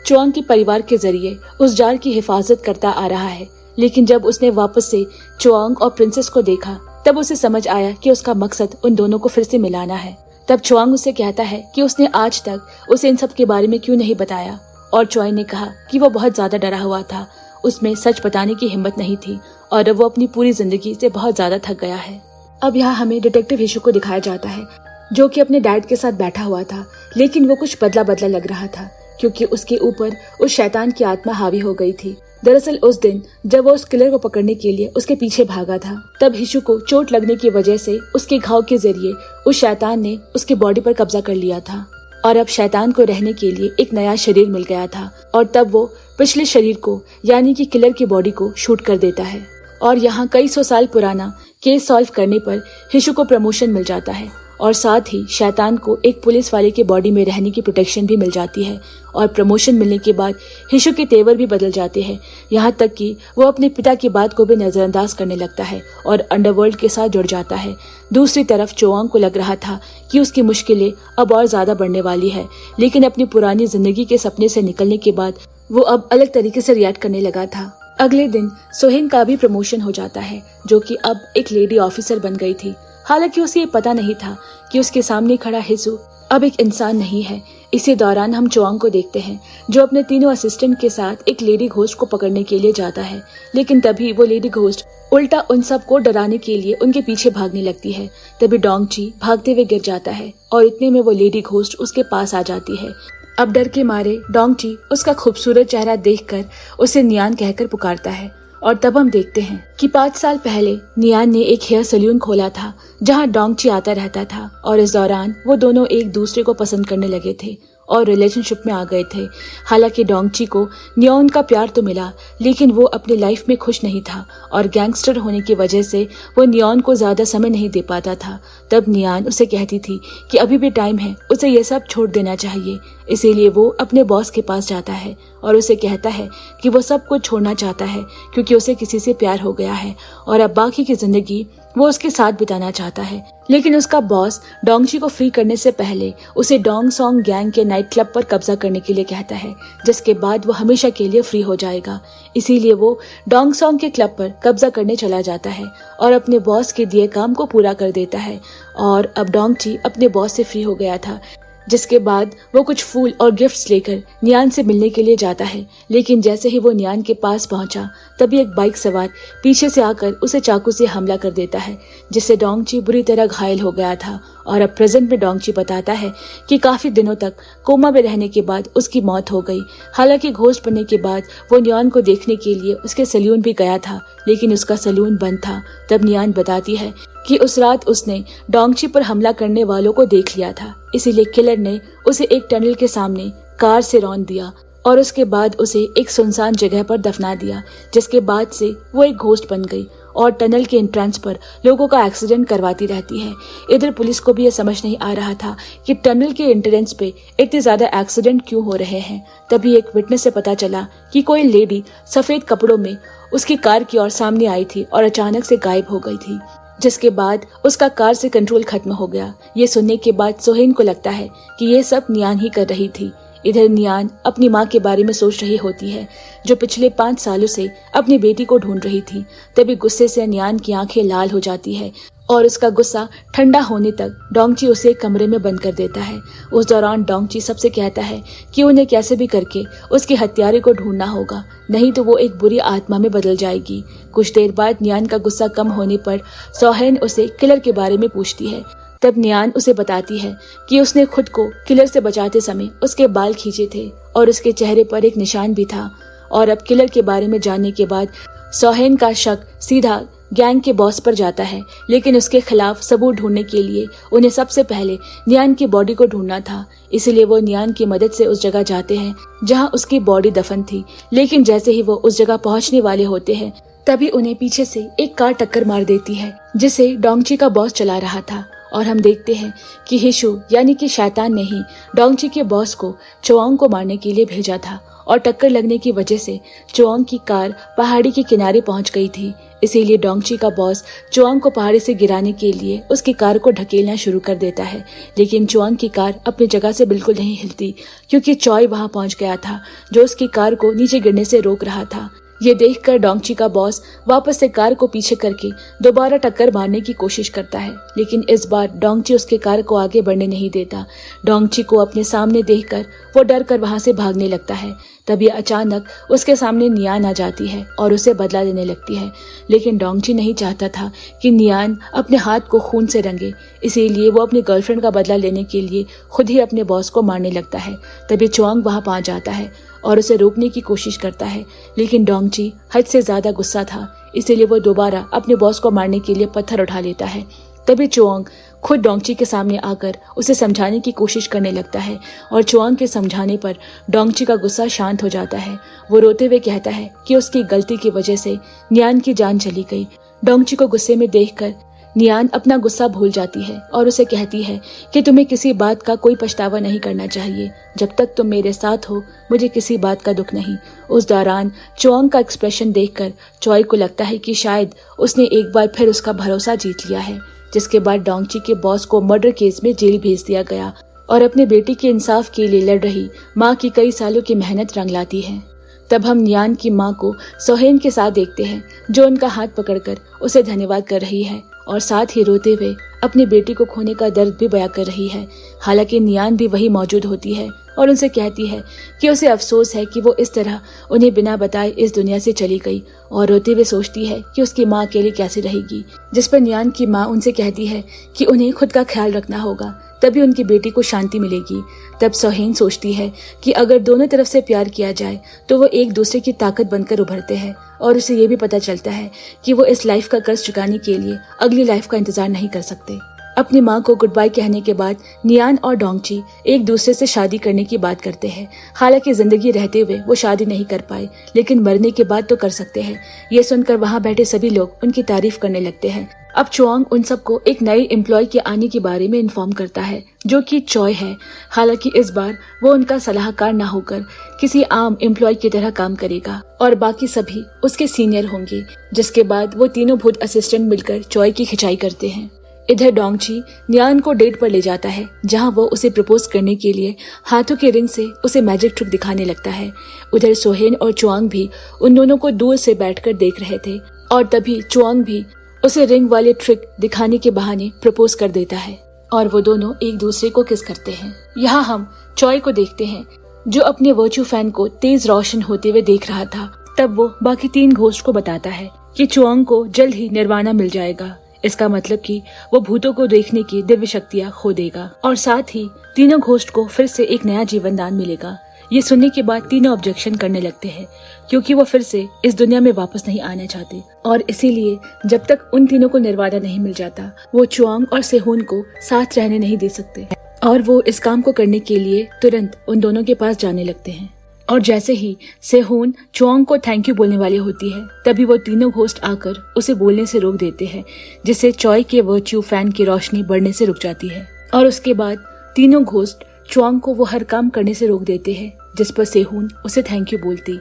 चुआंग के परिवार के जरिए उस जार की हिफाजत करता आ रहा है। लेकिन जब उसने वापस से चुआंग और प्रिंसेस को देखा तब उसे समझ आया कि उसका मकसद उन दोनों को फिर से मिलाना है। तब चुआंग उसे कहता है कि उसने आज तक उसे इन सब के बारे में क्यों नहीं बताया, और चॉय ने कहा कि वो बहुत ज्यादा डरा हुआ था, उसमें सच बताने की हिम्मत नहीं थी और अब वो अपनी पूरी जिंदगी से बहुत ज्यादा थक गया है। अब यहाँ हमें डिटेक्टिव हिशु को दिखाया जाता है, जो कि अपने डैड के साथ बैठा हुआ था, लेकिन वो कुछ बदला बदला लग रहा था, क्योंकि उसके ऊपर उस शैतान की आत्मा हावी हो गई थी। दरअसल उस दिन जब वो उस किलर को पकड़ने के लिए उसके पीछे भागा था, तब हिशु को चोट लगने की वजह से उसके घाव के जरिए उस शैतान ने उसकी बॉडी पर कब्जा कर लिया था और अब शैतान को रहने के लिए एक नया शरीर मिल गया था। और तब वो पिछले शरीर को यानी कि किलर की बॉडी को शूट कर देता है और यहाँ कई सौ साल पुराना केस सॉल्व करने पर हिशु को प्रमोशन मिल जाता है और साथ ही शैतान को एक पुलिस वाले की बॉडी में रहने की प्रोटेक्शन भी मिल जाती है। और प्रमोशन मिलने के बाद हिशु के तेवर भी बदल जाते हैं, यहाँ तक कि वो अपने पिता की बात को भी नजरअंदाज करने लगता है और अंडरवर्ल्ड के साथ जुड़ जाता है। दूसरी तरफ चुआंग को लग रहा था कि उसकी मुश्किलें अब और ज्यादा बढ़ने वाली है, लेकिन अपनी पुरानी जिंदगी के सपने से निकलने के बाद वो अब अलग तरीके से रिएक्ट करने लगा था। अगले दिन सोहेन का भी प्रमोशन हो जाता है, जो कि अब एक लेडी ऑफिसर बन गई थी। हालांकि उसे ये पता नहीं था कि उसके सामने खड़ा हिसू अब एक इंसान नहीं है। इसी दौरान हम चुआंग को देखते हैं जो अपने तीनों असिस्टेंट के साथ एक लेडी घोस्ट को पकड़ने के लिए जाता है, लेकिन तभी वो लेडी घोस्ट उल्टा उन सब को डराने के लिए उनके पीछे भागने लगती है। तभी डोंगची भागते हुए गिर जाता है और इतने में वो लेडी घोस्ट उसके पास आ जाती है। अब डर के मारे डोंगची उसका खूबसूरत चेहरा देखकर उसे नियान कहकर पुकारता है और तब हम देखते हैं कि 5 साल पहले नियान ने एक हेयर सैलून खोला था जहां डोंगची आता रहता था और इस दौरान वो दोनों एक दूसरे को पसंद करने लगे थे और रिलेशनशिप में आ गए थे। हालांकि डोंगची को नियान का प्यार तो मिला, लेकिन वो अपनी लाइफ में खुश नहीं था और गैंगस्टर होने की वजह से वो नियान को ज्यादा समय नहीं दे पाता था। तब नियान उसे कहती थी कि अभी भी टाइम है, उसे ये सब छोड़ देना चाहिए। इसीलिए वो अपने बॉस के पास जाता है और उसे कहता है कि वो सब कुछ छोड़ना चाहता है क्योंकि उसे किसी से प्यार हो गया है और अब बाकी की जिंदगी वो उसके साथ बिताना चाहता है। लेकिन उसका बॉस डोंगची को फ्री करने से पहले उसे डोंग सॉन्ग गैंग के नाइट क्लब पर कब्जा करने के लिए कहता है, जिसके बाद वो हमेशा के लिए फ्री हो जाएगा। इसीलिए वो डोंग सॉन्ग के क्लब पर कब्जा करने चला जाता है और अपने बॉस के दिए काम को पूरा कर देता है। और अब डोंगची अपने बॉस से फ्री हो गया था, जिसके बाद वो कुछ फूल और गिफ्ट्स लेकर नियान से मिलने के लिए जाता है। लेकिन जैसे ही वो नियान के पास पहुंचा, तभी एक बाइक सवार पीछे से आकर उसे चाकू से हमला कर देता है, जिससे डोंगची बुरी तरह घायल हो गया था। और अब प्रेजेंट में डोंगची बताता है कि काफी दिनों तक कोमा में रहने के बाद उसकी मौत हो गई। हालांकि घोस्ट बनने के बाद वो नियान को देखने के लिए उसके सैलून भी गया था, लेकिन उसका सैलून बंद था। तब नियान बताती है कि उस रात उसने डोंगची पर हमला करने वालों को देख लिया था, इसीलिए किलर ने उसे एक टनल के सामने कार से रौंद दिया और उसके बाद उसे एक सुनसान जगह पर दफना दिया, जिसके बाद से वो एक घोस्ट बन गई और टनल के एंट्रेंस पर लोगों का एक्सीडेंट करवाती रहती है। इधर पुलिस को भी ये समझ नहीं आ रहा था कि टनल के एंट्रेंस पे इतने ज्यादा एक्सीडेंट क्यों हो रहे हैं। तभी एक विटनेस से पता चला कि कोई लेडी सफेद कपड़ों में उसकी कार की ओर सामने आई थी और अचानक से गायब हो गई थी, जिसके बाद उसका कार से कंट्रोल खत्म हो गया। ये सुनने के बाद सोहेन को लगता है कि ये सब नियान ही कर रही थी। इधर नियान अपनी माँ के बारे में सोच रही होती है, जो पिछले 5 सालों से अपनी बेटी को ढूंढ रही थी। तभी गुस्से से नियान की आंखें लाल हो जाती है और उसका गुस्सा ठंडा होने तक डोंगची उसे कमरे में बंद कर देता है। उस दौरान डोंगची सबसे कहता है कि उन्हें कैसे भी करके उसके हत्यारे को ढूंढना होगा, नहीं तो वो एक बुरी आत्मा में बदल जाएगी। कुछ देर बाद नियान का गुस्सा कम होने पर सोहेन उसे किलर के बारे में पूछती है। तब नियान उसे बताती है कि उसने खुद को किलर से बचाते समय उसके बाल खींचे थे और उसके चेहरे पर एक निशान भी था। और अब किलर के बारे में जानने के बाद सोहेन का शक सीधा गैंग के बॉस पर जाता है, लेकिन उसके खिलाफ सबूत ढूंढने के लिए उन्हें सबसे पहले नियान की बॉडी को ढूंढना था। इसलिए वो नियान की मदद से उस जगह जाते हैं जहां उसकी बॉडी दफन थी। लेकिन जैसे ही वो उस जगह पहुंचने वाले होते हैं, तभी उन्हें पीछे से एक कार टक्कर मार देती है, जिसे डोंगची का बॉस चला रहा था। और हम देखते हैं कि हिशु यानी कि शैतान ने ही डोंगची के बॉस को चुआंग को मारने के लिए भेजा था और टक्कर लगने की वजह से चुआंग की कार पहाड़ी के किनारे पहुंच गई थी। इसीलिए डोंगची का बॉस चुआंग को पहाड़ी से गिराने के लिए उसकी कार को ढकेलना शुरू कर देता है, लेकिन चुआंग की कार अपनी जगह से बिल्कुल नहीं हिलती क्योंकि चॉय वहां पहुंच गया था, जो उसकी कार को नीचे गिरने से रोक रहा था। ये देखकर डोंगची का बॉस वापस से कार को पीछे करके दोबारा टक्कर मारने की कोशिश करता है, लेकिन इस बार डोंगची उसके कार को आगे बढ़ने नहीं देता। डोंगची को अपने सामने देखकर वो डर कर वहां से भागने लगता है। तभी अचानक उसके सामने नियान आ जाती है और उसे बदला देने लगती है। लेकिन डोंगची नहीं चाहता था कि नियान अपने हाथ को खून से रंगे, इसीलिए वो अपनी गर्लफ्रेंड का बदला लेने के लिए खुद ही अपने बॉस को मारने लगता है। तभी चुआंग वहां पहुंच जाता है और उसे रोकने की कोशिश करता है, लेकिन डोंगची हद से ज्यादा गुस्सा था, इसीलिए वो दोबारा अपने बॉस को मारने के लिए पत्थर उठा लेता है। तभी चुआंग खुद डोंगची के सामने आकर उसे समझाने की कोशिश करने लगता है और चुआंग के समझाने पर डोंगची का गुस्सा शांत हो जाता है। वो रोते हुए कहता है कि उसकी गलती की वजह से नियान की जान चली गई। डोंगची को गुस्से में देखकर नियान अपना गुस्सा भूल जाती है और उसे कहती है कि तुम्हें किसी बात का कोई पछतावा नहीं करना चाहिए। जब तक तुम मेरे साथ हो मुझे किसी बात का दुख नहीं। उस दौरान चुआंग का एक्सप्रेशन देखकर चॉय को लगता है कि शायद उसने एक बार फिर उसका भरोसा जीत लिया है। जिसके बाद डोंगची के बॉस को मर्डर केस में जेल भेज दिया गया और अपने बेटी के इंसाफ के लिए लड़ रही माँ की कई सालों की मेहनत रंग लाती है। तब हम नियान की माँ को सोहेन के साथ देखते हैं, जो उनका हाथ पकड़कर उसे धन्यवाद कर रही है और साथ ही रोते हुए अपनी बेटी को खोने का दर्द भी बयां कर रही है। हालांकि नियान भी वही मौजूद होती है और उनसे कहती है कि उसे अफसोस है कि वो इस तरह उन्हें बिना बताए इस दुनिया से चली गई, और रोते हुए सोचती है कि उसकी माँ अकेली कैसे रहेगी। जिस पर नियान की माँ उनसे कहती है कि उन्हें खुद का ख्याल रखना होगा, तभी उनकी बेटी को शांति मिलेगी। तब सोहेन सोचती है कि अगर दोनों तरफ से प्यार किया जाए तो वो एक दूसरे की ताकत बनकर उभरते हैं, और उसे ये भी पता चलता है कि वो इस लाइफ का कर्ज चुकाने के लिए अगली लाइफ का इंतजार नहीं कर सकते। अपनी माँ को गुड बाय कहने के बाद नियान और डोंगची एक दूसरे से शादी करने की बात करते हैं। हालांकि जिंदगी रहते हुए वो शादी नहीं कर पाए, लेकिन मरने के बाद तो कर सकते हैं। ये सुनकर वहाँ बैठे सभी लोग उनकी तारीफ करने लगते हैं। अब चुआंग उन सबको एक नए एम्प्लॉय के आने के बारे में इन्फॉर्म करता है, जो कि चॉय है। हालांकि इस बार वो उनका सलाहकार ना होकर किसी आम एम्प्लॉय की तरह काम करेगा और बाकी सभी उसके सीनियर होंगे। जिसके बाद वो तीनों भूत असिस्टेंट मिलकर चॉय की खिंचाई करते हैं। इधर डोंगची नियान को डेट पर ले जाता है, जहां वो उसे प्रपोज करने के लिए हाथों के रिंग से उसे मैजिक ट्रिक दिखाने लगता है। उधर सोहेन और चुआंग भी उन दोनों को दूर से बैठकर देख रहे थे, और तभी चुआंग भी उसे रिंग वाले ट्रिक दिखाने के बहाने प्रपोज कर देता है और वो दोनों एक दूसरे को किस करते हैं। यहाँ हम चॉय को देखते हैं, जो अपने वर्च्यू फैन को तेज रोशन होते हुए देख रहा था। तब वो बाकी 3 घोस्ट को बताता है कि चुआंग को जल्द ही निर्वाणा मिल जाएगा। इसका मतलब कि वो भूतों को देखने की दिव्य शक्तियाँ खो देगा, और साथ ही तीनों घोस्ट को फिर से एक नया जीवन दान मिलेगा। ये सुनने के बाद तीनों ऑब्जेक्शन करने लगते हैं, क्योंकि वो फिर से इस दुनिया में वापस नहीं आना चाहते, और इसीलिए जब तक उन तीनों को निर्वाणा नहीं मिल जाता वो चुआंग और सेहून को साथ रहने नहीं दे सकते, और वो इस काम को करने के लिए तुरंत उन दोनों के पास जाने लगते हैं। और जैसे ही सेहून चुआंग को थैंक यू बोलने वाली होती है, तभी वो तीनों घोस्ट आकर उसे बोलने से रोक देते हैं, जिससे चॉय के वर्च्यू फैन की रोशनी बढ़ने से रुक जाती है। और उसके बाद तीनों घोस्ट चुआंग को वो हर काम करने से रोक देते हैं जिस पर सेहून उसे थैंक यू बोलती।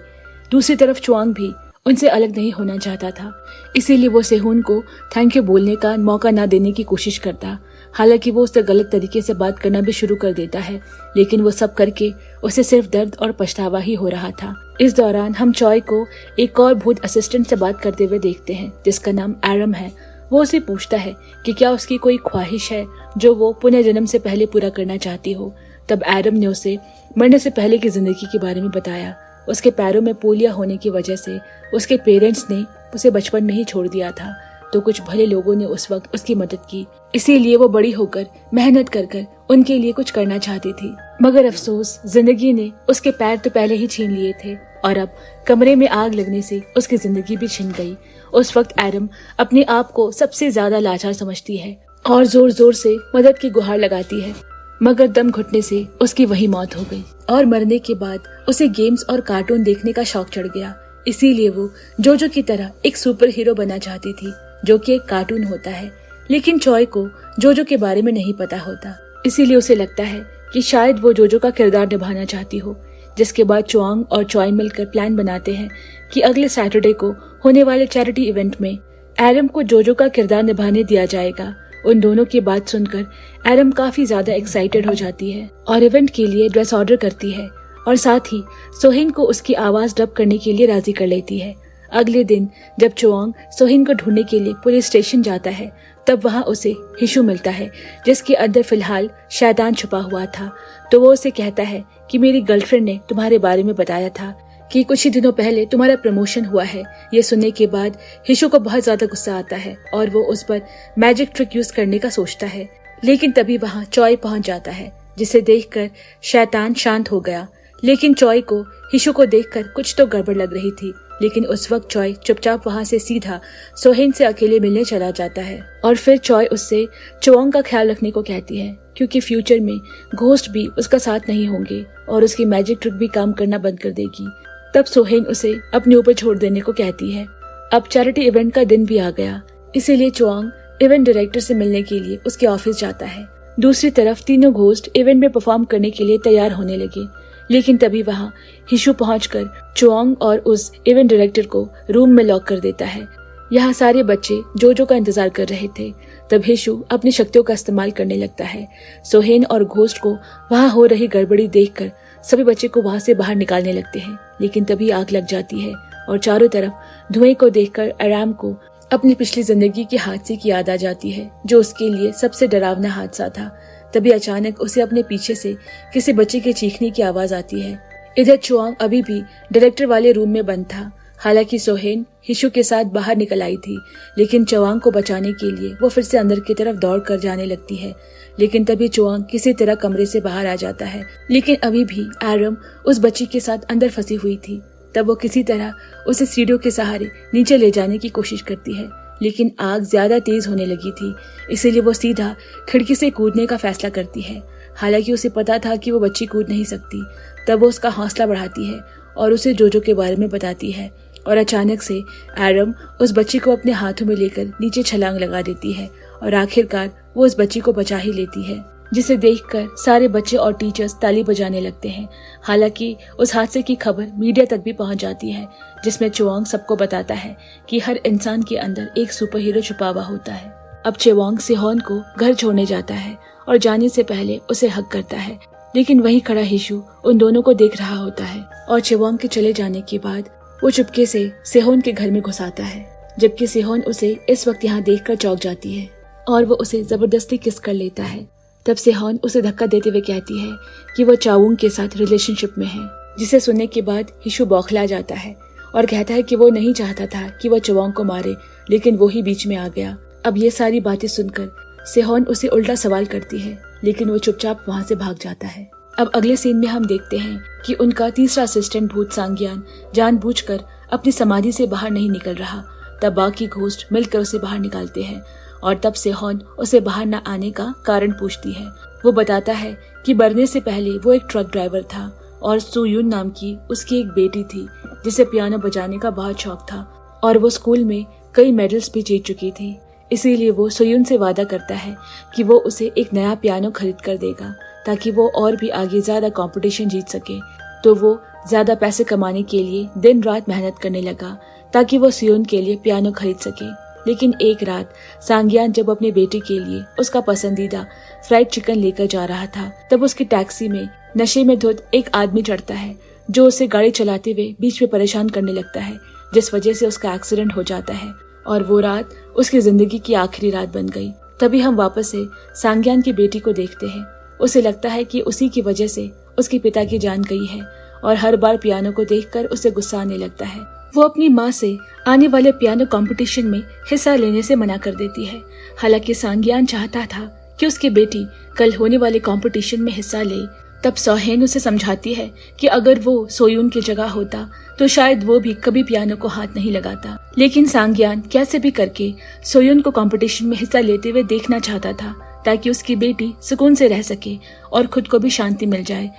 दूसरी तरफ चुआंग भी उनसे अलग नहीं होना चाहता था, इसीलिए वो सेहून को थैंक यू बोलने का मौका ना देने की कोशिश करता। हालांकि वो उससे गलत तरीके से बात करना भी शुरू कर देता है, लेकिन वो सब करके उसे सिर्फ दर्द और पछतावा ही हो रहा था। इस दौरान हम चॉय को एक और भूत असिस्टेंट से बात करते हुए देखते हैं, जिसका नाम एरम है। वो उसे पूछता है कि क्या उसकी कोई ख्वाहिश है जो वो पुनर्जन्म से पहले पूरा करना चाहती हो। तब एरम ने उसे मरने से पहले की जिंदगी के बारे में बताया। उसके पैरों में पोलिया होने की वजह से उसके पेरेंट्स ने उसे बचपन में ही छोड़ दिया था, तो कुछ भले लोगों ने उस वक्त उसकी मदद की, इसीलिए वो बड़ी होकर मेहनत कर कर उनके लिए कुछ करना चाहती थी। मगर अफसोस जिंदगी ने उसके पैर तो पहले ही छीन लिए थे, और अब कमरे में आग लगने से उसकी जिंदगी भी छिन गई। उस वक्त एरम अपने आप को सबसे ज्यादा लाचार समझती है और जोर जोर से मदद की गुहार लगाती है, मगर दम घुटने से उसकी वही मौत हो गई। और मरने के बाद उसे गेम्स और कार्टून देखने का शौक चढ़ गया, इसीलिए वो जोजो की तरह एक सुपर हीरो बनना चाहती थी, जो कि एक कार्टून होता है। लेकिन चॉय को जोजो के बारे में नहीं पता होता, इसीलिए उसे लगता है कि शायद वो जोजो का किरदार निभाना चाहती हो। जिसके बाद चुआंग और चॉय मिलकर प्लान बनाते हैं कि अगले सैटरडे को होने वाले चैरिटी इवेंट में एरम को जोजो का किरदार निभाने दिया जाएगा। उन दोनों की बात सुनकर एरम काफी ज्यादा एक्साइटेड हो जाती है और इवेंट के लिए ड्रेस ऑर्डर करती है, और साथ ही सोहेन को उसकी आवाज डब करने के लिए राजी कर लेती है। अगले दिन जब चुआंग सोहेन को ढूंढने के लिए पुलिस स्टेशन जाता है, तब वहाँ उसे हिशु मिलता है, जिसके अंदर फिलहाल शैतान छुपा हुआ था। तो वो उसे कहता है कि मेरी गर्लफ्रेंड ने तुम्हारे बारे में बताया था कि कुछ ही दिनों पहले तुम्हारा प्रमोशन हुआ है। ये सुनने के बाद हिशु को बहुत ज्यादा गुस्सा आता है और वो उस पर मैजिक ट्रिक यूज करने का सोचता है, लेकिन तभी वहाँ चॉय पहुंच जाता है, जिसे देखकर शैतान शांत हो गया। लेकिन चॉय को हिशु को देखकर कुछ तो गड़बड़ लग रही थी। लेकिन उस वक्त चॉय चुपचाप वहाँ से सीधा सोहेन से अकेले मिलने चला जाता है और फिर चॉय उससे चुआंग का ख्याल रखने को कहती है, क्योंकि फ्यूचर में घोस्ट भी उसका साथ नहीं होंगे और उसकी मैजिक ट्रिक भी काम करना बंद कर देगी। तब सोहेन उसे अपने ऊपर छोड़ देने को कहती है। अब चैरिटी इवेंट का दिन भी आ गया, इसीलिए चुआंग इवेंट डायरेक्टर से मिलने के लिए उसके ऑफिस जाता है। दूसरी तरफ तीनों घोस्ट इवेंट में परफॉर्म करने के लिए तैयार होने लगे, लेकिन तभी वहाँ हिशु पहुंचकर चुआंग और उस इवेंट डायरेक्टर को रूम में लॉक कर देता है। यहाँ सारे बच्चे जोजो का इंतजार कर रहे थे। तब हिशु अपनी शक्तियों का इस्तेमाल करने लगता है। सोहेन और घोस्ट को वहाँ हो रही गड़बड़ी देखकर सभी बच्चे को वहाँ से बाहर निकालने लगते हैं, लेकिन तभी आग लग जाती है और चारों तरफ धुएं को देखकर आराम को अपनी पिछली जिंदगी के हादसे की याद आ जाती है, जो उसके लिए सबसे डरावना हादसा था। तभी अचानक उसे अपने पीछे से किसी बच्चे के चीखने की आवाज आती है। इधर चुआंग अभी भी डायरेक्टर वाले रूम में बंद था। हालांकि सोहेन हिशु के साथ बाहर निकल आई थी, लेकिन चुआंग को बचाने के लिए वो फिर से अंदर की तरफ दौड़ कर जाने लगती है। लेकिन तभी चुआंग किसी तरह कमरे से बाहर आ जाता है, लेकिन अभी भी आरम उस बच्ची के साथ अंदर फंसी हुई थी। तब वो किसी तरह उसे सीढ़ियों के सहारे नीचे ले जाने की कोशिश करती है, लेकिन आग ज्यादा तेज होने लगी थी, इसीलिए वो सीधा खिड़की से कूदने का फैसला करती है। हालांकि उसे पता था कि वो बच्ची कूद नहीं सकती। तब वो उसका हौसला बढ़ाती है और उसे जोजो के बारे में बताती है और अचानक से आरम उस बच्ची को अपने हाथों में लेकर नीचे छलांग लगा देती है और आखिरकार वो उस बच्ची को बचा ही लेती है, जिसे देखकर सारे बच्चे और टीचर्स ताली बजाने लगते हैं। हालांकि उस हादसे की खबर मीडिया तक भी पहुंच जाती है, जिसमें चुआंग सबको बताता है कि हर इंसान के अंदर एक सुपर हीरो छुपा हुआ होता है। अब चुआंग सेहोन को घर छोड़ने जाता है और जाने से पहले उसे हक करता है, लेकिन वहीं खड़ा हिशु उन दोनों को देख रहा होता है और चुआंग के चले जाने के बाद वो चुपके से सेहोन के घर में घुस आता है, जबकि सेहोन उसे इस वक्त यहाँ देखकर चौंक जाती है और वो उसे जबरदस्ती किस कर लेता है। तब सेहोन उसे धक्का देते हुए कहती है कि वो चावुंग के साथ रिलेशनशिप में है, जिसे सुनने के बाद हिशु बौखला जाता है और कहता है कि वो नहीं चाहता था कि वो चुआंग को मारे, लेकिन वो ही बीच में आ गया। अब ये सारी बातें सुनकर सेहोन उसे उल्टा सवाल करती है, लेकिन वो चुपचाप वहाँ से भाग जाता है। अब अगले सीन में हम देखते हैं कि उनका तीसरा असिस्टेंट भूत सांगियान जानबूझकर अपनी समाधि से बाहर नहीं निकल रहा। तब बाकी घोस्ट मिलकर उसे बाहर निकालते हैं और तब सेहोन उसे बाहर न आने का कारण पूछती है। वो बताता है कि मरने से पहले वो एक ट्रक ड्राइवर था और सुयुन नाम की उसकी एक बेटी थी, जिसे पियानो बजाने का बहुत शौक था और वो स्कूल में कई मेडल्स भी जीत चुकी थी। इसीलिए वो सुयुन से वादा करता है कि वो उसे एक नया पियानो खरीद कर देगा, ताकि वो और भी आगे ज्यादा कंपटीशन जीत सके। तो वो ज्यादा पैसे कमाने के लिए दिन रात मेहनत करने लगा, ताकि वो सुयुन के लिए पियानो खरीद सके। लेकिन एक रात सांगियान जब अपनी बेटी के लिए उसका पसंदीदा फ्राइड चिकन लेकर जा रहा था, तब उसकी टैक्सी में नशे में धुत एक आदमी चढ़ता है, जो उसे गाड़ी चलाते हुए बीच में परेशान करने लगता है, जिस वजह से उसका एक्सीडेंट हो जाता है और वो रात उसकी जिंदगी की आखिरी रात बन गई। तभी हम वापस से सांगियान की बेटी को देखते हैं। उसे लगता है कि उसी की वजह से उसके पिता की जान गई है और हर बार पियानो को देखकर उसे गुस्सा आने लगता है। वो अपनी माँ से आने वाले पियानो कंपटीशन में हिस्सा लेने से मना कर देती है। हालांकि सांगियान चाहता था कि उसकी बेटी कल होने वाले कंपटीशन में हिस्सा ले। तब सोहेन उसे समझाती है कि अगर वो सोयुन की जगह होता तो शायद वो भी कभी पियानो को हाथ नहीं लगाता। लेकिन सांगियान कैसे भी करके सोयुन को कंपटीशन में हिस्सा लेते हुए देखना चाहता था, ताकि उसकी बेटी सुकून से रह सके और खुद को भी शांति मिल जाए।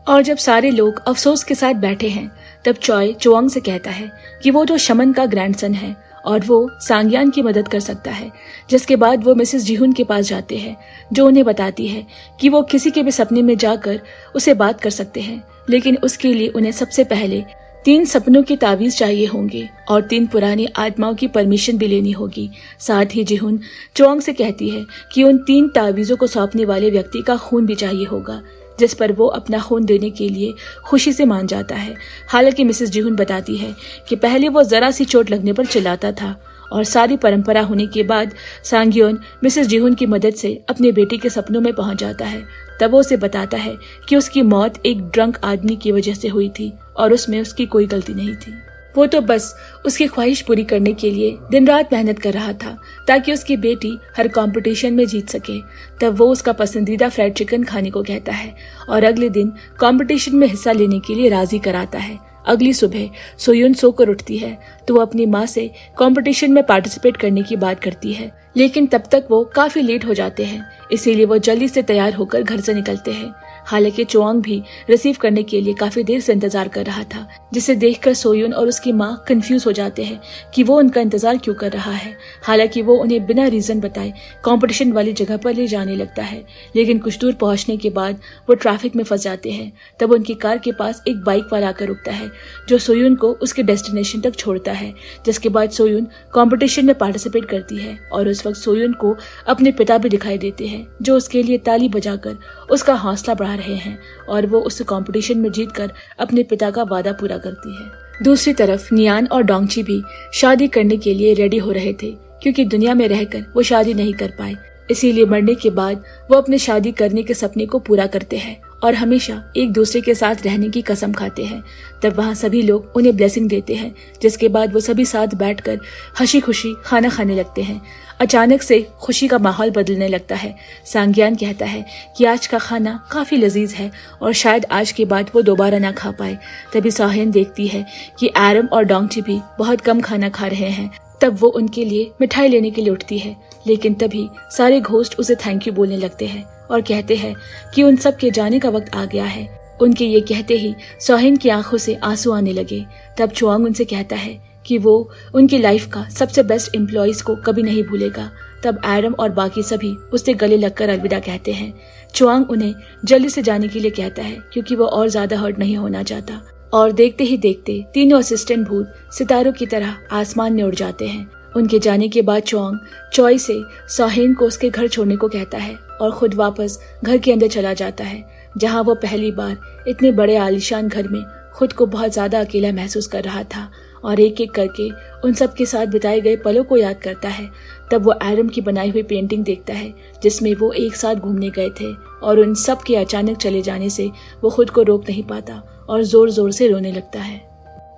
और जब सारे लोग अफसोस के साथ बैठे हैं, तब चॉय चुआंग से कहता है कि वो तो शमन का ग्रैंडसन है और वो सांगियान की मदद कर सकता है। जिसके बाद वो मिसेस जीहुन के पास जाते हैं, जो उन्हें बताती है कि वो किसी के भी सपने में जाकर उसे बात कर सकते हैं, लेकिन उसके लिए उन्हें सबसे पहले 3 सपनों की तावीज चाहिए होंगे और 3 पुरानी आत्माओं की परमिशन भी लेनी होगी। साथ ही जीहुन चुआंग से कहती है कि उन 3 तावीजों को सौंपने वाले व्यक्ति का खून भी चाहिए होगा, जिस पर वो अपना खून देने के लिए खुशी से मान जाता है। हालांकि मिसेस जीहुन बताती है कि पहले वो जरा सी चोट लगने पर चिल्लाता था और सारी परंपरा होने के बाद सांग्योन मिसेस जिहुन की मदद से अपने बेटे के सपनों में पहुंच जाता है। तब वो उसे बताता है कि उसकी मौत एक ड्रंक आदमी की वजह से हुई थी और उसमें उसकी कोई गलती नहीं थी। वो तो बस उसकी ख्वाहिश पूरी करने के लिए दिन रात मेहनत कर रहा था ताकि उसकी बेटी हर कंपटीशन में जीत सके। तब वो उसका पसंदीदा फ्राइड चिकन खाने को कहता है और अगले दिन कंपटीशन में हिस्सा लेने के लिए राजी कराता है। अगली सुबह सोयुन सोकर उठती है तो वो अपनी माँ से कंपटीशन में पार्टिसिपेट करने की बात करती है, लेकिन तब तक वो काफी लेट हो जाते हैं, इसीलिए वो जल्दी से तैयार होकर घर से निकलते हैं। हालांकि चुआंग भी रिसीव करने के लिए काफी देर से इंतजार कर रहा था, जिसे देखकर सोयुन और उसकी माँ कंफ्यूज हो जाते हैं कि वो उनका इंतजार क्यों कर रहा है। हालांकि वो उन्हें बिना रीजन बताए कंपटीशन वाली जगह पर ले जाने लगता है, लेकिन कुछ दूर पहुंचने के बाद वो ट्रैफिक में फंस जाते हैं। तब उनकी कार के पास एक बाइक वाला आकर रुकता है जो सोयुन को उसके डेस्टिनेशन तक छोड़ता है, जिसके बाद सोयुन कंपटीशन में पार्टिसिपेट करती है और उस वक्त सोयुन को अपने पिता भी दिखाई देते हैं जो उसके लिए ताली बजाकर उसका हौसला बढ़ा रहे हैं और वो उस कंपटीशन में जीतकर अपने पिता का वादा पूरा करती है। दूसरी तरफ नियान और डोंगची भी शादी करने के लिए रेडी हो रहे थे, क्योंकि दुनिया में रहकर वो शादी नहीं कर पाए, इसीलिए मरने के बाद वो अपने शादी करने के सपने को पूरा करते हैं और हमेशा एक दूसरे के साथ रहने की कसम खाते हैं। तब वहाँ सभी लोग उन्हें ब्लेसिंग देते हैं, जिसके बाद वो सभी साथ बैठकर हंसी खुशी खाना खाने लगते हैं। अचानक से खुशी का माहौल बदलने लगता है। सांग्यान कहता है कि आज का खाना काफी लजीज है और शायद आज के बाद वो दोबारा ना खा पाए। तभी सोहेन देखती है कि एरम और डोंगची भी बहुत कम खाना खा रहे हैं। तब वो उनके लिए मिठाई लेने के लिए उठती है, लेकिन तभी सारे घोस्ट उसे थैंक यू बोलने लगते हैं और कहते हैं कि उन सब के जाने का वक्त आ गया है। उनके ये कहते ही सोहेन की आंखों से आंसू आने लगे। तब चुआंग उनसे कहता है कि वो उनकी लाइफ का सबसे बेस्ट एम्प्लॉइज को कभी नहीं भूलेगा। तब एरम और बाकी सभी उससे गले लगकर अलविदा कहते हैं। चुआंग उन्हें जल्दी से जाने के लिए कहता है क्योंकि वो और ज्यादा हर्ट नहीं होना चाहता, और देखते ही देखते तीनों असिस्टेंट भूत सितारों की तरह आसमान में उड़ जाते हैं। उनके जाने के बाद चुआंग चॉय से सोहेन को उसके घर छोड़ने को कहता है और खुद वापस घर के अंदर चला जाता है, जहाँ वो पहली बार इतने बड़े आलीशान घर में खुद को बहुत ज्यादा अकेला महसूस कर रहा था और एक एक करके उन सब के साथ बिताए गए पलों को याद करता है। तब वो एरम की बनाई हुई पेंटिंग देखता है जिसमें वो एक साथ घूमने गए थे, और उन सब के अचानक चले जाने से वो खुद को रोक नहीं पाता और जोर जोर से रोने लगता है।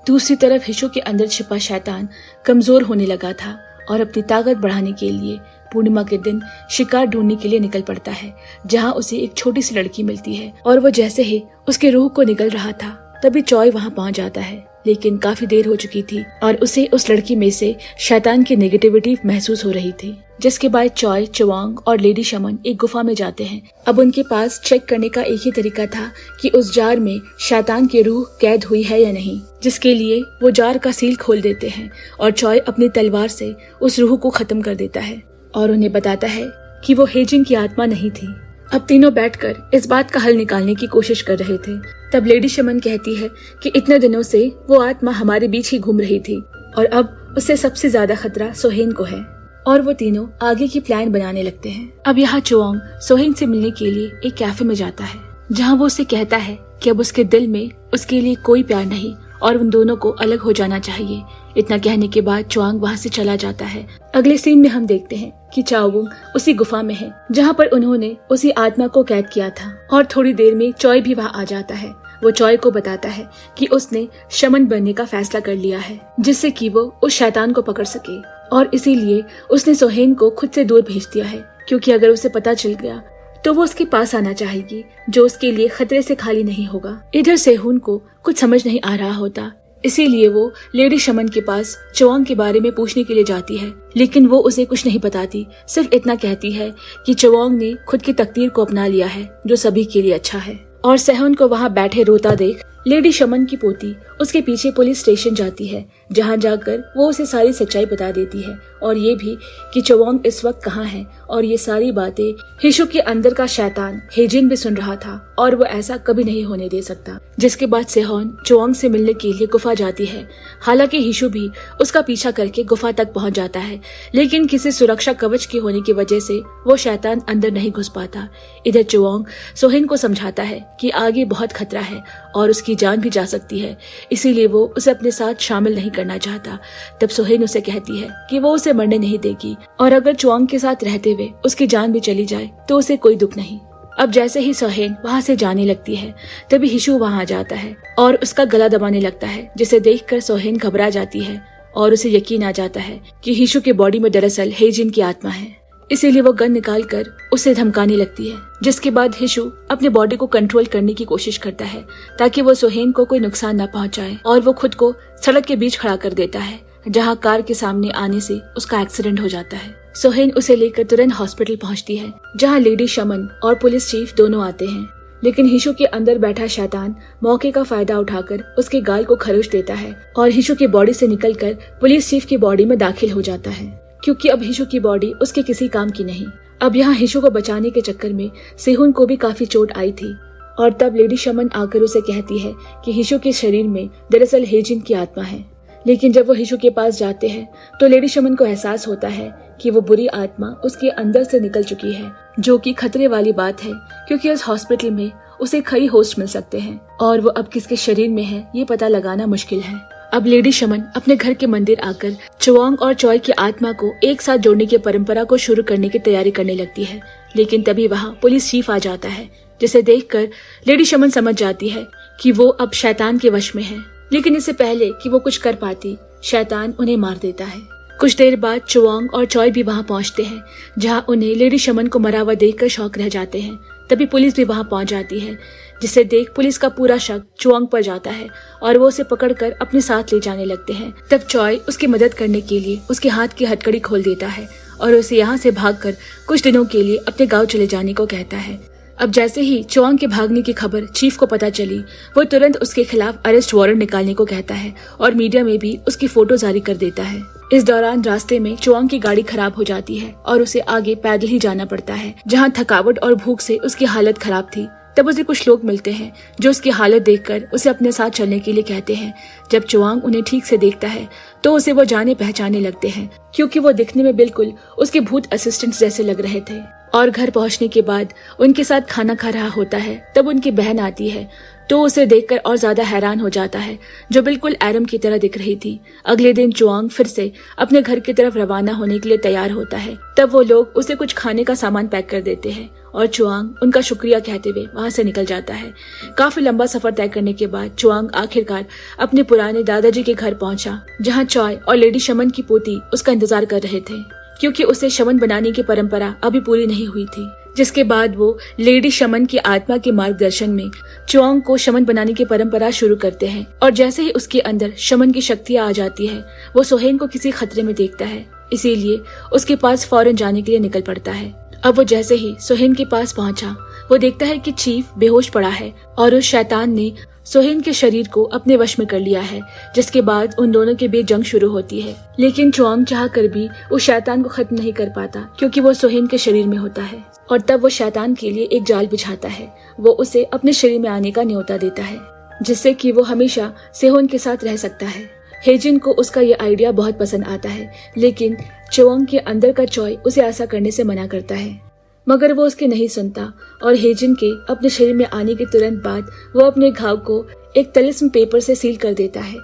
दूसरी तरफ हिशो के अंदर छिपा शैतान कमजोर होने लगा था और अपनी ताकत बढ़ाने के लिए पूर्णिमा के दिन शिकार ढूंढने के लिए निकल पड़ता है, जहाँ उसे एक छोटी सी लड़की मिलती है। और वो जैसे ही उसके रूह को निकल रहा था तभी चॉय वहाँ पहुँच जाता है, लेकिन काफी देर हो चुकी थी और उसे उस लड़की में से शैतान की नेगेटिविटी महसूस हो रही थी। जिसके बाद चॉय, चुआंग और लेडी शमन एक गुफा में जाते हैं। अब उनके पास चेक करने का एक ही तरीका था कि उस जार में शैतान की रूह कैद हुई है या नहीं, जिसके लिए वो जार का सील खोल देते हैं और चॉय अपनी तलवार से उस रूह को खत्म कर देता है और उन्हें बताता है कि वो हेजिंग की आत्मा नहीं थी। अब तीनों बैठकर इस बात का हल निकालने की कोशिश कर रहे थे। तब लेडी शमन कहती है कि इतने दिनों से वो आत्मा हमारे बीच ही घूम रही थी और अब उससे सबसे ज्यादा खतरा सोहेन को है, और वो तीनों आगे की प्लान बनाने लगते हैं। अब यहाँ चुआंग सोहेन से मिलने के लिए एक कैफे में जाता है, जहाँ वो उसे कहता है कि अब उसके दिल में उसके लिए कोई प्यार नहीं और उन दोनों को अलग हो जाना चाहिए। इतना कहने के बाद चुआंग वहाँ से चला जाता है। अगले सीन में हम देखते हैं कि चाओबुंग उसी गुफा में है जहाँ पर उन्होंने उसी आत्मा को कैद किया था, और थोड़ी देर में चॉय भी वहाँ आ जाता है। वो चॉय को बताता है कि उसने शमन बनने का फैसला कर लिया है, जिससे कि वो उस शैतान को पकड़ सके, और इसीलिए उसने सोहेन को खुद से दूर भेज दिया है, क्योंकि अगर उसे पता चल गया तो वो उसके पास आना चाहेगी, जो उसके लिए खतरे से खाली नहीं होगा। इधर सेहून को कुछ समझ नहीं आ रहा होता, इसीलिए वो लेडी शमन के पास चुआंग के बारे में पूछने के लिए जाती है, लेकिन वो उसे कुछ नहीं बताती। सिर्फ इतना कहती है कि चुआंग ने खुद की तकदीर को अपना लिया है, जो सभी के लिए अच्छा है। और सेहून को वहाँ बैठे रोता देख लेडी शमन की पोती उसके पीछे पुलिस स्टेशन जाती है, जहाँ जाकर वो उसे सारी सच्चाई बता देती है, और ये भी कि चुआंग इस वक्त कहाँ है और ये सारी बातें हिशु के अंदर का शैतान हेजिन भी सुन रहा था और वो ऐसा कभी नहीं होने दे सकता। जिसके बाद सेहोन चुआंग से मिलने के लिए गुफा जाती है। हालांकि हिशु भी उसका पीछा करके गुफा तक पहुंच जाता है, लेकिन किसी सुरक्षा कवच के होने की वजह से वो शैतान अंदर नहीं घुस पाता। इधर चुआंग सोहेन को समझाता है कि आगे बहुत खतरा है और उसकी जान भी जा सकती है, इसीलिए वो उसे अपने साथ शामिल नहीं करना चाहता। तब सोहेन उसे कहती है कि वो उसे मरने नहीं देगी और अगर चुआंग के साथ रहते हुए उसकी जान भी चली जाए तो उसे कोई दुख नहीं। अब जैसे ही सोहेन वहाँ से जाने लगती है तभी हिशु वहाँ आ जाता है और उसका गला दबाने लगता है, जिसे देखकर सोहेन घबरा जाती है और उसे यकीन आ जाता है कि हिशु के बॉडी में दरअसल हेजिन की आत्मा है। इसीलिए वो गन निकाल कर उसे धमकाने लगती है, जिसके बाद हिशु अपने बॉडी को कंट्रोल करने की कोशिश करता है ताकि वो सोहेन को कोई नुकसान न पहुंचाए और वो खुद को सड़क के बीच खड़ा कर देता है, जहां कार के सामने आने से उसका एक्सीडेंट हो जाता है। सोहेन उसे लेकर तुरंत हॉस्पिटल पहुंचती है, जहां लेडी शमन और पुलिस चीफ दोनों आते हैं। लेकिन हिशु के अंदर बैठा शैतान मौके का फायदा उठाकर उसके गाल को खरोच देता है और हिशु की बॉडी से निकलकर पुलिस चीफ की बॉडी में दाखिल हो जाता है, क्योंकि अब हिशु की बॉडी उसके किसी काम की नहीं। अब यहाँ हिशु को बचाने के चक्कर में सेहुन को भी काफी चोट आई थी और तब लेडी शमन आकर उसे कहती है कि हिशु के शरीर में दरअसल हेजिन की आत्मा है। लेकिन जब वो हिशु के पास जाते हैं तो लेडी शमन को एहसास होता है कि वो बुरी आत्मा उसके अंदर से निकल चुकी है, जो कि खतरे वाली बात है, क्योंकि उस हॉस्पिटल में उसे कई होस्ट मिल सकते हैं और वो अब किसके शरीर में है ये पता लगाना मुश्किल है। अब लेडी शमन अपने घर के मंदिर आकर चुआंग और चॉय की आत्मा को एक साथ जोड़ने की परंपरा को शुरू करने की तैयारी करने लगती है। लेकिन तभी वहाँ पुलिस चीफ आ जाता है, जिसे देखकर लेडी शमन समझ जाती है कि वो अब शैतान के वश में है। लेकिन इससे पहले कि वो कुछ कर पाती, शैतान उन्हें मार देता है। कुछ देर बाद चुआंग और चॉय भी वहाँ पहुँचते हैं, जहाँ उन्हें लेडी शमन को मरा हुआ देखकर शौक रह जाते हैं। तभी पुलिस भी वहाँ पहुँच जाती है, जिसे देख पुलिस का पूरा शक चुआंग पर जाता है और वो उसे पकड़कर अपने साथ ले जाने लगते हैं। तब चॉय उसकी मदद करने के लिए उसके हाथ की हथकड़ी खोल देता है और उसे यहाँ से भागकर कुछ दिनों के लिए अपने गांव चले जाने को कहता है। अब जैसे ही चुआंग के भागने की खबर चीफ को पता चली, वो तुरंत उसके खिलाफ अरेस्ट वारंट निकालने को कहता है और मीडिया में भी उसकी फोटो जारी कर देता है। इस दौरान रास्ते में चुआंग की गाड़ी खराब हो जाती है और उसे आगे पैदल ही जाना पड़ता है, जहाँ थकावट और भूख से उसकी हालत खराब थी। तब उसे कुछ लोग मिलते हैं जो उसकी हालत देखकर उसे अपने साथ चलने के लिए कहते हैं। जब चुआंग उन्हें ठीक से देखता है तो उसे वो जाने पहचाने लगते हैं, क्योंकि वो दिखने में बिल्कुल उसके भूत असिस्टेंट जैसे लग रहे थे। और घर पहुंचने के बाद उनके साथ खाना खा रहा होता है, तब उनकी बहन आती है तो उसे देखकर और ज्यादा हैरान हो जाता है, जो बिल्कुल एरम की तरह दिख रही थी। अगले दिन चुआंग फिर से अपने घर की तरफ रवाना होने के लिए तैयार होता है। तब वो लोग उसे कुछ खाने का सामान पैक कर देते हैं और चुआंग उनका शुक्रिया कहते हुए वहाँ से निकल जाता है। काफी लंबा सफर तय करने के बाद चुआंग आखिरकार अपने पुराने दादाजी के घर पहुँचा, जहाँ चॉय और लेडी शमन की पोती उसका इंतजार कर रहे थे, क्योंकि उसे शमन बनाने की परंपरा अभी पूरी नहीं हुई थी। जिसके बाद वो लेडी शमन की आत्मा के मार्गदर्शन में चुआंग को शमन बनाने की परंपरा शुरू करते हैं। और जैसे ही उसके अंदर शमन की शक्तियाँ आ जाती है, वो सोहेन को किसी खतरे में देखता है, इसीलिए उसके पास फौरन जाने के लिए निकल पड़ता है। अब वो जैसे ही सोहेन के पास पहुंचा, वो देखता है कि चीफ बेहोश पड़ा है और उस शैतान ने सोहेन के शरीर को अपने वश में कर लिया है। जिसके बाद उन दोनों के बीच जंग शुरू होती है, लेकिन चुआंग चाह कर भी उस शैतान को खत्म नहीं कर पाता, क्योंकि वो सोहेन के शरीर में होता है। और तब वो शैतान के लिए एक जाल बिछाता है। वो उसे अपने शरीर में आने का न्योता देता है, जिससे कि वो हमेशा सेहोन के साथ रह सकता है। हेजिन को उसका ये आइडिया बहुत पसंद आता है, लेकिन चुआंग के अंदर का चॉय उसे ऐसा करने से मना करता है, मगर वो उसके नहीं सुनता और हेजिन के अपने शरीर में आने के तुरंत बाद वो अपने घाव को एक तलिस्म पेपर से सील कर देता है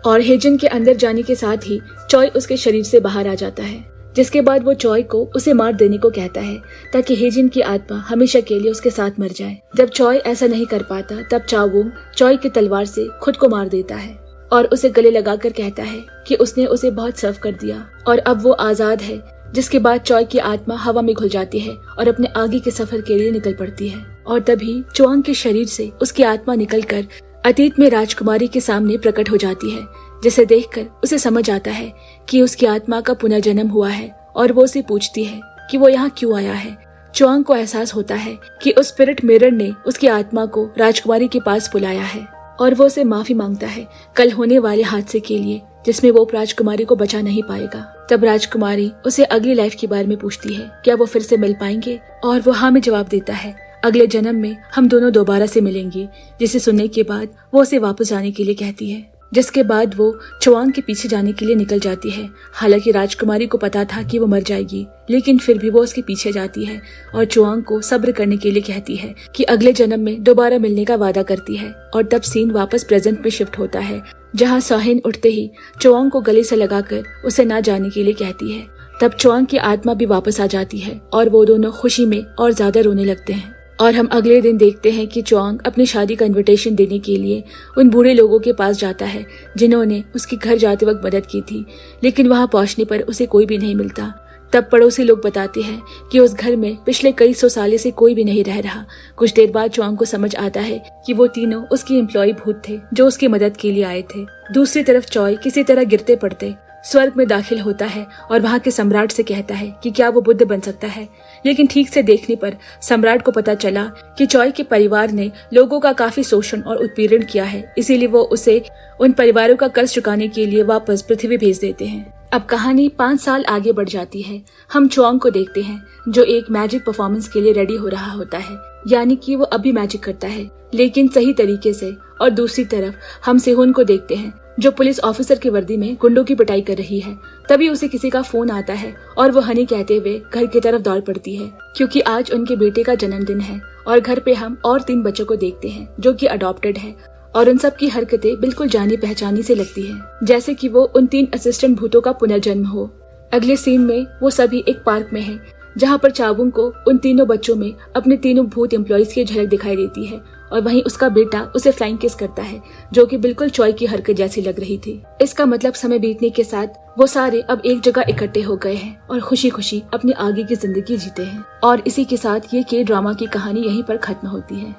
और हेजिन के अंदर जाने के साथ ही चॉय उसके शरीर से बाहर आ जाता है। जिसके बाद वो चॉय को उसे मार देने को कहता है, ताकि हेजिन की आत्मा हमेशा के लिए उसके साथ मर जाए। जब चॉय ऐसा नहीं कर पाता, तब चावुंग चॉय की तलवार से खुद को मार देता है और उसे गले लगाकर कहता है कि उसने उसे बहुत सर्व कर दिया और अब वो आजाद है। जिसके बाद चॉय की आत्मा हवा में घुल जाती है और अपने आगे के सफर के लिए निकल पड़ती है। और तभी चुआंग के शरीर से उसकी आत्मा निकलकर अतीत में राजकुमारी के सामने प्रकट हो जाती है, जिसे देखकर उसे समझ आता है कि उसकी आत्मा का पुनर्जन्म हुआ है और वो उसे पूछती है कि वो यहाँ क्यों आया है। चुआंग को एहसास होता है कि उस स्पिरिट मिरर ने उसकी आत्मा को राजकुमारी के पास बुलाया है और वो उसे माफी मांगता है कल होने वाले हादसे के लिए, जिसमें वो राजकुमारी को बचा नहीं पाएगा। तब राजकुमारी उसे अगली लाइफ के बारे में पूछती है, क्या वो फिर से मिल पाएंगे, और वो हाँ में जवाब देता है, अगले जन्म में हम दोनों दोबारा से मिलेंगे। जिसे सुनने के बाद वो उसे वापस जाने के लिए कहती है, जिसके बाद वो चुआंग के पीछे जाने के लिए निकल जाती है। हालांकि राजकुमारी को पता था कि वो मर जाएगी, लेकिन फिर भी वो उसके पीछे जाती है और चुआंग को सब्र करने के लिए कहती है कि अगले जन्म में दोबारा मिलने का वादा करती है। और तब सीन वापस प्रेजेंट में शिफ्ट होता है, जहाँ सोहेन उठते ही चुआंग को गले से लगाकर उसे ना जाने के लिए कहती है। तब चुआंग की आत्मा भी वापस आ जाती है और वो दोनों खुशी में और ज्यादा रोने लगते हैं। और हम अगले दिन देखते हैं कि चुआंग अपनी शादी का इनविटेशन देने के लिए उन बूढ़े लोगों के पास जाता है जिन्होंने उसके घर जाते वक्त मदद की थी, लेकिन वहां पहुंचने पर उसे कोई भी नहीं मिलता। तब पड़ोसी लोग बताते हैं कि उस घर में पिछले कई सौ सालों से कोई भी नहीं रह रहा। कुछ देर बाद चुआंग को समझ आता है कि वो तीनों उसके एम्प्लॉय भूत थे जो उसकी मदद के लिए आए थे। दूसरी तरफ चॉय किसी तरह गिरते पड़ते स्वर्ग में दाखिल होता है और वहाँ के सम्राट से कहता है कि क्या वो बुद्ध बन सकता है, लेकिन ठीक से देखने पर सम्राट को पता चला कि चॉय के परिवार ने लोगों का काफी शोषण और उत्पीड़न किया है, इसीलिए वो उसे उन परिवारों का कर्ज चुकाने के लिए वापस पृथ्वी भेज देते हैं। अब कहानी 5 साल आगे बढ़ जाती है। हम चुआंग को देखते हैं जो एक मैजिक परफॉर्मेंस के लिए रेडी हो रहा होता है, यानी कि वो अभी मैजिक करता है लेकिन सही तरीके से। और दूसरी तरफ हम सेहुन को देखते हैं जो पुलिस ऑफिसर की वर्दी में गुंडों की पिटाई कर रही है। तभी उसे किसी का फोन आता है और वो हनी कहते हुए घर की तरफ दौड़ पड़ती है, क्योंकि आज उनके बेटे का जन्मदिन है। और घर पे हम और 3 बच्चों को देखते हैं जो कि अडॉप्टेड है, और उन सब की हरकतें बिल्कुल जानी पहचानी से लगती है, जैसे कि वो उन 3 असिस्टेंट भूतों का पुनर्जन्म हो। अगले सीन में वो सभी एक पार्क में है, जहाँ पर चाबुंग को उन तीनों बच्चों में अपने तीनों भूत एम्प्लॉइज की झलक दिखाई देती है, और वहीं उसका बेटा उसे फ्लाइंग किस करता है जो कि बिल्कुल चॉय की हरकत जैसी लग रही थी। इसका मतलब समय बीतने के साथ वो सारे अब एक जगह इकट्ठे हो गए हैं और खुशी खुशी अपनी आगे की जिंदगी जीते हैं। और इसी के साथ ये के ड्रामा की कहानी यहीं पर खत्म होती है।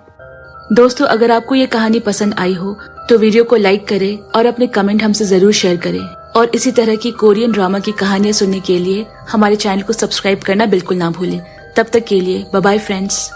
दोस्तों, अगर आपको ये कहानी पसंद आई हो तो वीडियो को लाइक करें और अपने कमेंट हमसे जरूर शेयर करें। और इसी तरह की कोरियन ड्रामा की कहानियां सुनने के लिए हमारे चैनल को सब्सक्राइब करना बिल्कुल ना भूलें। तब तक के लिए बाय बाय फ्रेंड्स।